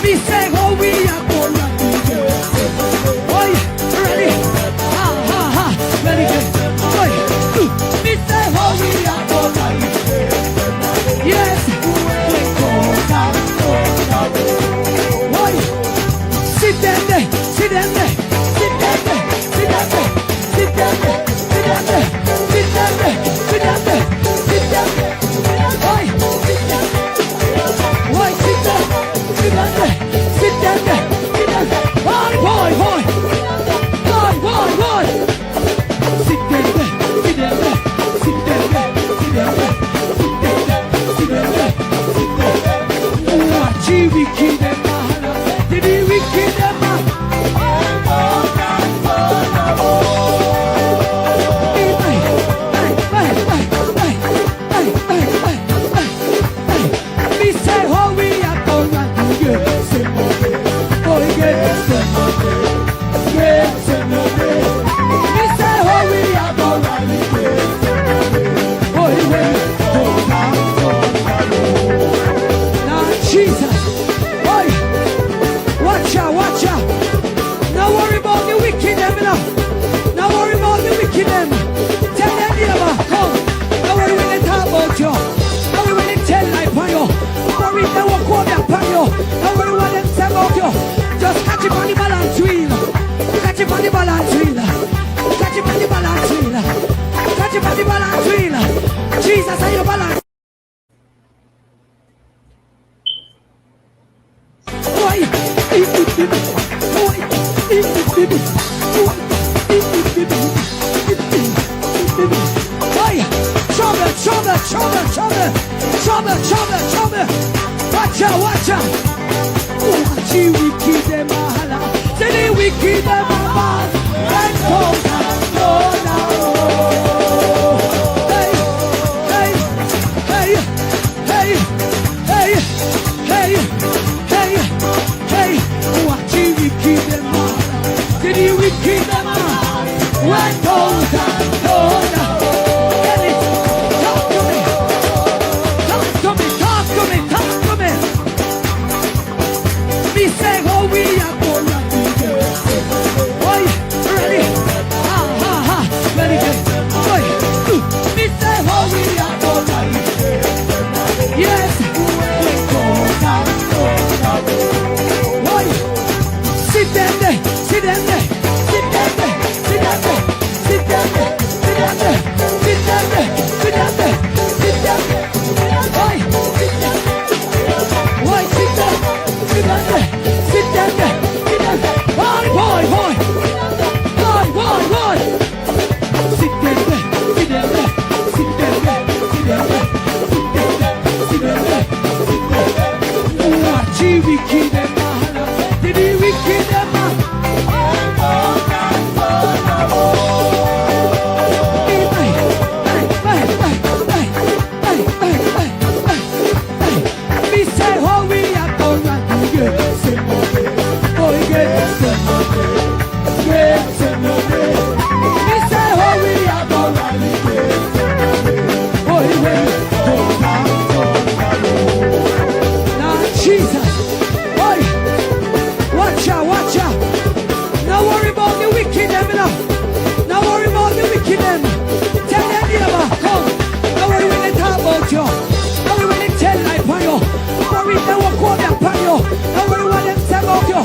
Me say how we are gonna do this. Oi, ready? Ha ha ha, ready? Oi, me say how we are gonna do this. Yes, we go down. Oi, sit down there, sit down there, sit down there, sit down there, sit down there, sit down there, sit down there, sit down there, sit down there. Oi, sit down there. Oi, sit down. Sit down there, sit down there, sit down there. Boy. Sit down there, sit down there, sit down there, sit down there, sit down there, sit down there, sit down there. Watch we kill them, did we kill them? Me say how we are gonna do it. Jesus, boy, watch out. Now worry about the wicked them now. Now worry about the wicked them. Tell them neighbor, come. Now worry when they talk about you. Now worry when they tell life on you. Now worry they walk over upon you. Now worry what them say about you. Just catch it on the balance wheel. Catch it on the balance wheel. Catch it on the balance wheel. Catch it on the balance wheel. Jesus, are you balance? Trouble. Watch out. Watch you wicked them all. Say the wicked them all. And come now. Hey. Watch you wicked them all. Say the wicked them all. When goes down. Say how we are gonna do this. Oi, ready? Ha, ready? Oi, me say how we are gonna do this. Yes, we go down. Oi, sit down there, sit down there, sit down there, sit down there, sit down there, sit down there, sit down there, sit down there, sit down there. Oi, sit down there. Oi, sit down, sit down there. Sit down there, sit down there. Boy. Sit down there, sit down there, sit down there, sit down there, sit down there, sit down there. Watch you wicked them all. Did you wicked them all? Me say how we are gonna do it. Jesus, boy, watch out. Now worry about the wicked them now. Now worry about the wicked them. Tell them neighbor, come. Now worry when they talk about you. Now worry when they tell life on you. Now worry they walk over upon you. Now worry what them say about you.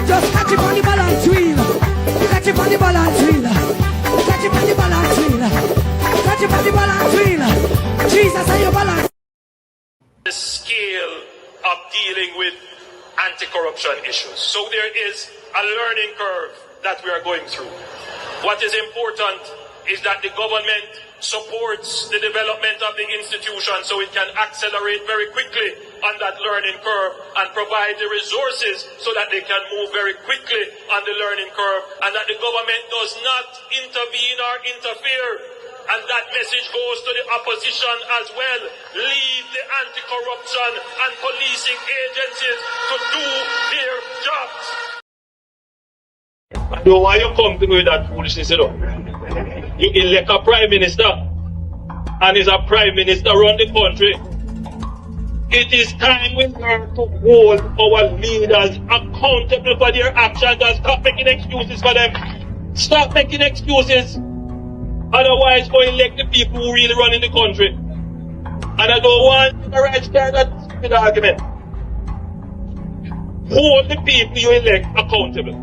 Just catch it on the balance wheel. Catch it on the balance wheel. Catch it on the balance wheel. Catch it on the balance wheel. Jesus, are you balance? The scale of dealing with anti-corruption issues. So there is a learning curve that we are going through. What is important is that the government supports the development of the institution so it can accelerate very quickly on that learning curve and provide the resources so that they can move very quickly on the learning curve, and that the government does not intervene or interfere. And that message goes to the opposition as well. Leave the anti-corruption and policing agencies to do their jobs. I don't want you come to me with that foolishness, you know. You elect a prime minister, and he's a prime minister around the country. It is time we learn to hold our leaders accountable for their actions and stop making excuses for them. Stop making excuses. Otherwise, go elect the people who really run in the country. And I don't want the right kind of stupid argument. Hold the people you elect accountable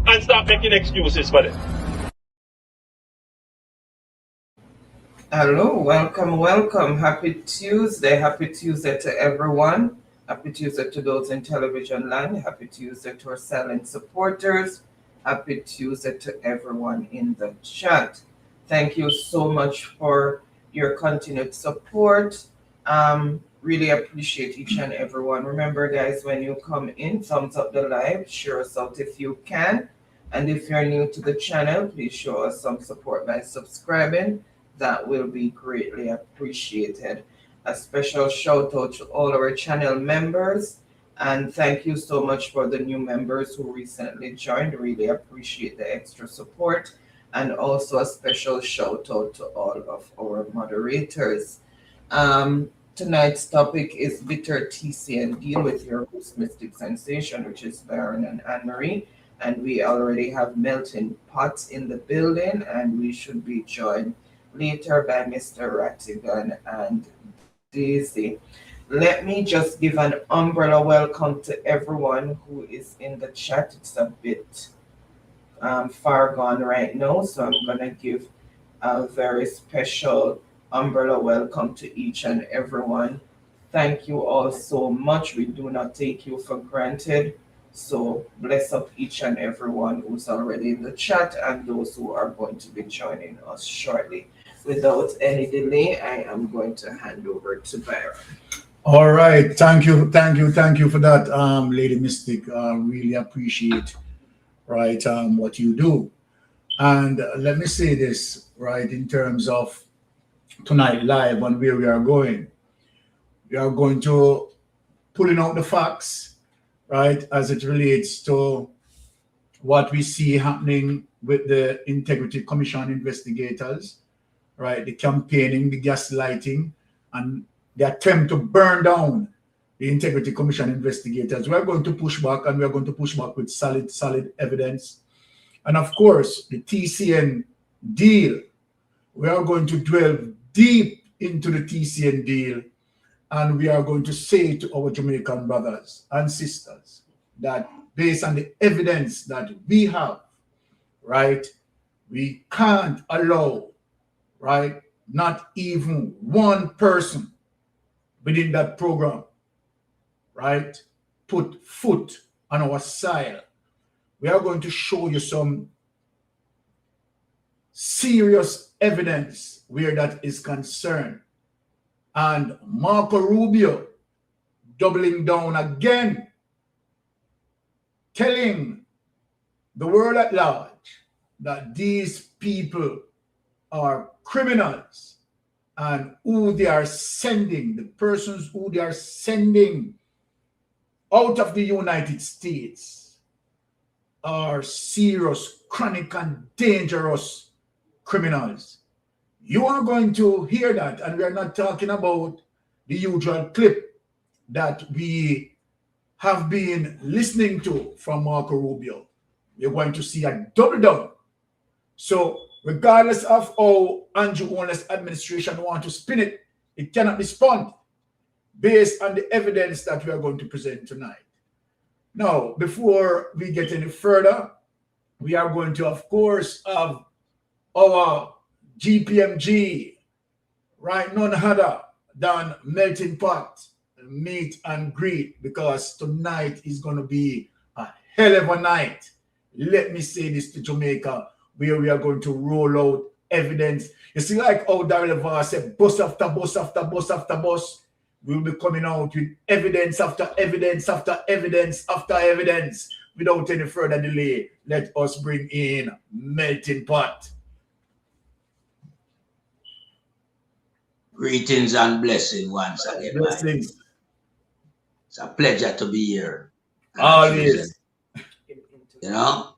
and stop making excuses for them. Hello, welcome. Happy Tuesday to everyone. Happy Tuesday to those in television land. Happy Tuesday to our silent supporters. Happy Tuesday to everyone in the chat. Thank you so much for your continued support. Really appreciate each and everyone. Remember, guys, when you come in, thumbs up the live, share us out if you can. And if you're new to the channel, please show us some support by subscribing. That will be greatly appreciated. A special shout out to all our channel members, and thank you so much for the new members who recently joined. Really appreciate the extra support, and also a special shout out to all of our moderators. Tonight's topic is Bitter Tcn Deal with your host Mystic Sensation, which is Baron and Anne-Marie, and we already have Melting Pot in the building, and we should be joined later by Mr. Rattigan and Daisy. Let me just give an umbrella welcome to everyone who is in the chat. It's a bit far gone right now, so I'm going to give a very special umbrella welcome to each and everyone. Thank you all so much. We do not take you for granted. So bless up each and everyone who's already in the chat and those who are going to be joining us shortly. Without any delay, I am going to hand over to Byron. All right. Thank you for that, Lady Mystic. Really appreciate, right, what you do. And let me say this, right, in terms of tonight live and where we are going. We are going to pulling out the facts, right, as it relates to what we see happening with the Integrity Commission investigators, right, the campaigning, the gaslighting, and the attempt to burn down the Integrity Commission investigators. We are going to push back, and we are going to push back with solid evidence. And of course, the Tcn deal, we are going to delve deep into the Tcn deal, and we are going to say to our Jamaican brothers and sisters that based on the evidence that we have, right, we can't allow, right, not even one person within that program, right, put foot on our soil. We are going to show you some serious evidence where that is concerned. And Marco Rubio doubling down again, telling the world at large that these people are criminals, and who they are sending, the persons who they are sending out of the United States are serious, chronic, and dangerous criminals. You are going to hear that, and we are not talking about the usual clip that we have been listening to from Marco Rubio. You're going to see a double down. So regardless of how Andrew Holness administration want to spin it, it cannot be spun based on the evidence that we are going to present tonight. Now, before we get any further, we are going to, of course, have our GPMG, right, none other than Melting Pot, meet and greet, because tonight is going to be a hell of a night. Let me say this to Jamaica, where we are going to roll out evidence. You see, like how Daryl Levar said, bus after bus after bus after bus, we'll be coming out with evidence after evidence after evidence after evidence. Without any further delay, let us bring in Melting Pot. Greetings and blessing once again. Blessings. It's a pleasure to be here. Always. You know,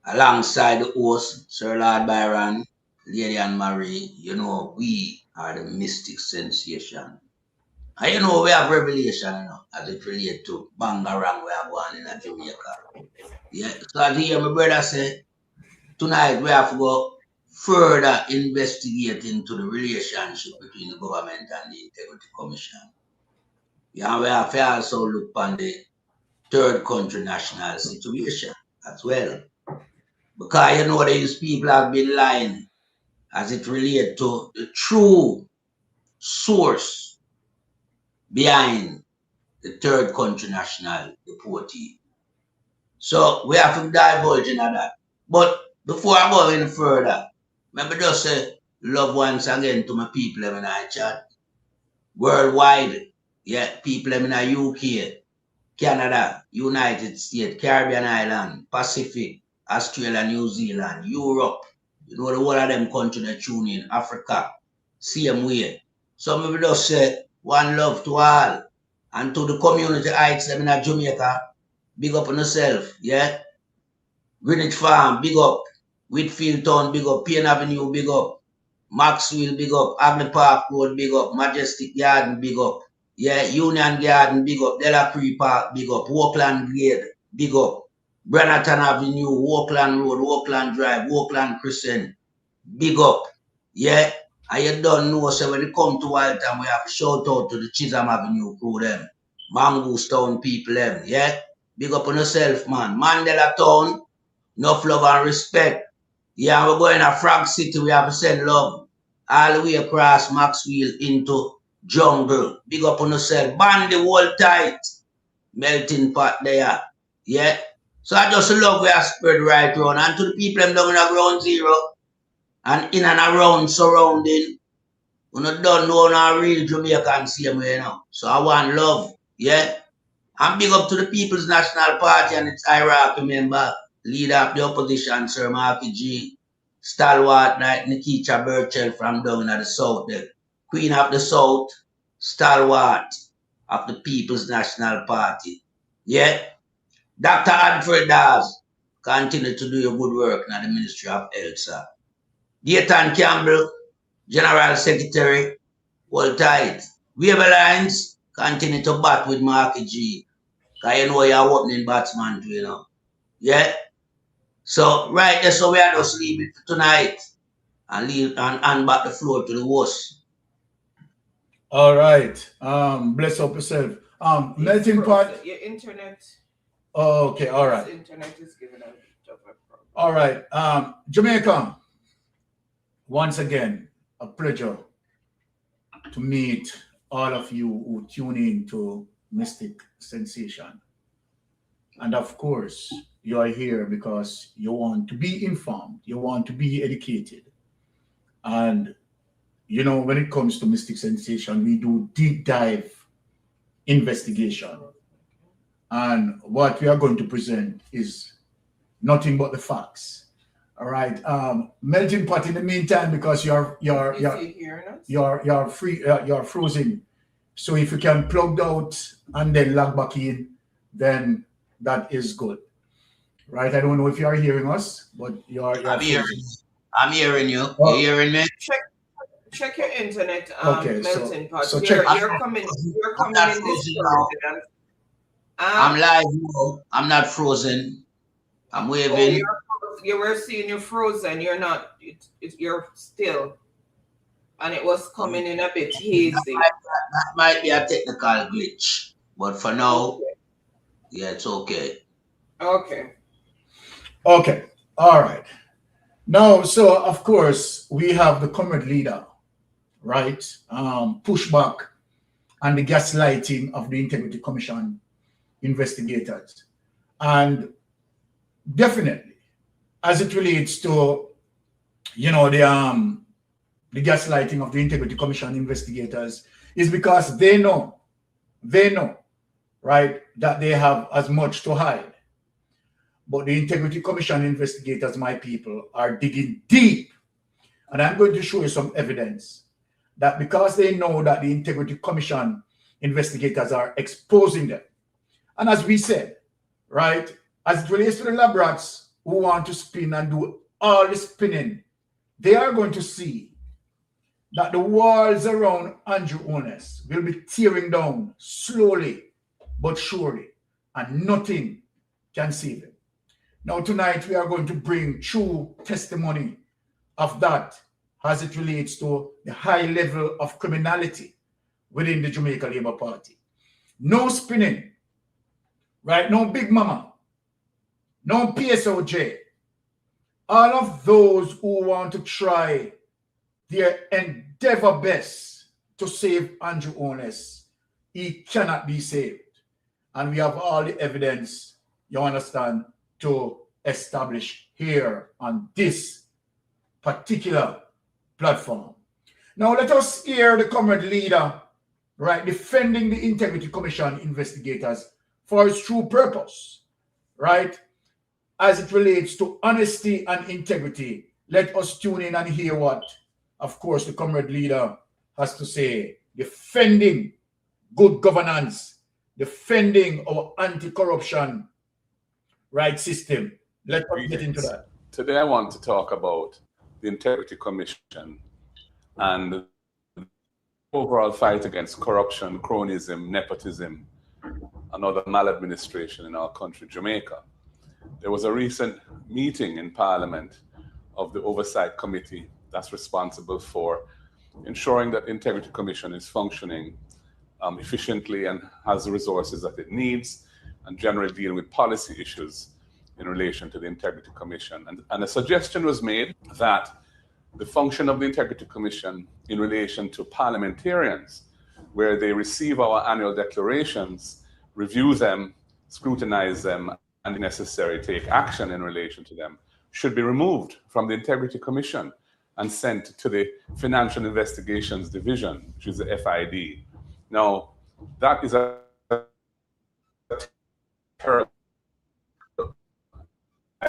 alongside the host, Sir Lord Byron, Lady Anne Marie, you know, we are the Mystic Sensation. And you know, we have revelation, you know, as it relates to Bangarang we are going in Jamaica. Yeah, so as you hear my brother say, tonight we have to go further investigate into the relationship between the government and the Integrity Commission. Yeah, we have to also look on the third country national situation as well. Because you know these people have been lying as it relates to the true source behind the third country national deportee. So we have to divulge into that. But before I go any further, maybe just say love once again to my people in our chat. Worldwide, yeah, people in the UK, Canada, United States, Caribbean Island, Pacific, Australia, New Zealand, Europe. You know the whole of them countries that tune in, Africa, same way. So maybe just say one love to all. And to the community heights them in Jamaica, big up on yourself, yeah? Greenwich Farm, big up. Whitfield Town, big up. Payne Avenue, big up. Maxwell, big up. Agley Park Road, big up. Majestic Garden, big up. Yeah, Union Garden, big up. Delacree Park, big up. Walkland Glade, big up. Brannerton Avenue, Walkland Road, Walkland Drive, Walkland Crescent, big up. Yeah, and you don't know, so when it come to Waltham, we have to shout out to the Chisholm Avenue crew, them. Mongoose Town people, them, yeah? Big up on yourself, man. Mandela Town, enough love and respect. Yeah, we're going to Frog City, we have to send love all the way across Maxwell into Jungle. Big up on yourself. Band the whole tight. Melting pot there. Yeah. So I just love we are spread right around. And to the people them down in the ground zero and in and around surrounding, we don't know no real Jamaican same way, you know. So I want love. Yeah. And big up to the People's National Party and its hierarchy member, leader of the opposition, Sir Marky G, stalwart like Nikita Burchell from down in the south there. Queen of the South, stalwart of the People's National Party. Yeah. Dr. Alfred Dawes, continue to do your good work in the Ministry of Health, sir. Dayton Campbell, General Secretary, hold tight. Wave Lines, continue to bat with Marky G. Because you know you're opening batsman too, you know. Yeah? So, right there, so we are just leave it for tonight and leave and back the floor to the host. All right. Bless up yourself. Melting pot. Your internet. Oh, okay, all right. Internet is giving a bit of a problem. All right. Jamaica, once again, a pleasure to meet all of you who tune in to Mystic Sensation. And of course, you are here because you want to be informed, you want to be educated. And you know, when it comes to Mystic Sensation, we do deep dive investigation. And what we are going to present is nothing but the facts. All right. Melting pot in the meantime, because you're frozen. So if you can plug out and then log back in, then that is good. Right? I don't know if you are hearing us, but I'm hearing you. Oh. You hearing me? Check your internet, okay, Melting pot. So you're coming in this program. I'm live now. I'm not frozen. I'm waving. Oh, you were seeing you frozen. You're not. You're still. And it was coming in a bit hazy. That might be a technical glitch. But for now, yeah, it's okay. Okay. Okay. All right. Now, so of course, we have the current leader, right? Pushback and the gaslighting of the Integrity Commission investigators. And definitely, as it relates to, you know, the gaslighting of the Integrity Commission investigators, is because they know, right, that they have as much to hide. But the Integrity Commission investigators, my people, are digging deep. And I'm going to show you some evidence that because they know that the Integrity Commission investigators are exposing them. And as we said, right, as it relates to the lab rats who want to spin and do all the spinning, they are going to see that the walls around Andrew Holness will be tearing down slowly but surely, and nothing can save him. Now tonight we are going to bring true testimony of that as it relates to the high level of criminality within the Jamaica Labour Party. No spinning, right? No Big Mama, no PSOJ. All of those who want to try their endeavor best to save Andrew Holness, he cannot be saved. And we have all the evidence, you understand, to establish here on this particular platform. Now let us hear the comrade leader, right, defending the Integrity Commission investigators for its true purpose, right, as it relates to honesty and integrity. Let us tune in and hear what, of course, the comrade leader has to say, defending good governance, defending our anti-corruption right system. Let's get into that. Today I want to talk about the Integrity Commission and the overall fight against corruption, cronyism, nepotism, and other maladministration in our country, Jamaica. There was a recent meeting in Parliament of the Oversight Committee that's responsible for ensuring that the Integrity Commission is functioning efficiently and has the resources that it needs, and generally dealing with policy issues in relation to the Integrity Commission. And a suggestion was made that the function of the Integrity Commission in relation to parliamentarians, where they receive our annual declarations, review them, scrutinize them, and if necessary, take action in relation to them, should be removed from the Integrity Commission and sent to the Financial Investigations Division, which is the FID. Now, that is a terrible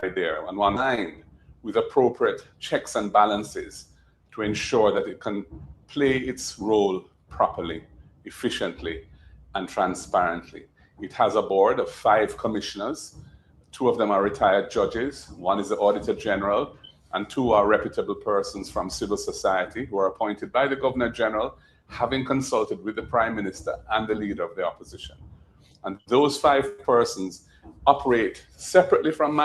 idea on one hand, with appropriate checks and balances to ensure that it can play its role properly, efficiently, and transparently. It has a board of 5 commissioners. 2 of them are retired judges. 1 is the Auditor General, and 2 are reputable persons from civil society who are appointed by the Governor General, having consulted with the Prime Minister and the Leader of the Opposition. And those 5 persons operate separately from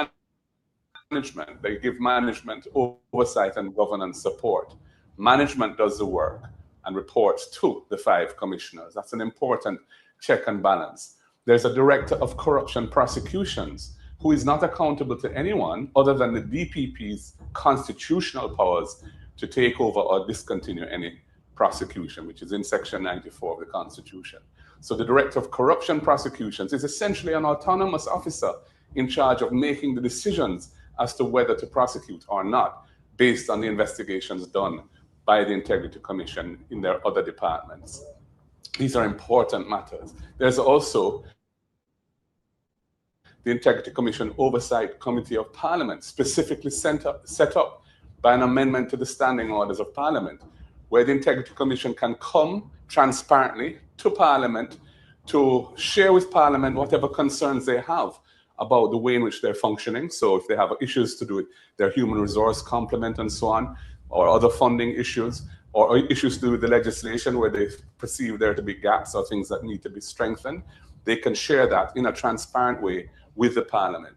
management. They give management oversight and governance support. Management does the work and reports to the 5 commissioners. That's an important check and balance. There's a Director of Corruption Prosecutions who is not accountable to anyone other than the DPP's constitutional powers to take over or discontinue any prosecution, which is in Section 94 of the Constitution. So the Director of Corruption Prosecutions is essentially an autonomous officer in charge of making the decisions as to whether to prosecute or not, based on the investigations done by the Integrity Commission in their other departments. These are important matters. There's also the Integrity Commission Oversight Committee of Parliament, specifically set up by an amendment to the Standing Orders of Parliament, where the Integrity Commission can come transparently to Parliament to share with Parliament whatever concerns they have about the way in which they're functioning. So if they have issues to do with their human resource complement and so on, or other funding issues, or issues to do with the legislation where they perceive there to be gaps or things that need to be strengthened, they can share that in a transparent way with the Parliament.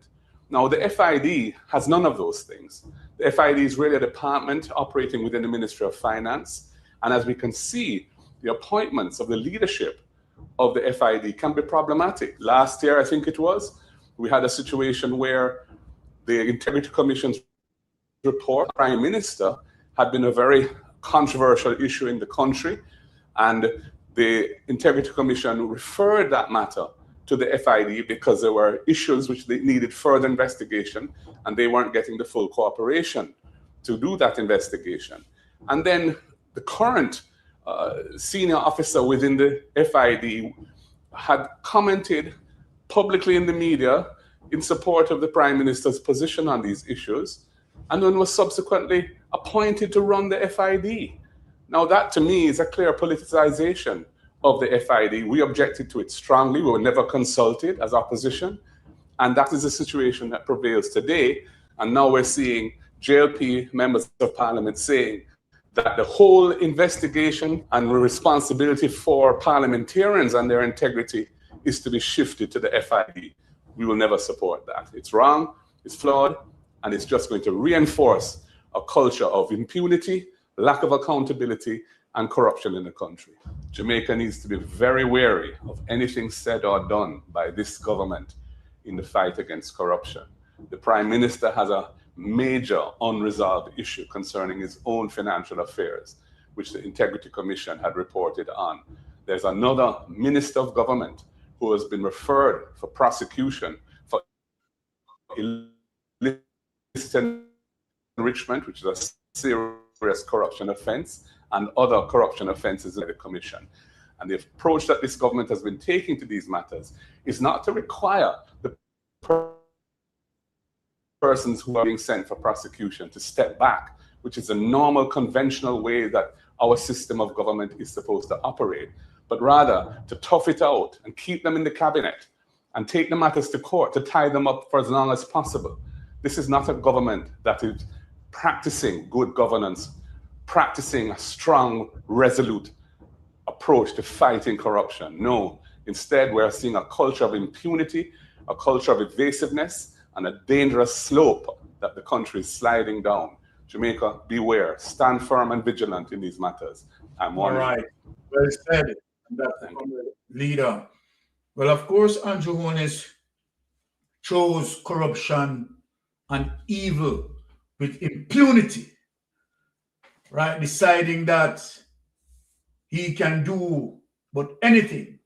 Now, the FID has none of those things. The FID is really a department operating within the Ministry of Finance. And as we can see, the appointments of the leadership of the FID can be problematic. Last year, I think it was, we had a situation where the Integrity Commission's report, Prime Minister, had been a very controversial issue in the country, and the Integrity Commission referred that matter to the FID because there were issues which they needed further investigation, and they weren't getting the full cooperation to do that investigation. And then the current senior officer within the FID had commented publicly in the media in support of the Prime Minister's position on these issues, and then was subsequently appointed to run the FID. Now that to me is a clear politicization of the FID. We objected to it strongly. We were never consulted as opposition. And that is the situation that prevails today. And now we're seeing JLP members of Parliament saying that the whole investigation and responsibility for parliamentarians and their integrity is to be shifted to the FID. We will never support that. It's wrong, it's flawed, and it's just going to reinforce a culture of impunity, lack of accountability, and corruption in the country. Jamaica needs to be very wary of anything said or done by this government in the fight against corruption. The Prime Minister has a major unresolved issue concerning his own financial affairs, which the Integrity Commission had reported on. There's another Minister of Government who has been referred for prosecution for illicit enrichment, which is a serious corruption offense, and other corruption offenses in the Commission. And the approach that this government has been taking to these matters is not to require the persons who are being sent for prosecution to step back, which is a normal, conventional way that our system of government is supposed to operate, but rather to tough it out and keep them in the cabinet and take the matters to court to tie them up for as long as possible. This is not a government that is practicing good governance, practicing a strong, resolute approach to fighting corruption. No, instead we're seeing a culture of impunity, a culture of evasiveness, and a dangerous slope that the country is sliding down. Jamaica, beware, stand firm and vigilant in these matters. I'm all right, well said. That's the leader. Well, of course, Andrew Holness chose corruption and evil with impunity, right? Deciding that he can do but anything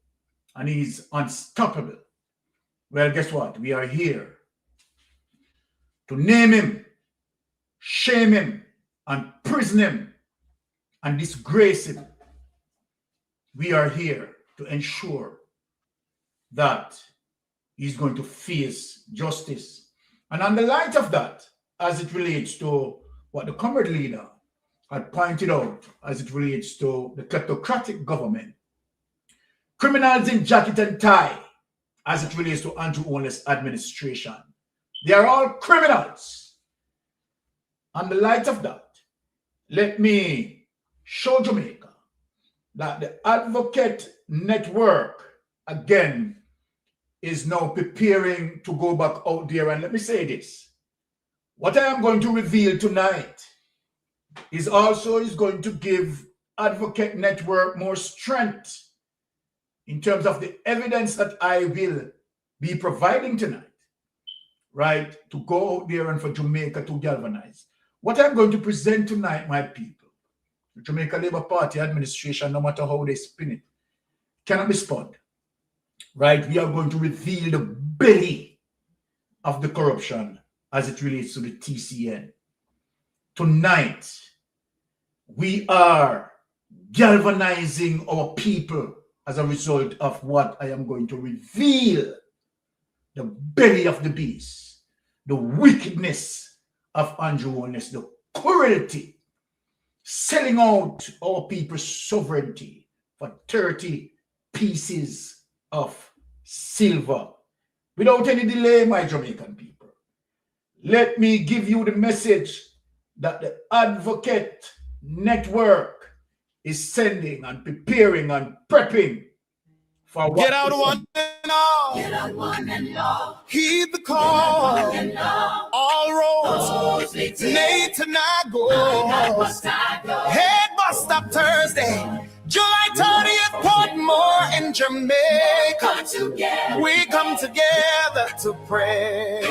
and he's unstoppable. Well, guess what? We are here to name him, shame him, and prison him, and disgrace him. We are here to ensure that he's going to face justice. And on the light of that, as it relates to what the comrade leader had pointed out, as it relates to the kleptocratic government, criminals in jacket and tie, as it relates to Andrew Holness administration, they are all criminals. On the light of that, let me show Jamaica that the advocate network, again, is now preparing to go back out there. And let me say this. What I am going to reveal tonight is going to give advocate network more strength in terms of the evidence that I will be providing tonight, right, to go out there and for Jamaica to galvanize. What I'm going to present tonight, my people, the Jamaica Labour Party administration, no matter how they spin it, cannot be spun, right? We are going to reveal the belly of the corruption as it relates to the TCN. Tonight, we are galvanizing our people as a result of what I am going to reveal, the belly of the beast, the wickedness of Andrew Holness, the cruelty, selling out our people's sovereignty for 30 pieces of silver. Without any delay, my Jamaican people, let me give you the message that the advocate network is sending and preparing and prepping for what. Get out one and all. Get out one and all. Heed the call. All roads lead to Nago. Head bus stop Thursday, July 30th, Portmore in Jamaica. We come together to pray.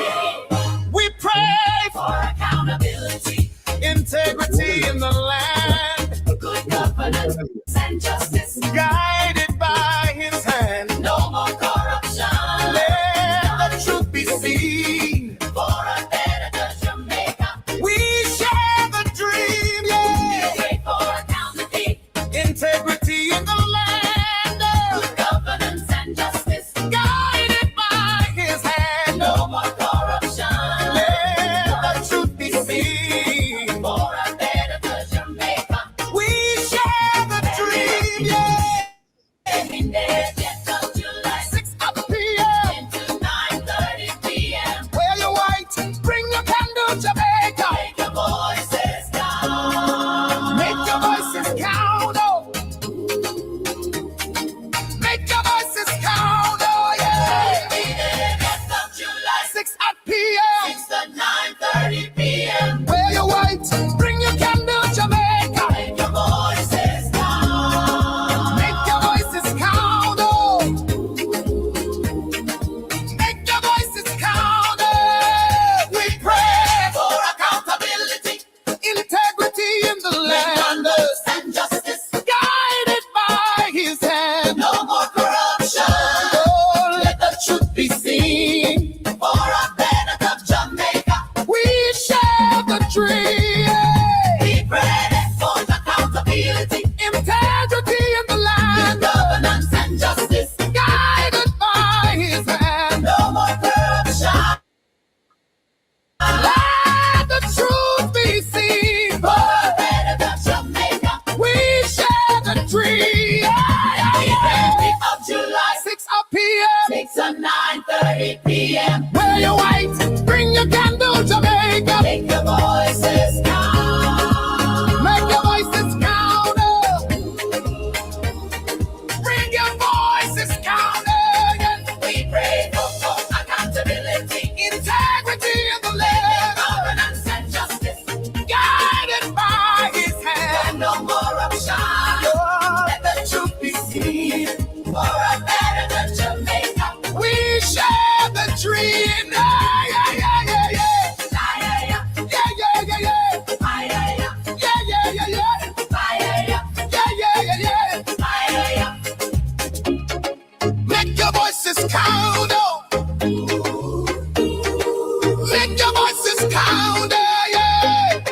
We pray for accountability, integrity in the land, good governance and justice, guided by his hand. No more corruption. Let the truth be seen for a better Jamaica. We share the dream, yeah. We pray for accountability, integrity in the land, good governance and justice, guided by his hand. No more corruption. Let the truth be seen for a better Jamaica. We share the dream, yeah. In there, 6 p.m. into 9:30 p.m. make your voices count. Yeah.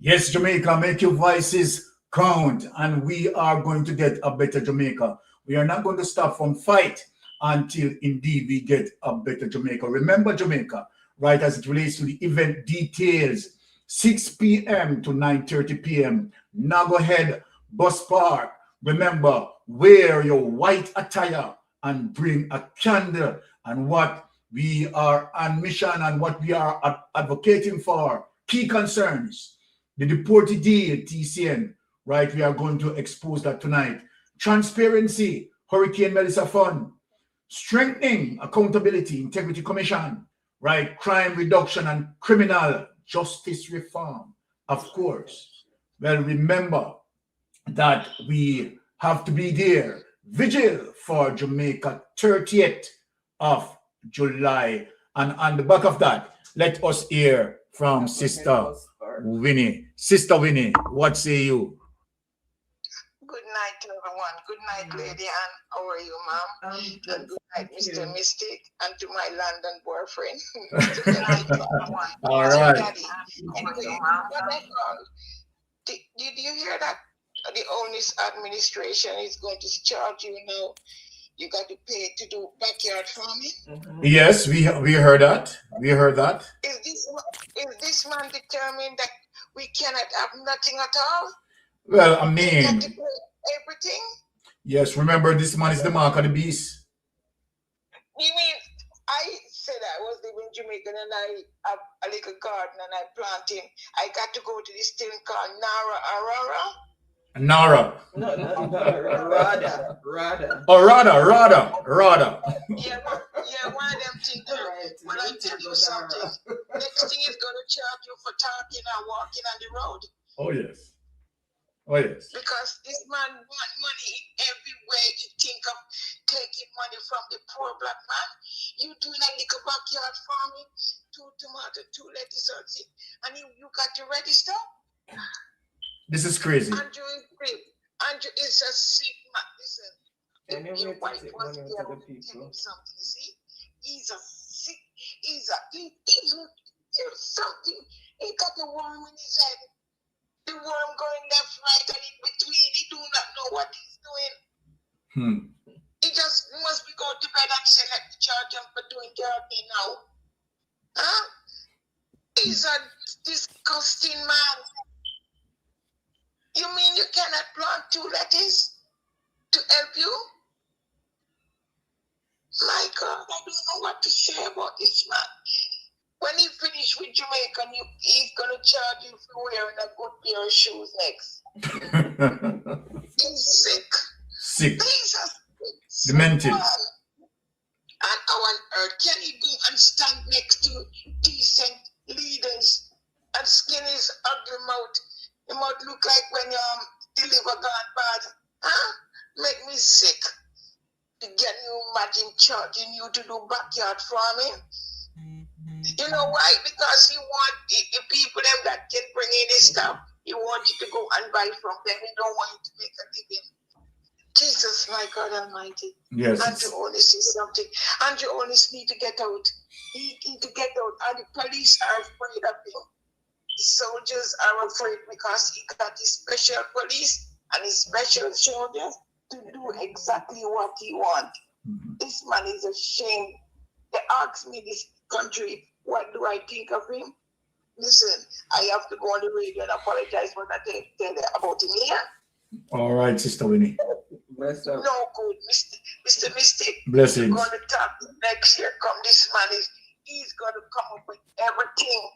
Yes, Jamaica, make your voices count, and we are going to get a better Jamaica. We are not going to stop from fight until indeed we get a better Jamaica. Remember Jamaica, right, as it relates to the event details, 6 p.m. to 9:30 p.m. Nago Head Bus Park. Remember, wear your white attire and bring a candle, and what we are on mission and what we are advocating for, key concerns. The deported deal, TCN, right? We are going to expose that tonight. Transparency, Hurricane Melissa Fund, strengthening accountability, Integrity Commission, right? Crime reduction and criminal justice reform, of course. Well, remember that we have to be there. Vigil for Jamaica, 30th of July. And on the back of that, let us hear from Sister Winnie. Sister Winnie, what say you? Good night, everyone. Good night, Lady Anne. How are you, ma'am? And good night, Mr. Mystic, and to my London boyfriend. Good night, everyone. All right. Daddy. Anyway, what I found, did you hear that the owners administration is going to charge you now? You got to pay to do backyard farming. Yes, we heard that. We heard that. Is this man determined that we cannot have nothing at all? Well, I We mean, got to pay everything. yes, remember this man is the mark of the beast. You mean I said I was living in Jamaica and I have a little garden and I planting. I got to go to this thing called Nara Arara. Nara. No, Rada. Oh, Rada. Yeah, one of them things. When I tell you something, next thing is going to charge you for talking and walking on the road. Oh, yes. Oh, yes. Because this man want money in every way. He think of taking money from the poor black man. You doing a little backyard farming, 2 tomatoes, 2 lettuce, and you got to register. This is crazy. Andrew is sick. Andrew is a sick man. Listen, your wife was there to tell him something. See, he's a sick. He's something. He got a worm in his head. The worm going left, right, and in between. He do not know what he's doing. He just must be going to bed and say, let me charge him for doing therapy now. Huh? He's a disgusting man. You mean you cannot plant 2 lettuce to help you? My God, I don't know what to say about this man. When he finish with Jamaica, he's going to charge you for wearing a good pair of shoes next. He's sick. Sick. He's a sick Demented. man. And how on earth can he go and stand next to decent leaders and skin his ugly mouth? It might look like when the liver gone bad. Huh? Make me sick. To get you imagine charging you to do backyard farming. You know why? Because he want the people them that can bring in his stuff. He wants you to go and buy from them. He don't want you to make a living. Jesus, my God Almighty. Yes. Andrew Onis is something. Andrew Onis need to get out. He need to get out. And the police are afraid of him. The soldiers are afraid because he got his special police and his special soldiers to do exactly what he wants. This man is a shame. They ask me this country, what do I think of him? Listen, I have to go on the radio and apologize for that I tell about him here. All right, Sister Winnie. Bless up. No good, Mr. Mystic. Blessings. You're going to talk next year. Come, this man he's going to come up with everything.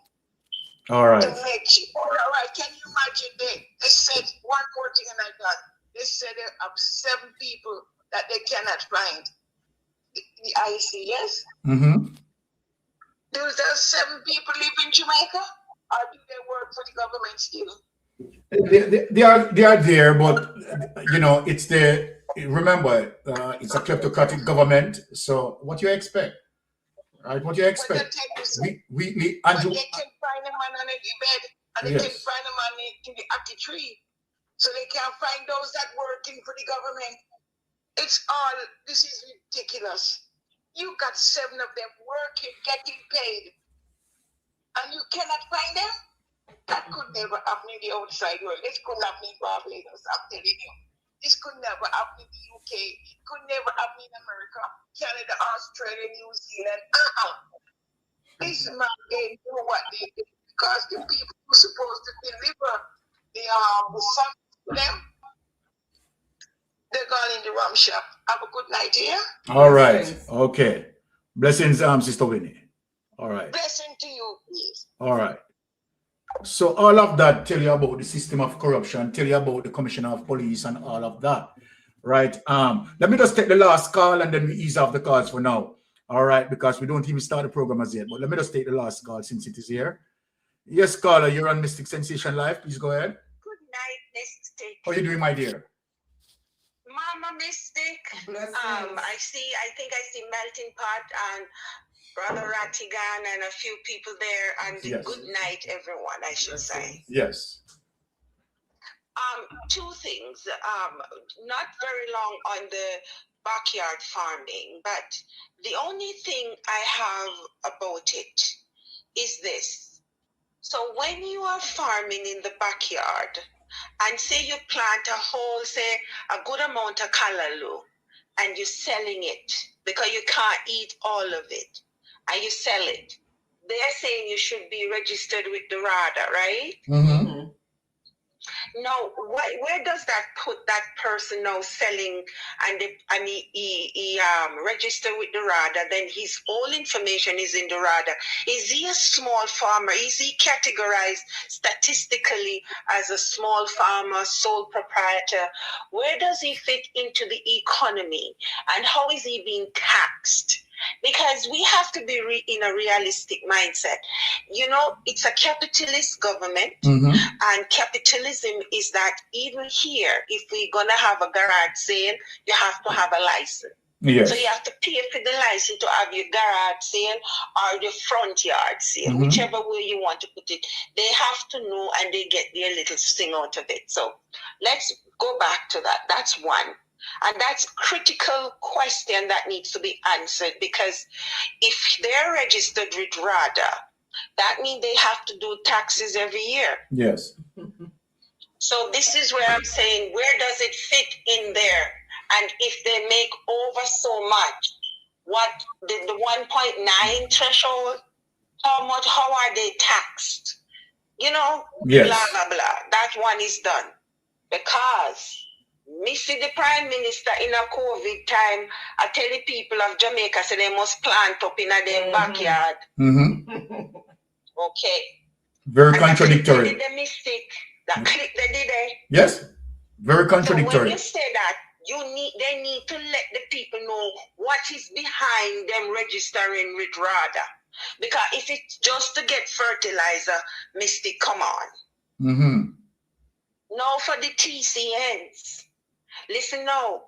All right. To make you, all right, can you imagine they said one more thing and I done. They said there are 7 people that they cannot find. The IC, yes? Mm-hmm. Do there 7 people live in Jamaica? Or do they work for the government still? They are there, but you know, it's the remember it's a kleptocratic government. So what you expect, right? What you expect? We Andrew. They can find a man on the bed, and they can find a man in the apple tree, so they can find those that working for the government. It's all. This is ridiculous. You got 7 of them working, getting paid, and you cannot find them? That could never happen in the outside world. This could happen in Barbados, I'm telling you. This could never happen in the UK. It could never happen in America, Canada, Australia, New Zealand. This man, they know what they do because the people who are supposed to deliver the funds to them, they're gone in the rum shop. Have a good night here. All right. Okay. Blessings, Sister Winnie. All right. Blessing to you, please. All right. So all of that tell you about the system of corruption, tell you about the commissioner of police and all of that, right? Let me just take the last call and then we ease off the calls for now, all right? Because we don't even start the program as yet, but let me just take the last call since it is here. Yes, caller, you're on Mystic Sensation Live. Please go ahead. Good night, Mystic. How are you doing, my dear? Mama Mystic. Blessings. I think I see Melting Pot and Brother Ratigan and a few people there, and Yes. good night, everyone, I should say. Yes. Two things, not very long on the backyard farming, but the only thing I have about it is this. So when you are farming in the backyard, and say you plant a whole, say, a good amount of callaloo, and you're selling it because you can't eat all of it, and you sell it, they're saying you should be registered with the RADA, right? Mm-hmm. Now, where does that put that person now selling and he registered with the RADA, then his whole information is in the RADA. Is he a small farmer? Is he categorized statistically as a small farmer, sole proprietor? Where does he fit into the economy? And how is he being taxed? Because we have to be in a realistic mindset. You know, it's a capitalist government, and capitalism is that even here, if we're going to have a garage sale, you have to have a license. Yes. So you have to pay for the license to have your garage sale or the front yard sale, whichever way you want to put it. They have to know, and they get their little sting out of it. So let's go back to that. That's one. And that's a critical question that needs to be answered, because if they're registered with RADA, that means they have to do taxes every year. Yes. So this is where I'm saying, where does it fit in there? And if they make over so much, what the 1.9 threshold, how are they taxed? You know, yes. Blah, blah, blah. That one is done. Because me see the Prime Minister in a COVID time, I tell the people of Jamaica, so they must plant up in their backyard. Okay. Very contradictory. They did the mistake. That clip they did there. Yes. Very contradictory. So when you say that, they need to let the people know what is behind them registering with RADA. Because if it's just to get fertilizer, Mystic, come on. Now for the TCNs. Listen now,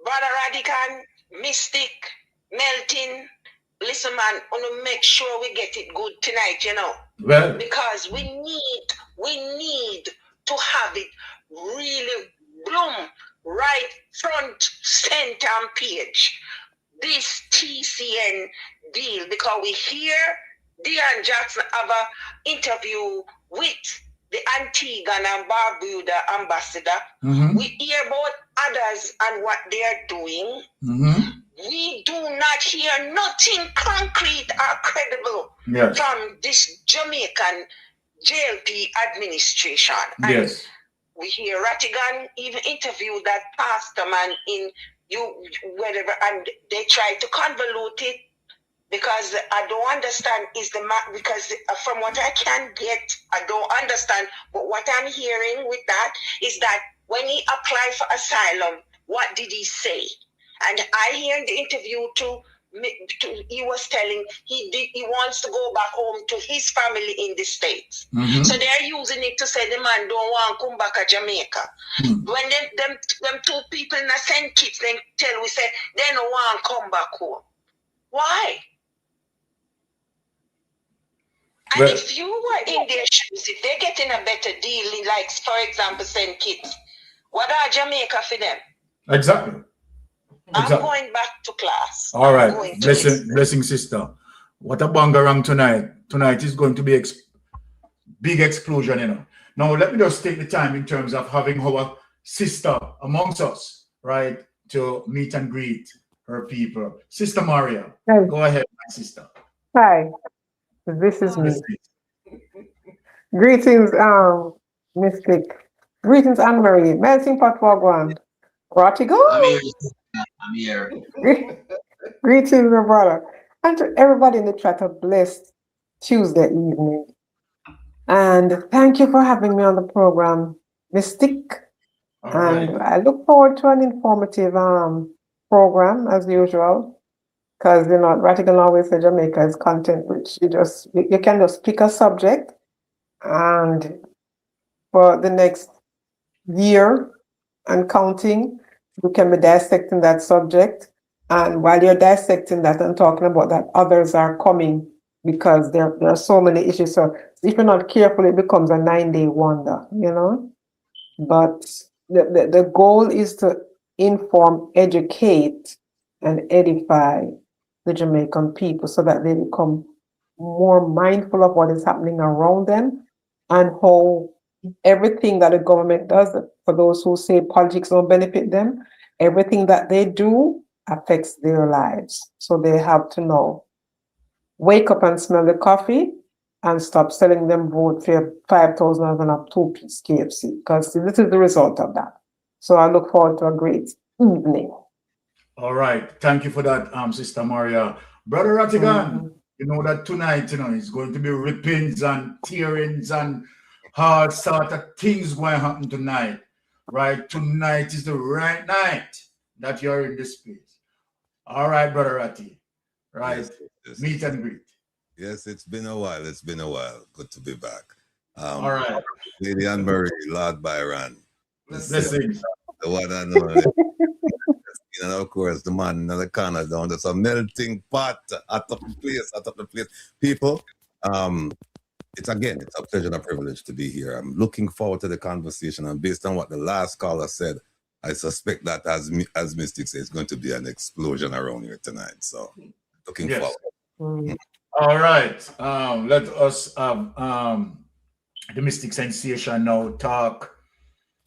Brother Radican, Mystic, Melting, listen man, I want to make sure we get it good tonight, you know. Well, because we need to have it really bloom right front, center and page. This TCN deal, because we hear Dion Jackson have an interview with the Antigua and Barbuda ambassador. We hear about others and what they are doing. We do not hear nothing concrete or credible from this Jamaican JLP administration. And we hear Ratigan even interview that pastor man in whatever, and they try to convolute it. Because I don't understand because from what I can get, I don't understand. But what I'm hearing with that is that when he applied for asylum, what did he say? And I hear in the interview he was telling he wants to go back home to his family in the States. So they're using it to say the man don't want to come back to Jamaica. When them two people in a St. Kitts, they tell we say they don't want to come back home. Why? And if you were in their shoes, if they're getting a better deal, like, for example, St. Kitts, what are Jamaica for them? Exactly. I'm going back to class. All right. Blessing, sister. What a bangarang tonight. Tonight is going to be big explosion, you know. Now, let me just take the time in terms of having our sister amongst us, right, to meet and greet her people. Sister Maria, go ahead, my sister. Hi, this is me. Greetings, Mystic. Greetings, Anne-Marie. Melting pot wagwan. Rotigo? I'm here. Greetings, my brother. And to everybody in the chat, a blessed Tuesday evening. And thank you for having me on the program, Mystic. And I look forward to an informative program as usual. Because you know, Ratigan always said Jamaica is content rich. You can just pick a subject, and for the next year and counting, you can be dissecting that subject. And while you're dissecting that and talking about that, others are coming because there are so many issues. So if you're not careful, it becomes a 9-day wonder, you know. But the goal is to inform, educate, and edify the Jamaican people so that they become more mindful of what is happening around them and how everything that the government does, for those who say politics don't benefit them, everything that they do affects their lives. So they have to know. Wake up and smell the coffee and stop selling them vote for 5,000 and a 2-piece KFC, because this is the result of that. So I look forward to a great evening. All right. Thank you for that, Sister Maria. Brother Ratigan, you know that tonight, you know, it's going to be rippings and tearings and hard sort of things going to happen tonight, right? Tonight is the right night that you're in this space. All right, Brother Ratty, right? Yes. Meet and greet. Yes, it's been a while. It's been a while. Good to be back. All right. Lady Anne-Marie, Lord Byron. Blessings. The one I know. And of course, the man in the corner down, there's a melting pot out of the place. People, it's a pleasure and a privilege to be here. I'm looking forward to the conversation, and based on what the last caller said, I suspect that as Mystic says, it's going to be an explosion around here tonight. So looking forward. All right. Let us the Mystic Sensation now talk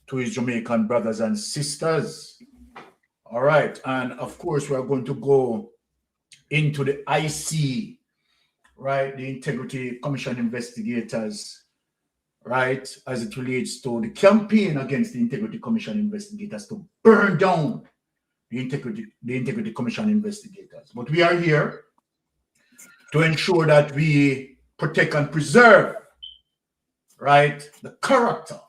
to his Jamaican brothers and sisters. All right, and of course, we are going to go into the IC, right? The Integrity Commission investigators, right? As it relates to the campaign against the Integrity Commission investigators to burn down the Integrity Commission investigators. But we are here to ensure that we protect and preserve, right, the characters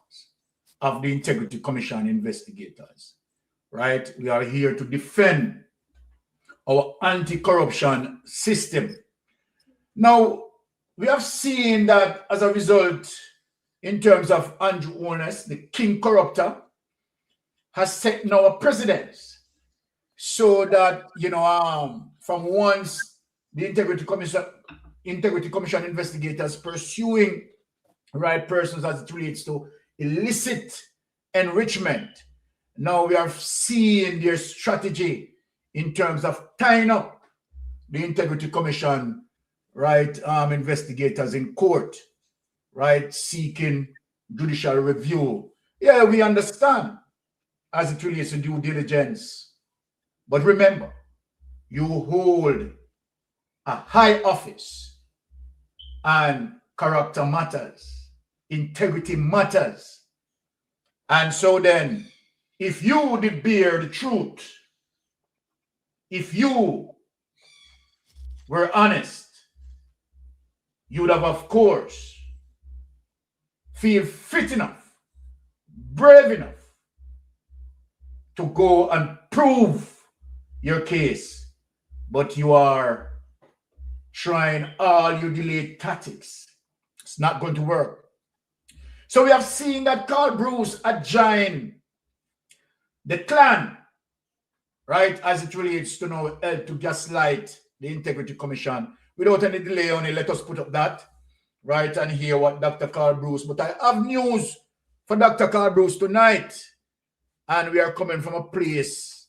of the Integrity Commission investigators. Right? We are here to defend our anti-corruption system. Now, we have seen that as a result, in terms of Andrew Holness, the king corrupter, has set now a precedence so that, you know, from once the Integrity Commission investigators pursuing right persons as it relates to illicit enrichment, now we are seeing their strategy in terms of tying up the Integrity Commission, right, investigators in court, right, seeking judicial review. Yeah, we understand as it relates to due diligence. But remember, you hold a high office and character matters, integrity matters. And so then, if you did bear the truth, if you were honest, you would have, of course, feel fit enough, brave enough to go and prove your case. But you are trying all your delayed tactics. It's not going to work. So we have seen that Carl Bruce had joined the clan, right, as it relates to now help to gaslight the Integrity Commission. Without any delay on it, let us put up that, right, and hear what Dr. Carl Bruce. But I have news for Dr. Carl Bruce tonight, and we are coming from a place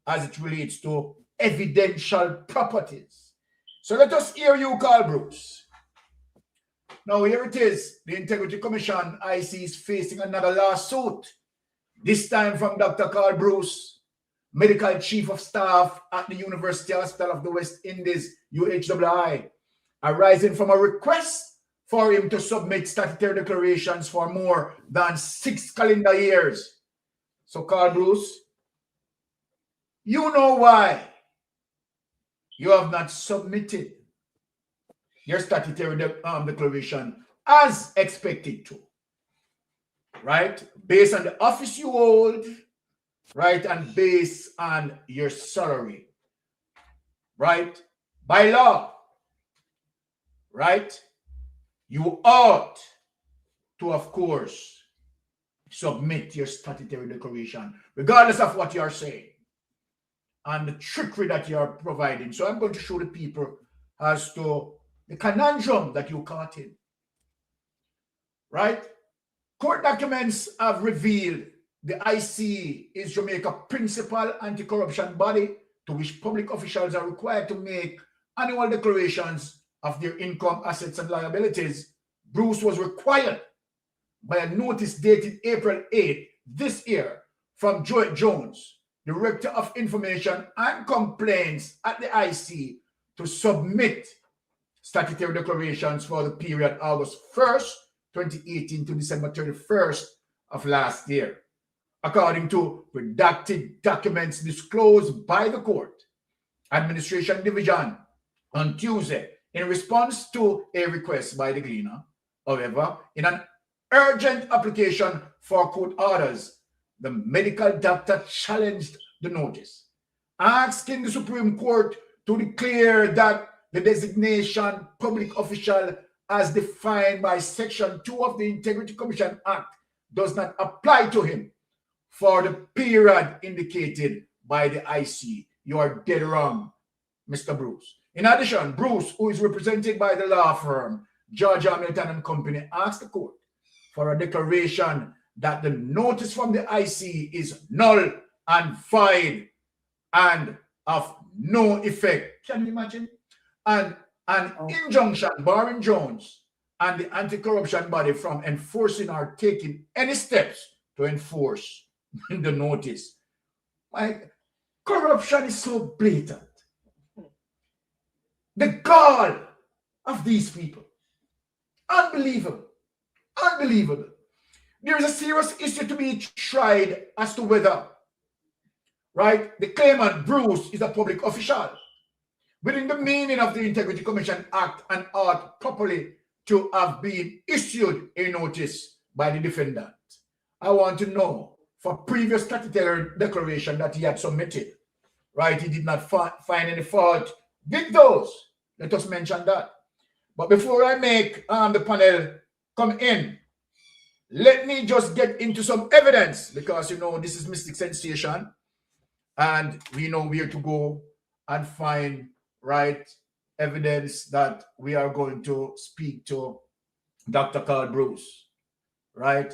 as it relates to evidential properties. So let us hear you, Carl Bruce. Now here it is. The Integrity Commission, IC, is facing another lawsuit, this time from Dr. Carl Bruce, Medical Chief of Staff at the University Hospital of the West Indies, UHWI, arising from a request for him to submit statutory declarations for more than 6 calendar years. So, Carl Bruce, you know why you have not submitted your statutory declaration as expected to, right? Based on the office you hold, right? And based on your salary, right? By law, right? You ought to, of course, submit your statutory declaration, regardless of what you are saying and the trickery that you are providing. So I'm going to show the people as to the conundrum that you caught in, right? Court documents have revealed the IC is Jamaica's principal anti-corruption body to which public officials are required to make annual declarations of their income, assets, and liabilities. Bruce was required by a notice dated April 8 this year from Joe Jones, Director of Information and Complaints at the IC, to submit statutory declarations for the period August 1st, 2018 to December 31st of last year, according to redacted documents disclosed by the Court Administration Division on Tuesday in response to a request by the Gleaner. However, in an urgent application for court orders, the medical doctor challenged the notice, asking the Supreme Court to declare that the designation public official as defined by Section 2 of the Integrity Commission Act does not apply to him for the period indicated by the IC. You are dead wrong, Mr. Bruce. In addition, Bruce, who is represented by the law firm George Hamilton and Company, asked the court for a declaration that the notice from the IC is null and void and of no effect. Can you imagine? And an injunction barring Jones and the anti-corruption body from enforcing or taking any steps to enforce the notice. Like, corruption is so blatant. The gall of these people. Unbelievable. Unbelievable. There is a serious issue to be tried as to whether, right, the claimant Bruce is a public official within the meaning of the Integrity Commission Act and ought properly to have been issued a notice by the defendant. I want to know, for previous statutory declaration that he had submitted, right, he did not find any fault with those. Let us mention that. But before I make the panel come in, let me just get into some evidence, because, you know, this is Mystic Sensation and we know where to go and find, right, evidence that we are going to speak to Dr. Carl Bruce, right?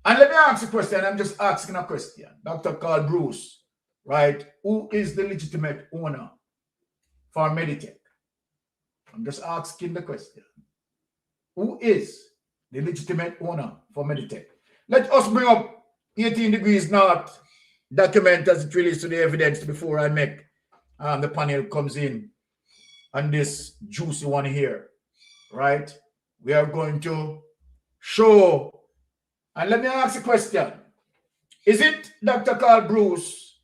And let me ask a question. I'm just asking a question. Dr. Carl Bruce, right, who is the legitimate owner for Meditech? I'm just asking the question. Who is the legitimate owner for Meditech? Let us bring up 18 Degrees North document as it relates to the evidence before I make the panel comes in on this juicy one here, right? We are going to show, and let me ask a question. Is it, Dr. Carl Bruce,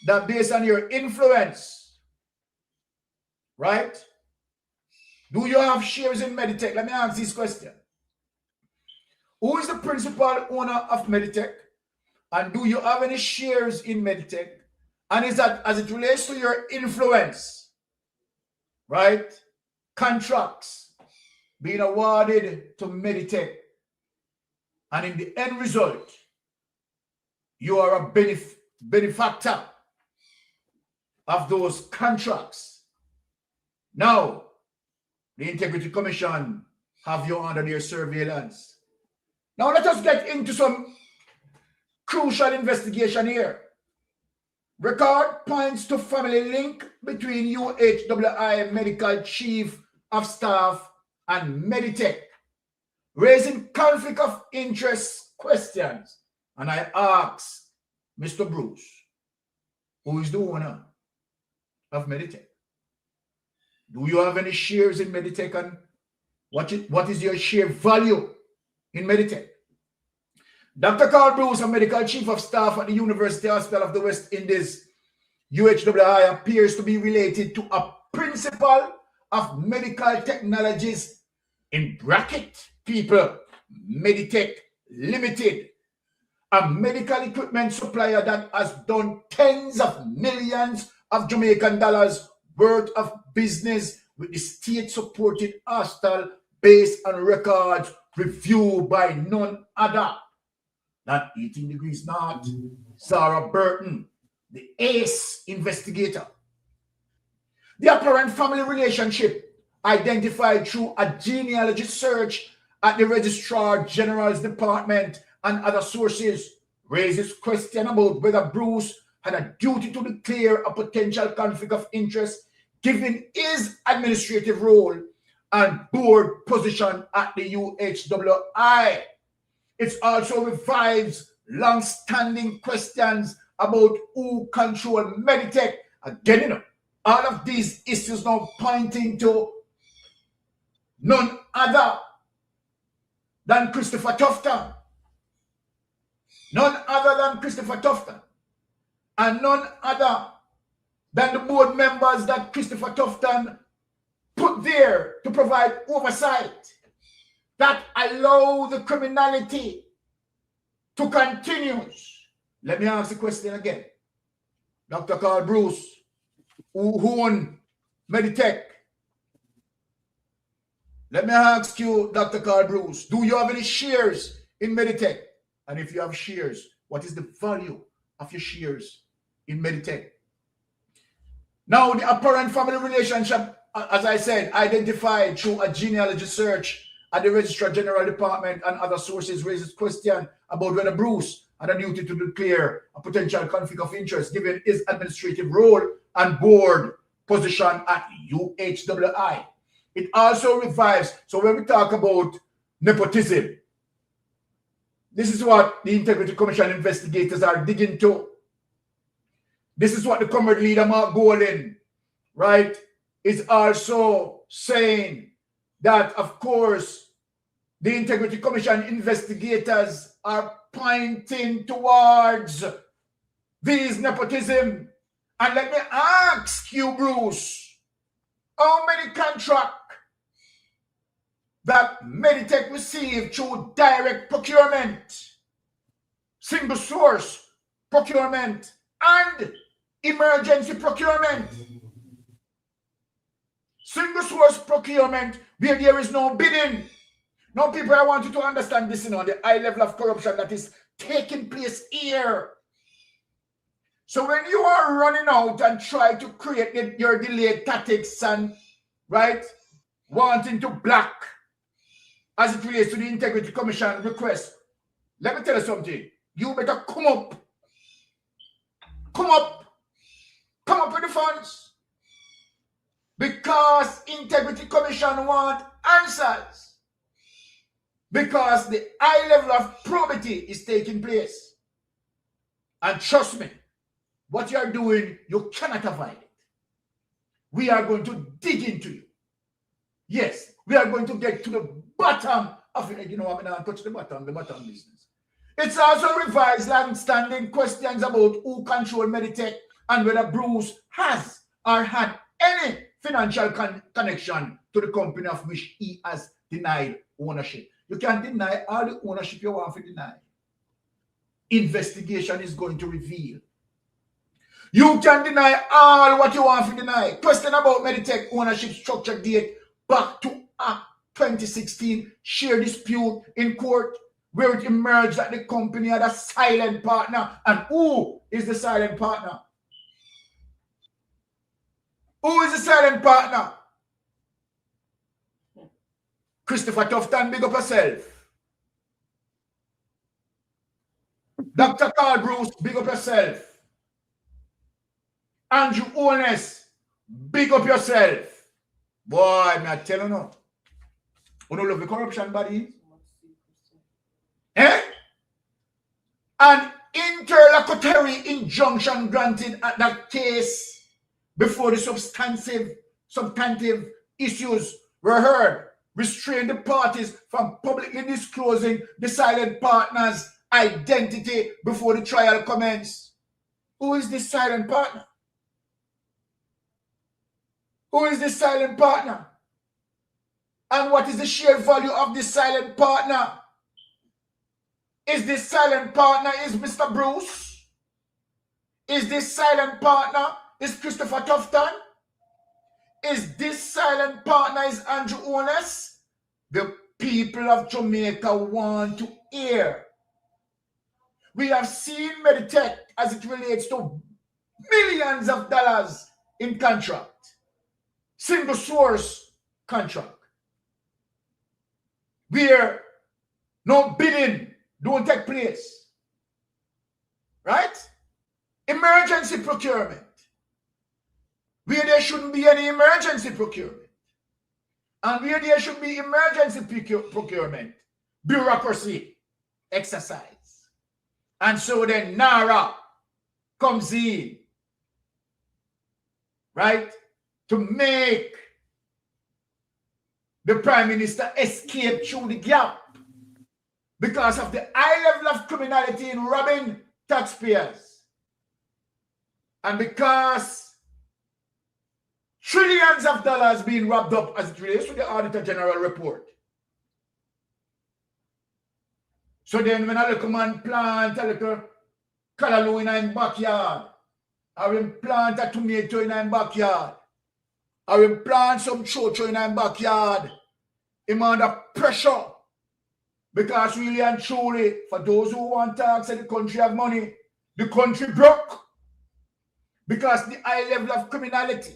that based on your influence, right, do you have shares in Meditech? Let me ask this question. Who is the principal owner of Meditech? And do you have any shares in Meditech? And is that, as it relates to your influence, right, contracts being awarded to Meditech, and in the end result, you are a benefactor of those contracts. Now, the Integrity Commission have you under their surveillance. Now let us get into some crucial investigation here. Record points to family link between UHWI Medical Chief of Staff and Meditech, raising conflict of interest questions. And I ask Mr. Bruce, who is the owner of Meditech? Do you have any shares in Meditech, and what is your share value in Meditech? Dr. Carl Bruce, a medical chief of staff at the University Hospital of the West Indies, UHWI, appears to be related to a principal of medical technologies, in bracket, people, Meditech Limited, a medical equipment supplier that has done tens of millions of Jamaican dollars worth of business with the state-supported hospital based on records reviewed by none other than 18 Degrees North, Sarah Burton, the ace investigator. The apparent family relationship identified through a genealogy search at the Registrar General's Department and other sources raises question about whether Bruce had a duty to declare a potential conflict of interest given his administrative role and board position at the UHWI. It also revives long-standing questions about who controls Meditech. Again, you know, all of these issues now pointing to none other than Christopher Tufton. None other than Christopher Tufton. And none other than the board members that Christopher Tufton put there to provide oversight that allow the criminality to continue. Let me ask the question again. Dr. Carl Bruce, who owned Meditech. Let me ask you, Dr. Carl Bruce, do you have any shares in Meditech? And if you have shares, what is the value of your shares in Meditech? Now, the apparent family relationship, as I said, identified through a genealogy search at the Registrar General Department and other sources raises question about whether Bruce had a duty to declare a potential conflict of interest given his administrative role and board position at UHWI. It also revives, so when we talk about nepotism, this is what the Integrity Commission investigators are digging to. This is what the comrade leader Mark Golden, right, is also saying, that of course the Integrity Commission investigators are pointing towards these nepotism. And let me ask you, Bruce, how many contracts that Meditech received through direct procurement, single source procurement, and emergency procurement? Single source procurement where there is no bidding. Now, people, I want you to understand this, you know, the high level of corruption that is taking place here. So when you are running out and try to create your delayed tactics and, right, wanting to block as it relates to the Integrity Commission request, let me tell you something. You better come up. Come up. Come up with the funds. Because Integrity Commission want answers. Because the high level of probity is taking place. And trust me, what you are doing, you cannot avoid it. We are going to dig into you. Yes, we are going to get to the bottom of it. You know, I'm going to touch the bottom business. It's also revised long-standing questions about who controls Meditech and whether Bruce has or had any financial connection to the company of which he has denied ownership. You can deny all the ownership you want to deny. Investigation is going to reveal. You can deny all what you want to deny. Question about Meditech ownership structure date back to Act 2016 share dispute in court where it emerged that the company had a silent partner. And who is the silent partner? Who is the silent partner? Christopher Tufton, big up yourself. Dr. Carl Bruce, big up yourself. Andrew Owners, big up yourself. Boy, I'm not telling you. You don't love the corruption body? Eh? An interlocutory injunction granted at that case before the substantive issues were heard, restrained the parties from publicly disclosing the silent partner's identity before the trial commenced. Who is this silent partner? Who is this silent partner? And what is the share value of this silent partner? Is this silent partner is Mr. Bruce? Is this silent partner is Christopher Tufton? Is this silent partner is Andrew Owners? The people of Jamaica want to hear. We have seen Meditech as it relates to millions of dollars in contract. Single source contract. Where no bidding don't take place. Right? Emergency procurement. Where there shouldn't be any emergency procurement. And where there should be emergency procurement. Bureaucracy exercise. And so then NARA comes in. Right? To make the Prime Minister escape through the gap because of the high level of criminality in robbing taxpayers. And because trillions of dollars being robbed up as it relates to the Auditor General report. So then when a little man plant a little callaloo in his backyard, or him plant a tomato in his backyard, or him plant some chocho in his backyard, him under pressure. Because really and truly, for those who want to say the country have money, the country broke. Because the high level of criminality.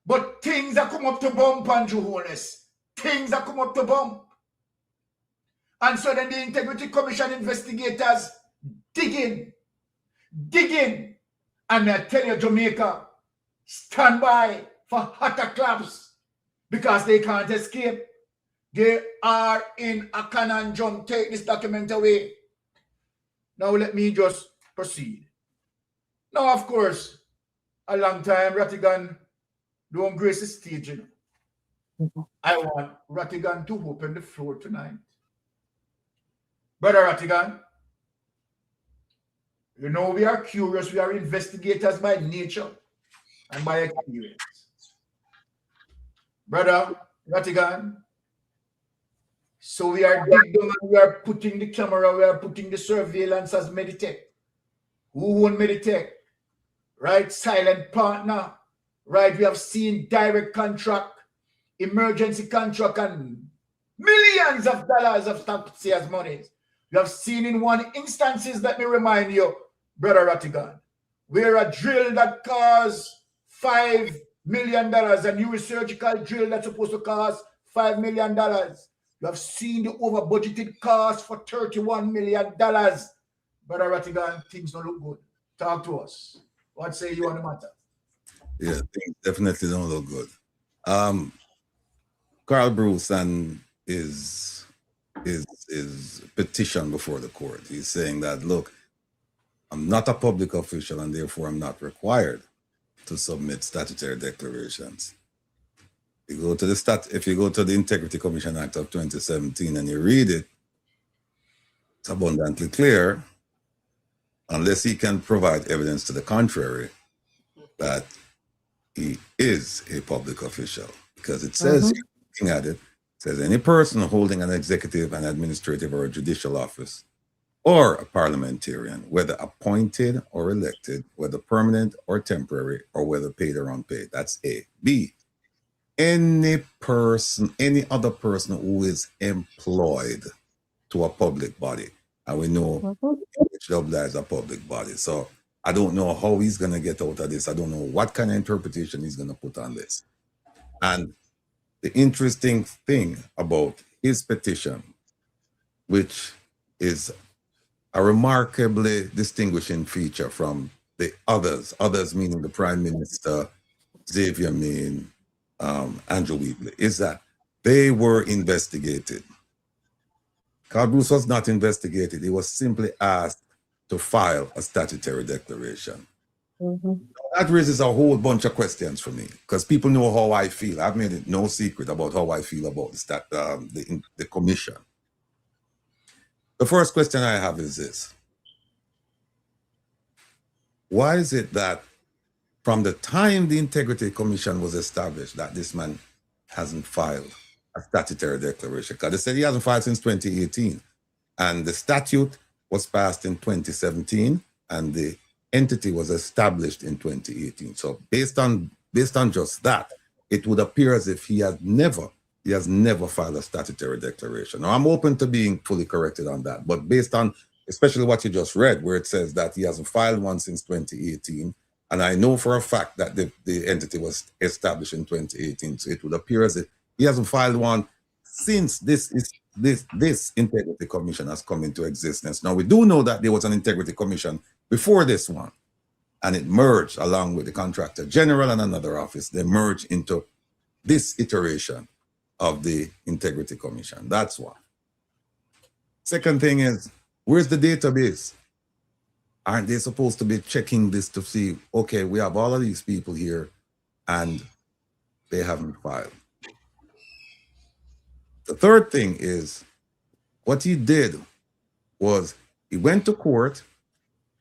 But things are come up to bump, Andrew Holness. Things are come up to bump. And so then the Integrity Commission investigators dig in. And I tell you, Jamaica, stand by for hotter claps because they can't escape. They are in a conundrum. Take this document away. Now let me just proceed. Now, of course, a long time Rattigan don't grace the stage. You know. I want Rattigan to open the floor tonight. Brother Rattigan, you know we are curious, we are investigators by nature and by experience. Brother Rattigan, so we are digging and we are putting the camera, we are putting the surveillance as Meditech. Who own Meditech? Right, silent partner. Right, we have seen direct contract, emergency contract, and millions of dollars of taxpayers' money. We have seen in one instances, let me remind you, Brother Rattigan, where a drill that costs $5 million, a neurosurgical drill that's supposed to cost $5 million. You have seen the over-budgeted cost for $31 million. Brother Rattigan, things don't look good. Talk to us. What say you on the matter? Yeah, things definitely don't look good. Carl Bruce and his petition before the court. He's saying that, look, I'm not a public official and therefore I'm not required to submit statutory declarations. If you go to the Integrity Commission Act of 2017 and you read it, it's abundantly clear, unless he can provide evidence to the contrary, that he is a public official. Because it says, looking at it, says any person holding an executive, an administrative, or a judicial office, or a parliamentarian, whether appointed or elected, whether permanent or temporary, or whether paid or unpaid. That's A. B. Any person, any other person who is employed to a public body. And we know HWI is a public body. So I don't know how he's going to get out of this. I don't know what kind of interpretation he's going to put on this. And the interesting thing about his petition, which is a remarkably distinguishing feature from the others meaning the Prime Minister, Xavier Main, Andrew Wheatley, is that they were investigated. Carl Bruce was not investigated. He was simply asked to file a statutory declaration. That raises a whole bunch of questions for me, because people know how I feel. I've made it no secret about how I feel about the commission. The first question I have is this. Why is it that from the time the Integrity Commission was established that this man hasn't filed a statutory declaration? Because they said he hasn't filed since 2018. And the statute was passed in 2017 and the entity was established in 2018. So based on just that, it would appear as if he has never filed a statutory declaration. Now I'm open to being fully corrected on that, but based on especially what you just read, where it says that he hasn't filed one since 2018, and I know for a fact that the entity was established in 2018, so it would appear as if he hasn't filed one since this Integrity Commission has come into existence. Now we do know that there was an Integrity Commission before this one, and it merged along with the Contractor General and another office. They merged into this iteration of the Integrity Commission. That's why. Second thing is, where's the database? Aren't they supposed to be checking this to see, okay, we have all of these people here and they haven't filed? The third thing is, what he did was he went to court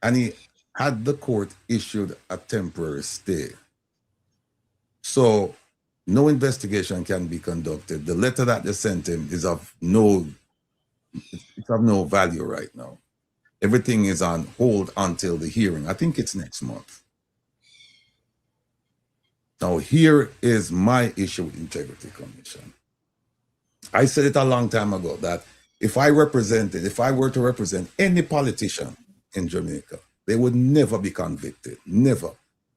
and he had the court issued a temporary stay. So no investigation can be conducted. The letter that they sent him is of no value right now. Everything is on hold until the hearing. I think it's next month. Now, here is my issue with Integrity Commission. I said it a long time ago that if I were to represent any politician in Jamaica, they would never be convicted, never,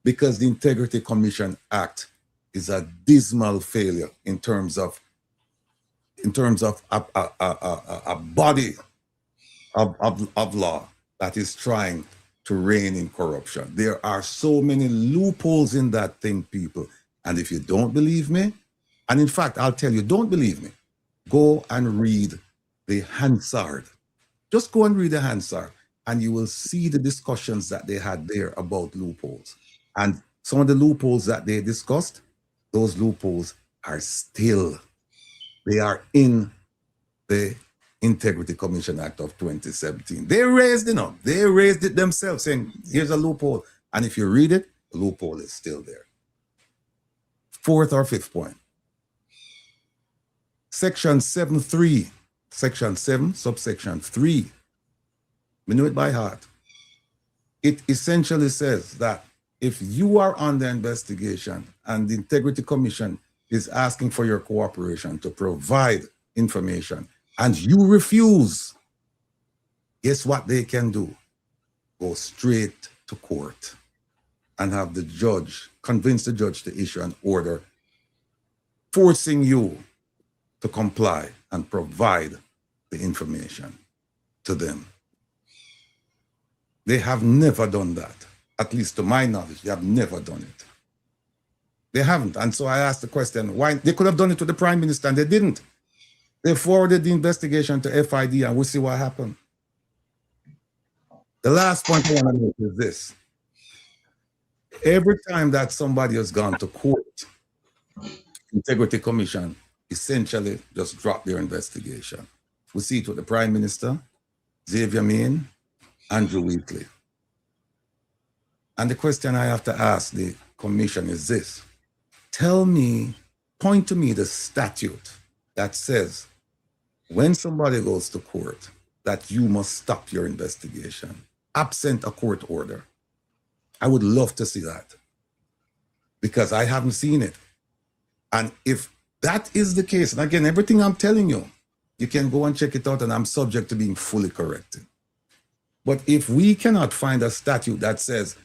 because the Integrity Commission Act is a dismal failure in terms of a body of law that is trying to rein in corruption. There are so many loopholes in that thing, people. And if you don't believe me, and in fact, I'll tell you, don't believe me, go and read the Hansard. Just go and read the Hansard, and you will see the discussions that they had there about loopholes. And some of the loopholes that they discussed, those loopholes are still, they are in the Integrity Commission Act of 2017. They raised it up. They raised it themselves, saying, here's a loophole. And if you read it, the loophole is still there. Fourth or fifth point. Section 7.3, Section 7, subsection 3. We know it by heart. It essentially says that if you are under investigation and the Integrity Commission is asking for your cooperation to provide information and you refuse, guess what they can do? Go straight to court and have the judge, convince the judge to issue an order forcing you to comply and provide the information to them. They have never done that. At least to my knowledge, they have never done it. They haven't. And so I asked the question, why? They could have done it to the Prime Minister and they didn't. They forwarded the investigation to FID and we'll see what happened. The last point I want to make is this. Every time that somebody has gone to court, Integrity Commission essentially just dropped their investigation. We see it with the Prime Minister, Xavier Main, Andrew Wheatley. And the question I have to ask the commission is this. Tell me, point to me the statute that says when somebody goes to court that you must stop your investigation, absent a court order. I would love to see that because I haven't seen it. And if that is the case, and again, everything I'm telling you, you can go and check it out and I'm subject to being fully corrected. But if we cannot find a statute that says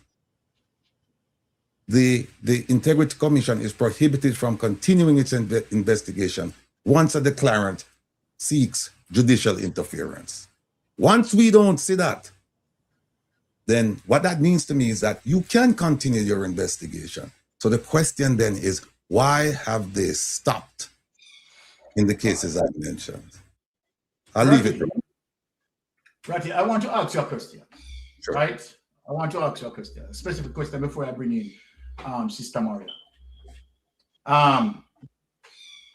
the Integrity Commission is prohibited from continuing its investigation once a declarant seeks judicial interference. Once we don't see that, then what that means to me is that you can continue your investigation. So the question then is, why have they stopped in the cases I mentioned? I'll leave it. Ratty, I want to ask you a question, Sure. right? I want to ask you a question, a specific question before I bring in Sister Maria.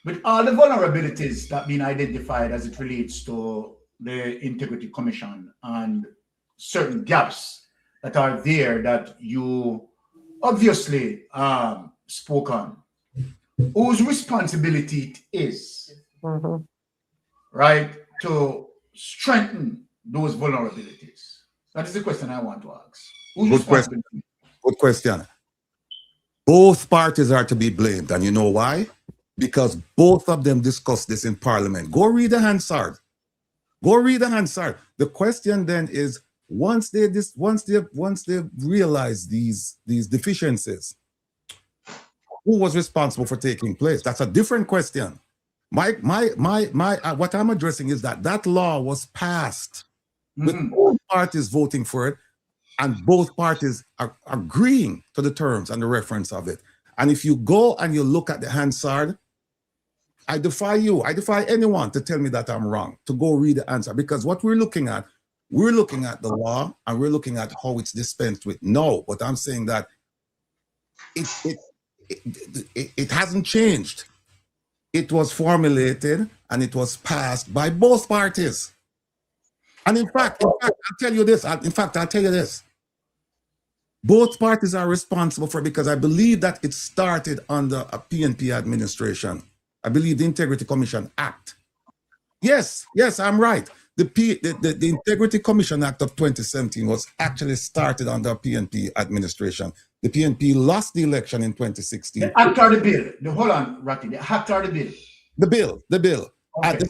With all the vulnerabilities that have been identified as it relates to the Integrity Commission and certain gaps that are there that you obviously spoke on, whose responsibility it is, right, to strengthen those vulnerabilities? That is the question I want to ask. Good question. Good question. Both parties are to be blamed, and you know why? Because both of them discussed this in Parliament. Go read the Hansard. Go read the Hansard. The question then is, once they realize these deficiencies, who was responsible for taking place? That's a different question. What I'm addressing is that law was passed with both parties voting for it, and both parties are agreeing to the terms and the reference of it. And if you go and you look at the Hansard, I defy anyone to tell me that I'm wrong, to go read the answer, because what we're looking at the law and we're looking at how it's dispensed with. No, but I'm saying that it hasn't changed. It was formulated and it was passed by both parties. And in fact, I'll tell you this. Both parties are responsible for it, because I believe that it started under a PNP administration. I believe the Integrity Commission Act. Yes, I'm right. The Integrity Commission Act of 2017 was actually started under a PNP administration. The PNP lost the election in 2016. The act or the bill? Hold on, Ratty. The act or the bill? The bill. Okay.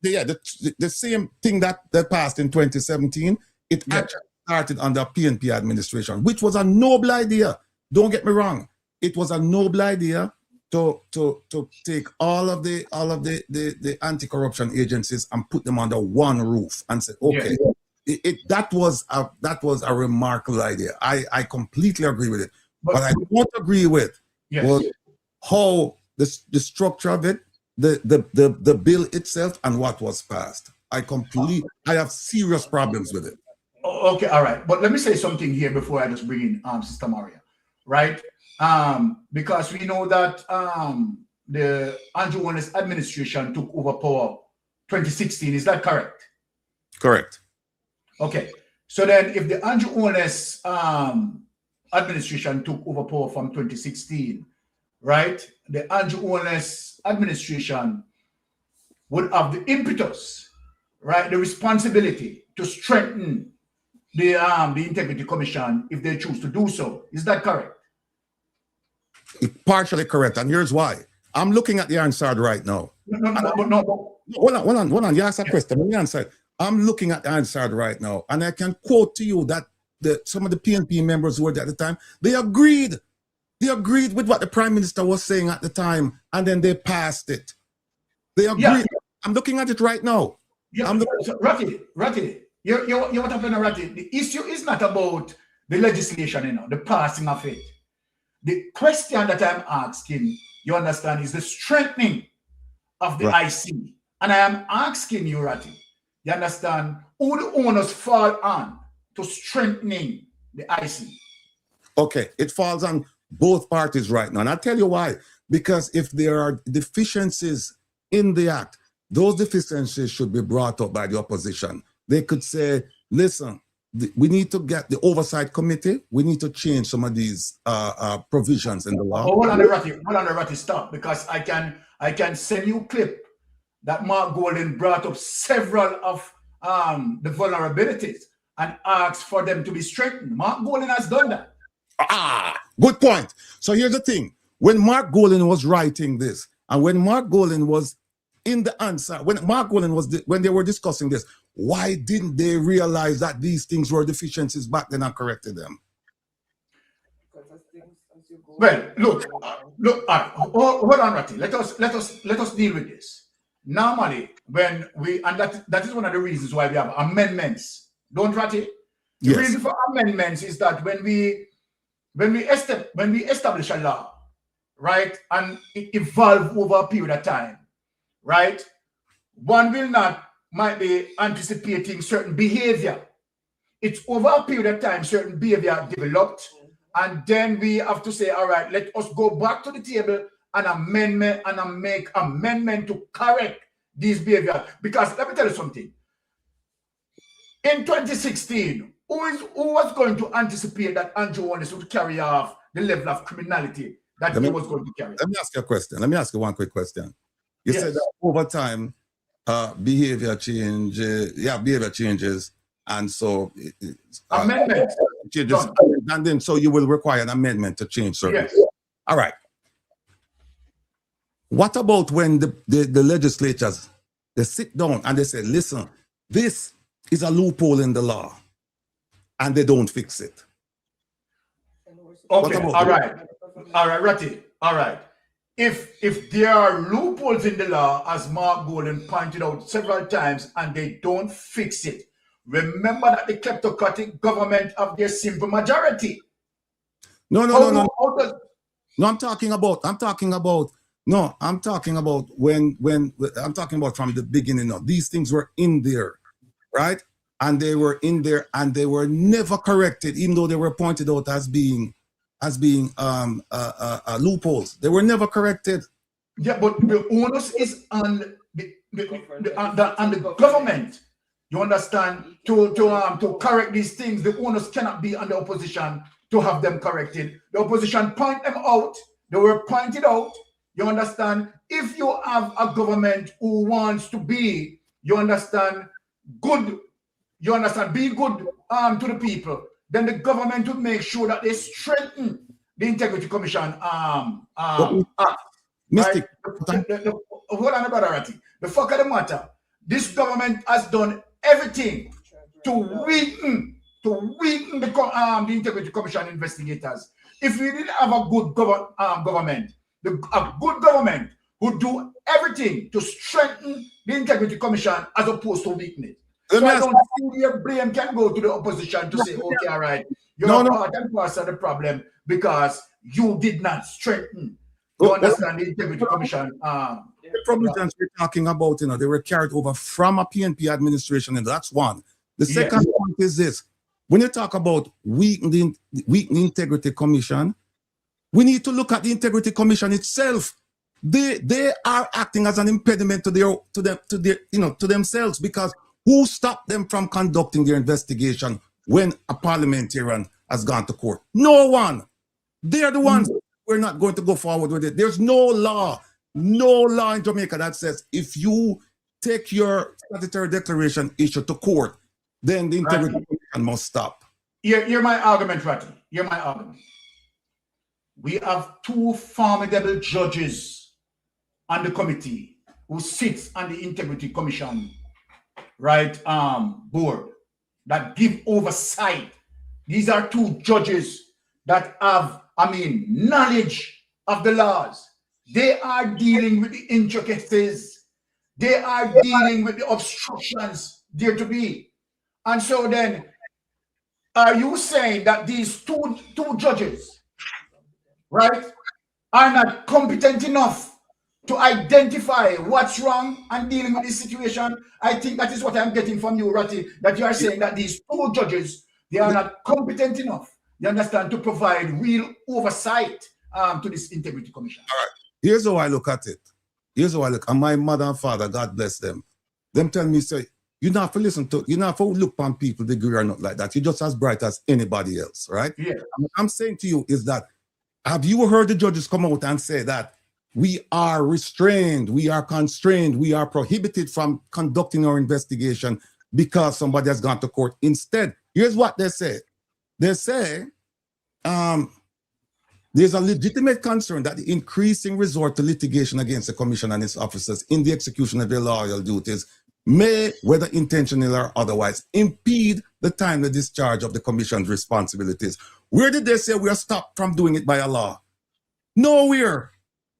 The same thing that passed in 2017, it actually started under a PNP administration, which was a noble idea. Don't get me wrong. It was a noble idea to take all of the anti-corruption agencies and put them under one roof and say, okay, that was a remarkable idea. I completely agree with it. But I don't agree with was how the structure of it, the bill itself, and what was passed. I have serious problems with it. Okay, all right. But let me say something here before I just bring in Sister Maria, right? Because we know that the Andrew Holness administration took over power 2016. Is that correct? Correct. Okay. So then if the Andrew Holness administration took over power from 2016, right, the Andrew Holness administration would have the impetus, right, the responsibility to strengthen the Integrity Commission if they choose to do so. Is that correct? Partially correct, and here's why. I'm looking at the Hansard right now. No. Hold on. You asked a question. Let me answer it. I'm looking at the Hansard right now, and I can quote to you that some of the PNP members who were there at the time, they agreed. They agreed with what the Prime Minister was saying at the time, and then they passed it. They agreed. Yeah. I'm looking at it right now. Yeah, Ratty, you what happened, Ratty? The issue is not about the legislation, the passing of it. The question that I'm asking, you understand, is the strengthening of the IC. And I am asking you, Ratty, you understand, who the owners fall on to strengthening the IC? Okay, it falls on both parties right now. And I'll tell you why. Because if there are deficiencies in the act, those deficiencies should be brought up by the opposition. They could say, listen, we need to get the oversight committee. We need to change some of these provisions in the law. Hold on, Ratty, stop, because I can send you a clip that Mark Golden brought up several of the vulnerabilities and asked for them to be strengthened. Mark Golden has done that. Good point. So here's the thing. When Mark Golden was writing this, and when Mark Golden was in the answer, when they were discussing this, why didn't they realize that these things were deficiencies back then and corrected them? Well, look. Hold on, Ratty. Let us deal with this. Normally, when we, and that is one of the reasons why we have amendments, don't Ratty? The Yes. reason for amendments is that when we establish a law, right, and it evolve over a period of time, right, one might be anticipating certain behavior. It's over a period of time, certain behavior developed, and then we have to say, all right, let us go back to the table and make amendment to correct these behavior. Because let me tell you something. In 2016, who was going to anticipate that Andrew Holness would carry off the level of criminality that he was going to carry? Let me ask you a question. Let me ask you one quick question. You said that over time, behavior changes, and so amendment changes, and then so you will require an amendment to change certain. Yes. All right. What about when the legislatures, they sit down and they say, listen, this is a loophole in the law, and they don't fix it? Okay, all right, Ratty, all right. If there are loopholes in the law, as Mark Golden pointed out several times, and they don't fix it, remember that the kleptocratic government have their simple majority. No, I'm talking about from the beginning. Of these things were in there, right? And they were in there, and they were never corrected, even though they were pointed out as being loopholes. They were never corrected. Yeah, but the onus is on the government. You understand? To correct these things, the onus cannot be on the opposition to have them corrected. The opposition point them out. They were pointed out. You understand? If you have a government who wants to be, you understand, good, you understand, be good to the people, then the government would make sure that they strengthen the Integrity Commission act. Mystic. Right? Hold on, Brother Ratty. The fuck of the matter, this government has done everything to weaken the Integrity Commission investigators. If we didn't have a good government, a good government would do everything to strengthen the Integrity Commission as opposed to weaken it. So I don't see where blame can go to the opposition to say, okay, all right, you're part and parcel of the problem because you did not strengthen. You understand the Integrity Commission? The provisions we're talking about, they were carried over from a PNP administration, and that's one. The second point is this: when you talk about weakening the Integrity Commission, we need to look at the Integrity Commission itself. They are acting as an impediment to themselves, because who stopped them from conducting their investigation when a parliamentarian has gone to court? No one. They're the ones. We're not going to go forward with it. There's no law in Jamaica that says if you take your statutory declaration issue to court, then the Integrity Commission must stop. Hear my argument, Ratty. Hear my argument. We have two formidable judges on the committee who sits on the Integrity Commission board that give oversight. These are two judges that have, knowledge of the laws. They are dealing with the intricacies. They are dealing with the obstructions there to be. And so then, are you saying that these two judges, are not competent enough to identify what's wrong and dealing with this situation? I think that is what I'm getting from you, Ratty, that you are saying that these two judges, they are not competent enough, you understand, to provide real oversight to this Integrity Commission. All right. Here's how I look at it. And my mother and father, God bless them, tell me, say, you not to listen to, you not to look on people degree or not like that. You're just as bright as anybody else, right? Yeah. What I'm saying to you is that, have you heard the judges come out and say that we are restrained, we are constrained, we are prohibited from conducting our investigation because somebody has gone to court? Instead, here's what they say. They say there's a legitimate concern that the increasing resort to litigation against the commission and its officers in the execution of their loyal duties may, whether intentionally or otherwise, impede the timely discharge of the commission's responsibilities. Where did they say we are stopped from doing it by a law? Nowhere.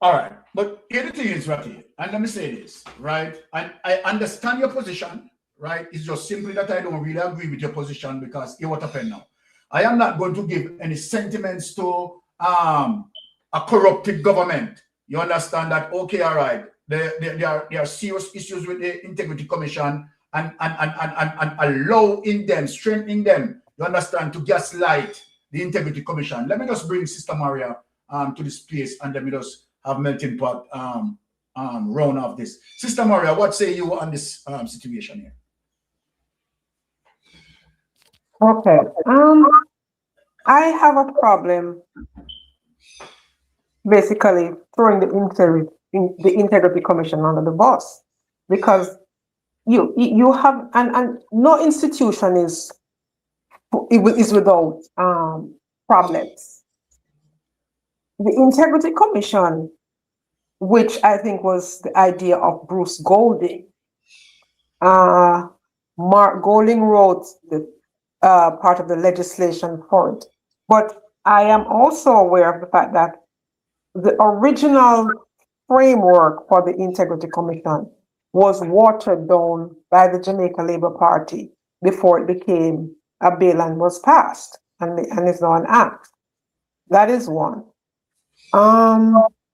All right, but here the thing is, Ratty, and let me say this, right? I understand your position, right? It's just simply that I don't really agree with your position because here what happened now. I am not going to give any sentiments to a corrupted government. You understand that? Okay, all right. There are serious issues with the Integrity Commission and allowing them, strengthening them, you understand, to gaslight the Integrity Commission. Let me just bring Sister Maria to this place and let me just have melting pot round off this. Sister Maria, what say you on this situation here? Okay. I have a problem basically throwing the Integrity Commission under the bus because you have and no institution is without problems. The Integrity Commission, which I think was the idea of Bruce Golding, Mark Golding wrote the part of the legislation for it. But I am also aware of the fact that the original framework for the Integrity Commission was watered down by the Jamaica Labour Party before it became a bill and was passed and is now an act. That is one.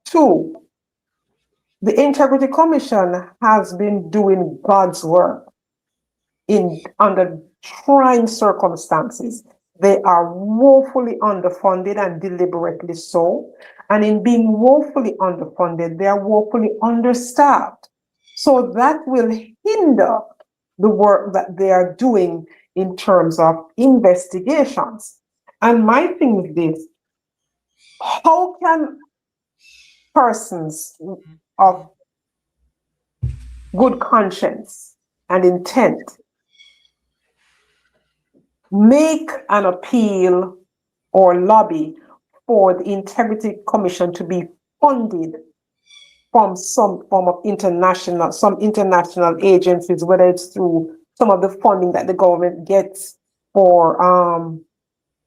Two, the Integrity Commission has been doing God's work under trying circumstances. They are woefully underfunded and deliberately so. And in being woefully underfunded, they are woefully understaffed. So that will hinder the work that they are doing in terms of investigations. And my thing is this: how can persons of good conscience and intent make an appeal or lobby for the Integrity Commission to be funded from some form of international agencies, whether it's through some of the funding that the government gets for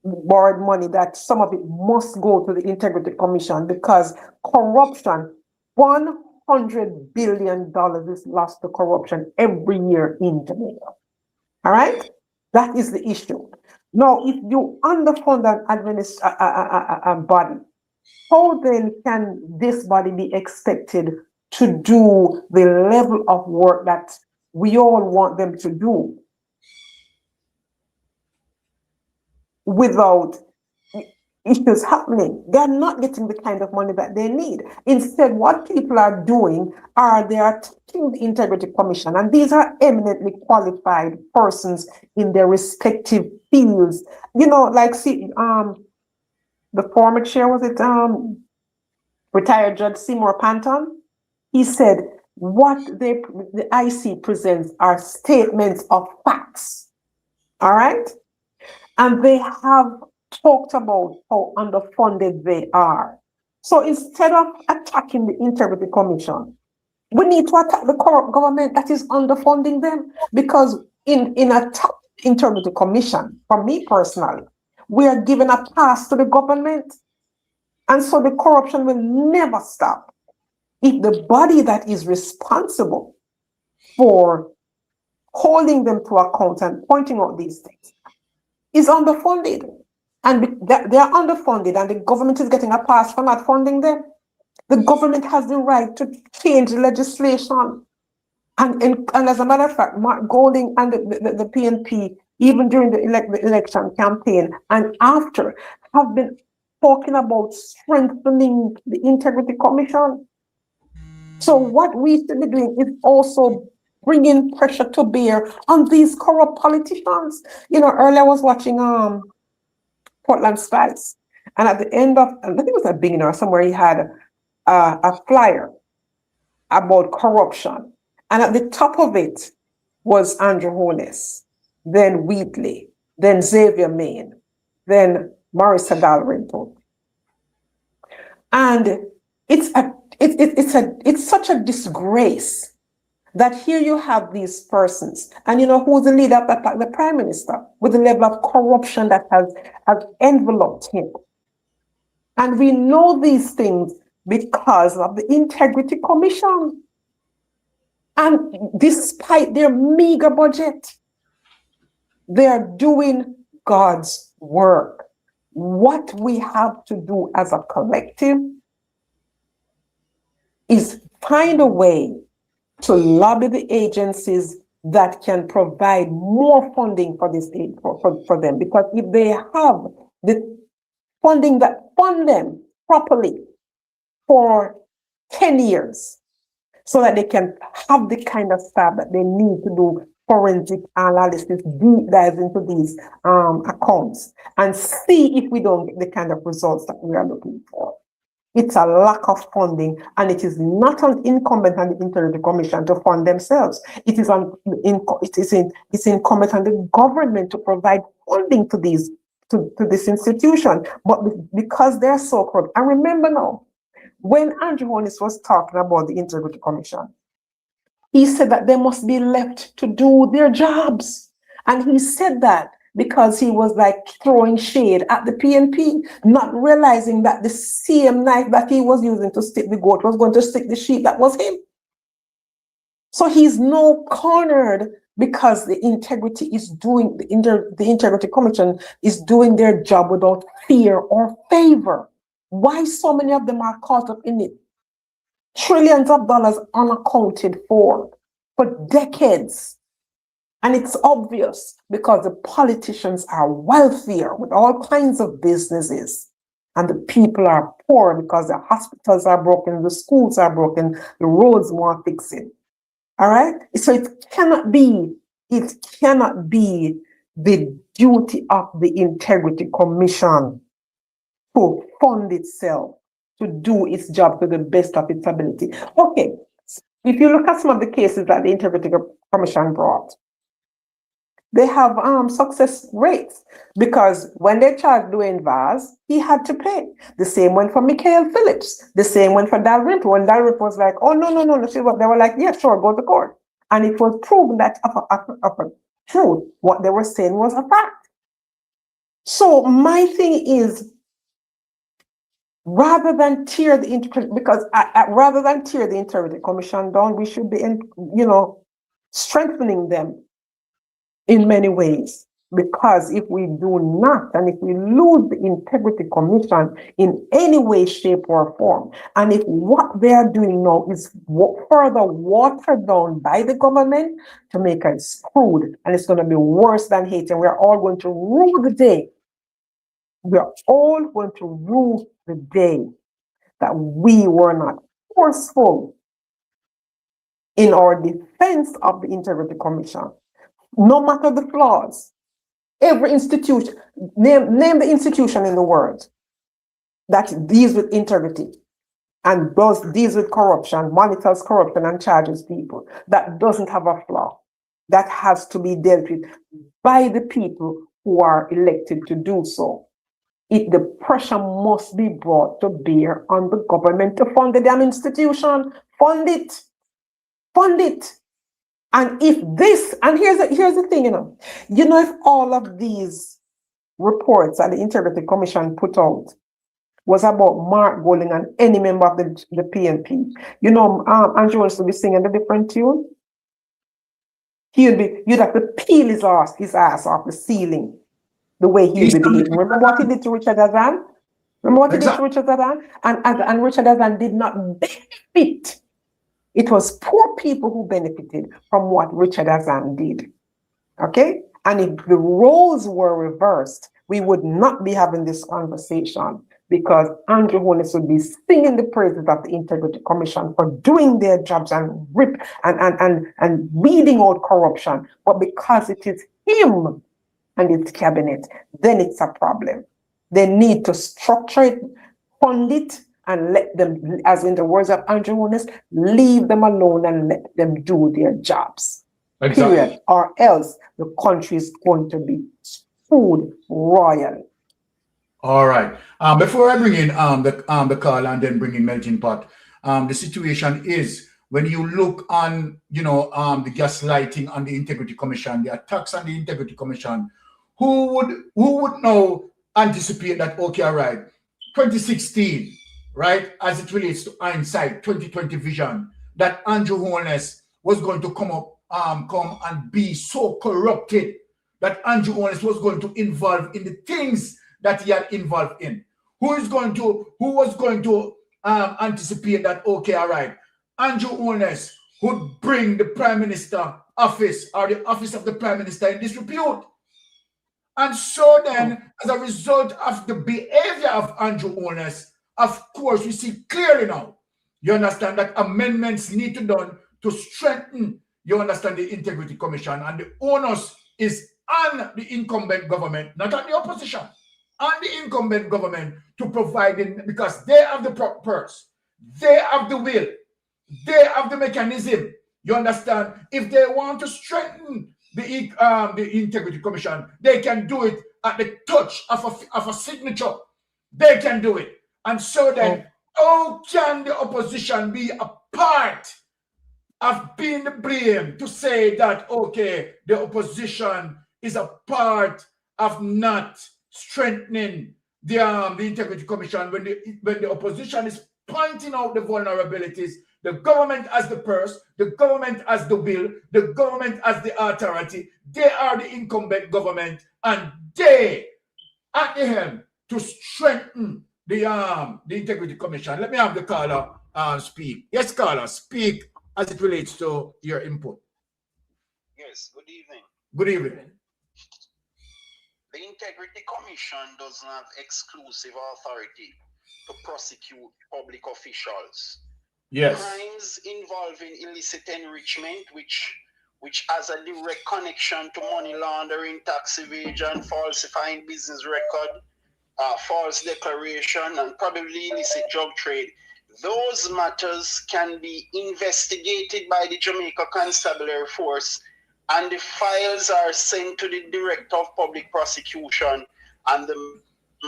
borrowed money, that some of it must go to the Integrity Commission because corruption, $100 billion is lost to corruption every year in Jamaica. All right? That is the issue. Now, if you underfund an body, how then can this body be expected to do the level of work that we all want them to do without issues happening? They're not getting the kind of money that they need. Instead, what people are doing they are taking the Integrity Commission, and these are eminently qualified persons in their respective fields. You know, like the former chair, was it retired Judge Seymour Panton? He said what the IC presents are statements of facts. All right? And they have talked about how underfunded they are. So instead of attacking the Integrity Commission, we need to attack the corrupt government that is underfunding them, because in a top Integrity Commission, for me personally, we are giving a pass to the government, and so the corruption will never stop if the body that is responsible for holding them to account and pointing out these things is underfunded. And they are underfunded, and the government is getting a pass for not funding them. The government has the right to change the legislation. And as a matter of fact, Mark Golding and the PNP, even during the election campaign and after, have been talking about strengthening the Integrity Commission. So what we should be doing is also bringing pressure to bear on these corrupt politicians. You know, earlier I was watching Portland Spice, and at the end of, I think it was a beginner somewhere, he had a flyer about corruption, and at the top of it was Andrew Holness, then Wheatley, then Xavier Main, then Marissa Dalrymple. And it's such a disgrace that here you have these persons, and you know who's the leader of the Prime Minister, with the level of corruption that has enveloped him. And we know these things because of the Integrity Commission. And despite their meager budget, they are doing God's work. What we have to do as a collective is find a way to lobby the agencies that can provide more funding for this aid for them. Because if they have the funding that fund them properly for 10 years, so that they can have the kind of staff that they need to do forensic analysis, deep dives into these accounts, and see if we don't get the kind of results that we are looking for. It's a lack of funding, and it is not incumbent on the Integrity Commission to fund themselves. It is incumbent on the government to provide funding to these to this institution. But because they're so corrupt, and remember now, when Andrew Holness was talking about the Integrity Commission, he said that they must be left to do their jobs. And he said that because he was like throwing shade at the PNP, not realizing that the same knife that he was using to stick the goat was going to stick the sheep that was him. So he's now cornered because the integrity is doing, the Integrity Commission is doing their job without fear or favor. Why so many of them are caught up in it? Trillions of dollars unaccounted for decades. And it's obvious because the politicians are wealthier with all kinds of businesses. And the people are poor because the hospitals are broken, the schools are broken, the roads want fixing. All right? So it cannot be the duty of the Integrity Commission to fund itself, to do its job to the best of its ability. Okay, if you look at some of the cases that the Integrity Commission brought, they have success rates, because when they charged Dwayne Vaz, he had to pay. The same went for Michael Phillips. The same went for Dalrymple. When Dalrymple was like, oh, no. They were like, yeah, sure, go to court. And it was proven that of a truth, what they were saying was a fact. So my thing is, rather than tear the Integrity Commission down, we should be, strengthening them in many ways. Because if we do not, and if we lose the Integrity Commission in any way, shape, or form, and if what they are doing now is further watered down by the government to make us screwed, and it's going to be worse than Haiti, and we're all going to rue the day. We're all going to rue the day that we were not forceful in our defense of the Integrity Commission. No matter the flaws, every institution, name the institution in the world that deals with integrity and deals with corruption, monitors corruption and charges people, that doesn't have a flaw, that has to be dealt with by the people who are elected to do so. The pressure must be brought to bear on the government to fund the damn institution. Fund it. Fund it. And if this, and here's the thing, if all of these reports that the Integrity Commission put out was about Mark Golding and any member of the PNP, Andrew wants to be singing a different tune. You'd have to peel his ass off the ceiling the way he would behave. Remember what he did to Richard Azan? And Richard Azan did not benefit. It was poor people who benefited from what Richard Azan did. Okay? And if the roles were reversed, we would not be having this conversation, because Andrew Holness would be singing the praises of the Integrity Commission for doing their jobs and weeding out corruption. But because it is him and his cabinet, then it's a problem. They need to structure it, fund it, and let them, as in the words of Andrew Holness, leave them alone and let them do their jobs. Exactly. Period. Or else the country is going to be food royal. All right. Before I bring in the call and then bring in Melting Pot, the situation is, when you look on, the gaslighting on the Integrity Commission, the attacks on the Integrity Commission, who would now anticipate that, okay, all right, 2016, right, as it relates to hindsight, 2020 vision, that Andrew Holness was going to come and be so corrupted that Andrew Holness was going to involve in the things that he had involved in? Who was going to anticipate that, okay, all right, Andrew Holness would bring the Prime Minister office or the office of the Prime Minister in disrepute? And so then, as a result of the behavior of Andrew Holness, of course, we see clearly now, you understand, that amendments need to be done to strengthen, you understand, the Integrity Commission, and the onus is on the incumbent government, not on the opposition, on the incumbent government to provide it, because they have the purse, they have the will, they have the mechanism. You understand? If they want to strengthen the Integrity Commission, they can do it at the touch of a signature. They can do it. And so then, how can the opposition be a part of being the blame to say that, okay, the opposition is a part of not strengthening the Integrity Commission when the opposition is pointing out the vulnerabilities? The government has the purse, the government has the will, the government has the authority. They are the incumbent government, and they at the helm to strengthen the Integrity Commission. Let me have the caller speak. Yes, caller, speak as it relates to your input. Yes, good evening. Good evening. The Integrity Commission doesn't have exclusive authority to prosecute public officials. Yes. Crimes involving illicit enrichment, which has a direct connection to money laundering, tax evasion, falsifying business record, false declaration, and probably illicit drug trade. Those matters can be investigated by the Jamaica Constabulary Force, and the files are sent to the Director of Public Prosecution, and the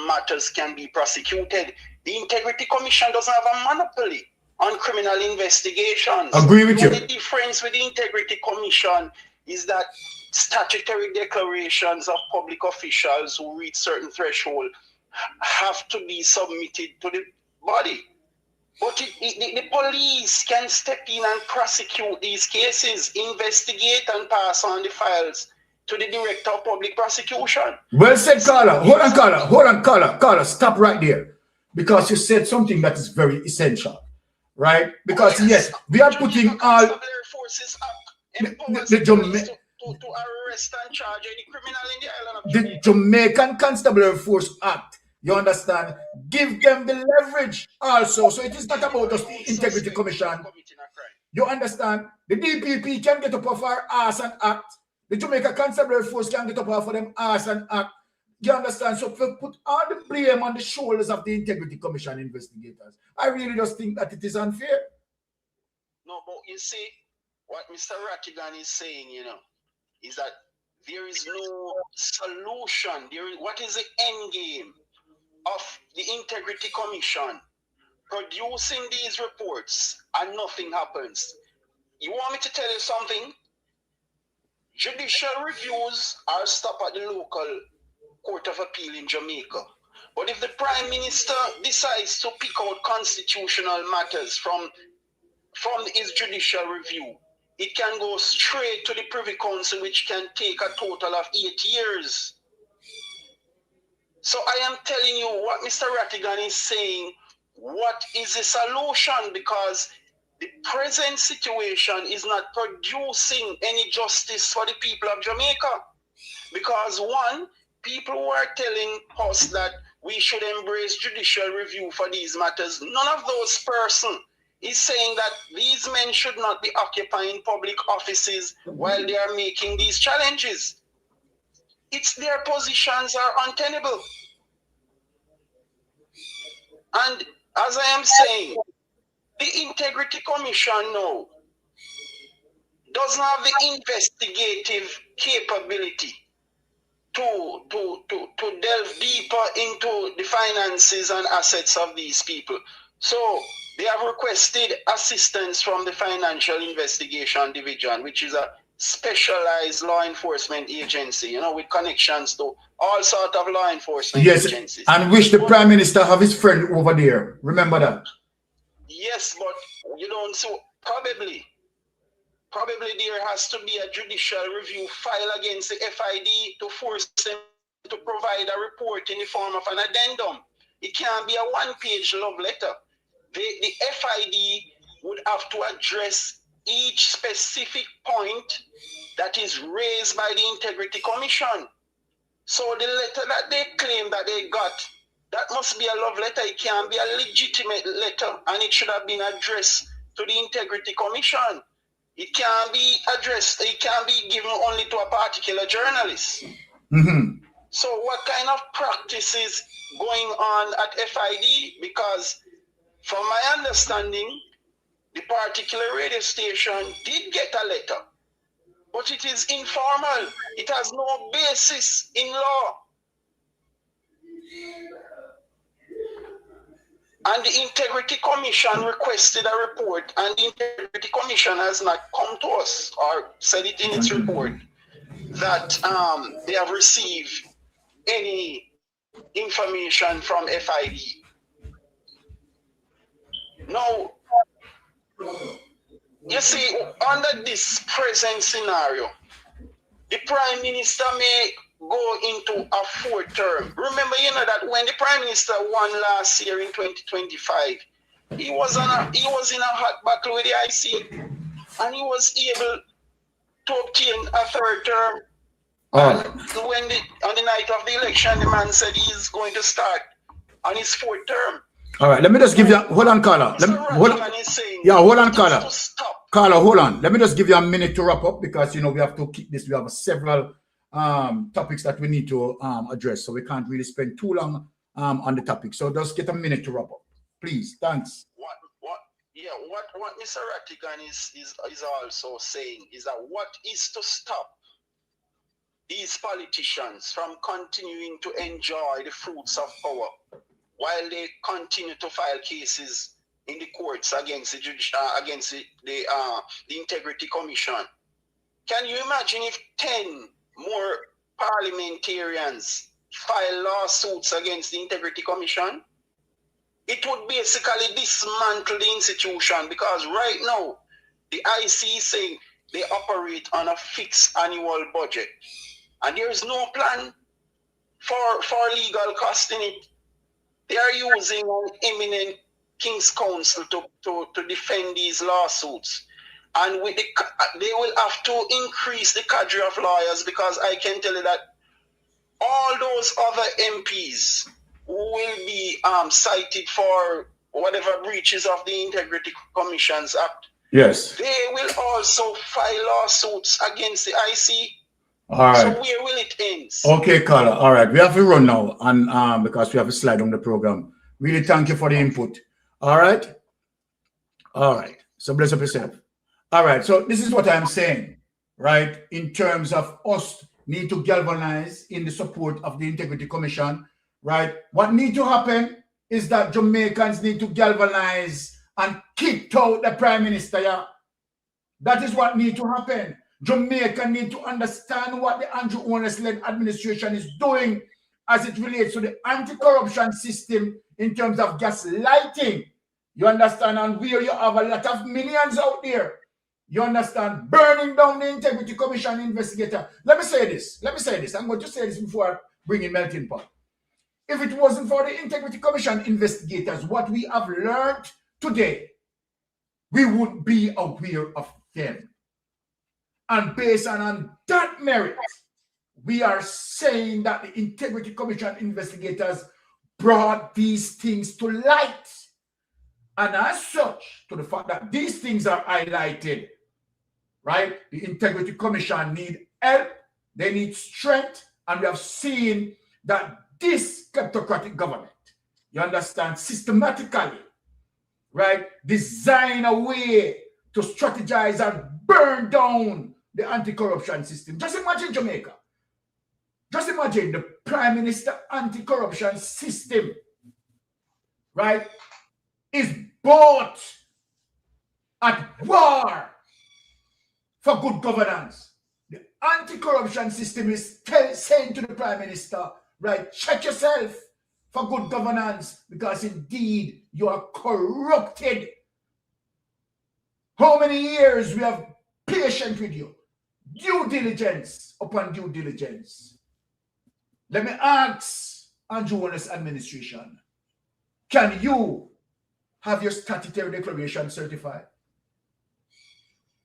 matters can be prosecuted. The Integrity Commission doesn't have a monopoly on criminal investigations. Agree with you. The difference with the Integrity Commission is that statutory declarations of public officials who reach certain threshold have to be submitted to the body. But the police can step in and prosecute these cases, investigate and pass on the files to the Director of Public Prosecution. Well said, caller. Hold on, caller. Stop right there. Because you said something that is very essential. Right? Because yes, we are putting all forces the Jamaican to arrest and charge any criminal in the island of Jamaica. The Jamaican Constabulary Force Act, you understand, give them the leverage also. So it is not about just the Integrity Commission. You understand? The DPP can get up off our ass and act. The Jamaica Constabulary Force can get up off of them ass and act. You understand? So we put all the blame on the shoulders of the Integrity Commission investigators. I really just think that it is unfair. No, but you see, what Mr. Rattigan is saying, is that there is no solution. What is the end game of the Integrity Commission producing these reports and nothing happens? You want me to tell you something? Judicial reviews are stopped at the local Court of Appeal in Jamaica. But if the Prime Minister decides to pick out constitutional matters from his judicial review, it can go straight to the Privy Council, which can take a total of 8 years. So I am telling you what Mr. Rattigan is saying. What is the solution? Because the present situation is not producing any justice for the people of Jamaica. Because one, people who are telling us that we should embrace judicial review for these matters, none of those persons is saying that these men should not be occupying public offices while they are making these challenges. It's their positions are untenable. And as I am saying, the Integrity Commission now doesn't have the investigative capability to delve deeper into the finances and assets of these people. So they have requested assistance from the Financial Investigation Division, which is a specialized law enforcement agency, with connections to all sorts of law enforcement agencies. And wish the Prime Minister have his friend over there. Remember that. Yes, but you don't. So probably probably there has to be a judicial review file against the FID to force them to provide a report in the form of an addendum. It can't be a one-page love letter. The FID would have to address each specific point that is raised by the Integrity Commission. So the letter that they claim that they got, that must be a love letter. It can't be a legitimate letter, and it should have been addressed to the Integrity Commission. It can't be addressed, it can't be given only to a particular journalist. Mm-hmm. So what kind of practice is going on at FID? Because from my understanding, the particular radio station did get a letter, but it is informal. It has no basis in law. And the Integrity Commission requested a report, and the Integrity Commission has not come to us or said it in its report that they have received any information from FID. Now, you see, under this present scenario, the Prime Minister may go into a fourth term. Remember, you know, that when the Prime Minister won last year in 2025, he was in a hot battle with the IC, and he was able to obtain a third term. And on the night of the election, the man said he's going to start on his fourth term. All right, let me just give you, hold on, Carla. Hold on, Carla. Carla, hold on. Let me just give you a minute to wrap up, because, you know, we have to keep this. We have several topics that we need to address, so we can't really spend too long on the topic. So just get a minute to wrap up, please. Thanks. What Mr. Rattigan is also saying is that what is to stop these politicians from continuing to enjoy the fruits of power while they continue to file cases in the courts against the Integrity Commission? Can you imagine if 10 more parliamentarians file lawsuits against the Integrity Commission? It would basically dismantle the institution, because right now the IC is saying they operate on a fixed annual budget, and there is no plan for legal cost in it. They are using an eminent King's Counsel to defend these lawsuits. And with they will have to increase the cadre of lawyers, because I can tell you that all those other MPs who will be cited for whatever breaches of the Integrity Commissions Act, yes, they will also file lawsuits against the IC. All right. So where will it end? Okay, Carla. All right, we have to run now, and because we have a slide on the program. Really, thank you for the input. All right. So bless up yourself. All right. So this is what I'm saying, right? In terms of us need to galvanize in the support of the Integrity Commission, right? What needs to happen is that Jamaicans need to galvanize and kick out the Prime Minister. Yeah? That is what needs to happen. Jamaica need to understand what the Andrew Holness-led administration is doing as it relates to the anti-corruption system in terms of gaslighting. You understand? And where you have a lot of millions out there, you understand, burning down the Integrity Commission investigator. Let me say this. I'm going to say this before I bring in Melting Pot. If it wasn't for the Integrity Commission investigators, what we have learned today, we would be aware of them. And based on that merit, we are saying that the Integrity Commission investigators brought these things to light. And as such, to the fact that these things are highlighted, right? The Integrity Commission need help, they need strength, and we have seen that this kleptocratic government, you understand, systematically, right, design a way to strategize and burn down the anti-corruption system. Just imagine Jamaica. Just imagine the Prime Minister anti-corruption system, right, is bought at war for good governance. The anti-corruption system is saying to the Prime Minister, right, check yourself for good governance, because indeed you are corrupted. How many years we have patient with you. Due diligence upon due diligence. Let me ask Andrew Wallace administration, can you have your statutory declaration certified?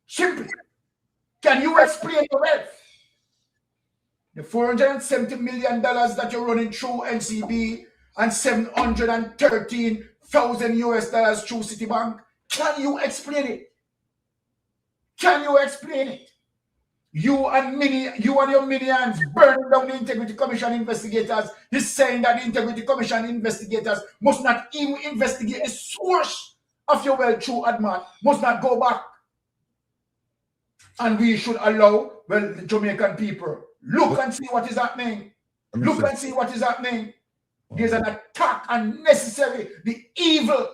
Simply. Can you explain the wealth? The $470 million that you're running through NCB and $713,000 US through Citibank, can you explain it? Can you explain it? You and your minions burning down the Integrity Commission investigators. He's saying that the Integrity Commission investigators must not even investigate the source of your wealth through Adman, must not go back. And we should allow, well, the Jamaican people, look and see what is happening. Look and see what is happening. There's an attack unnecessary, the evil,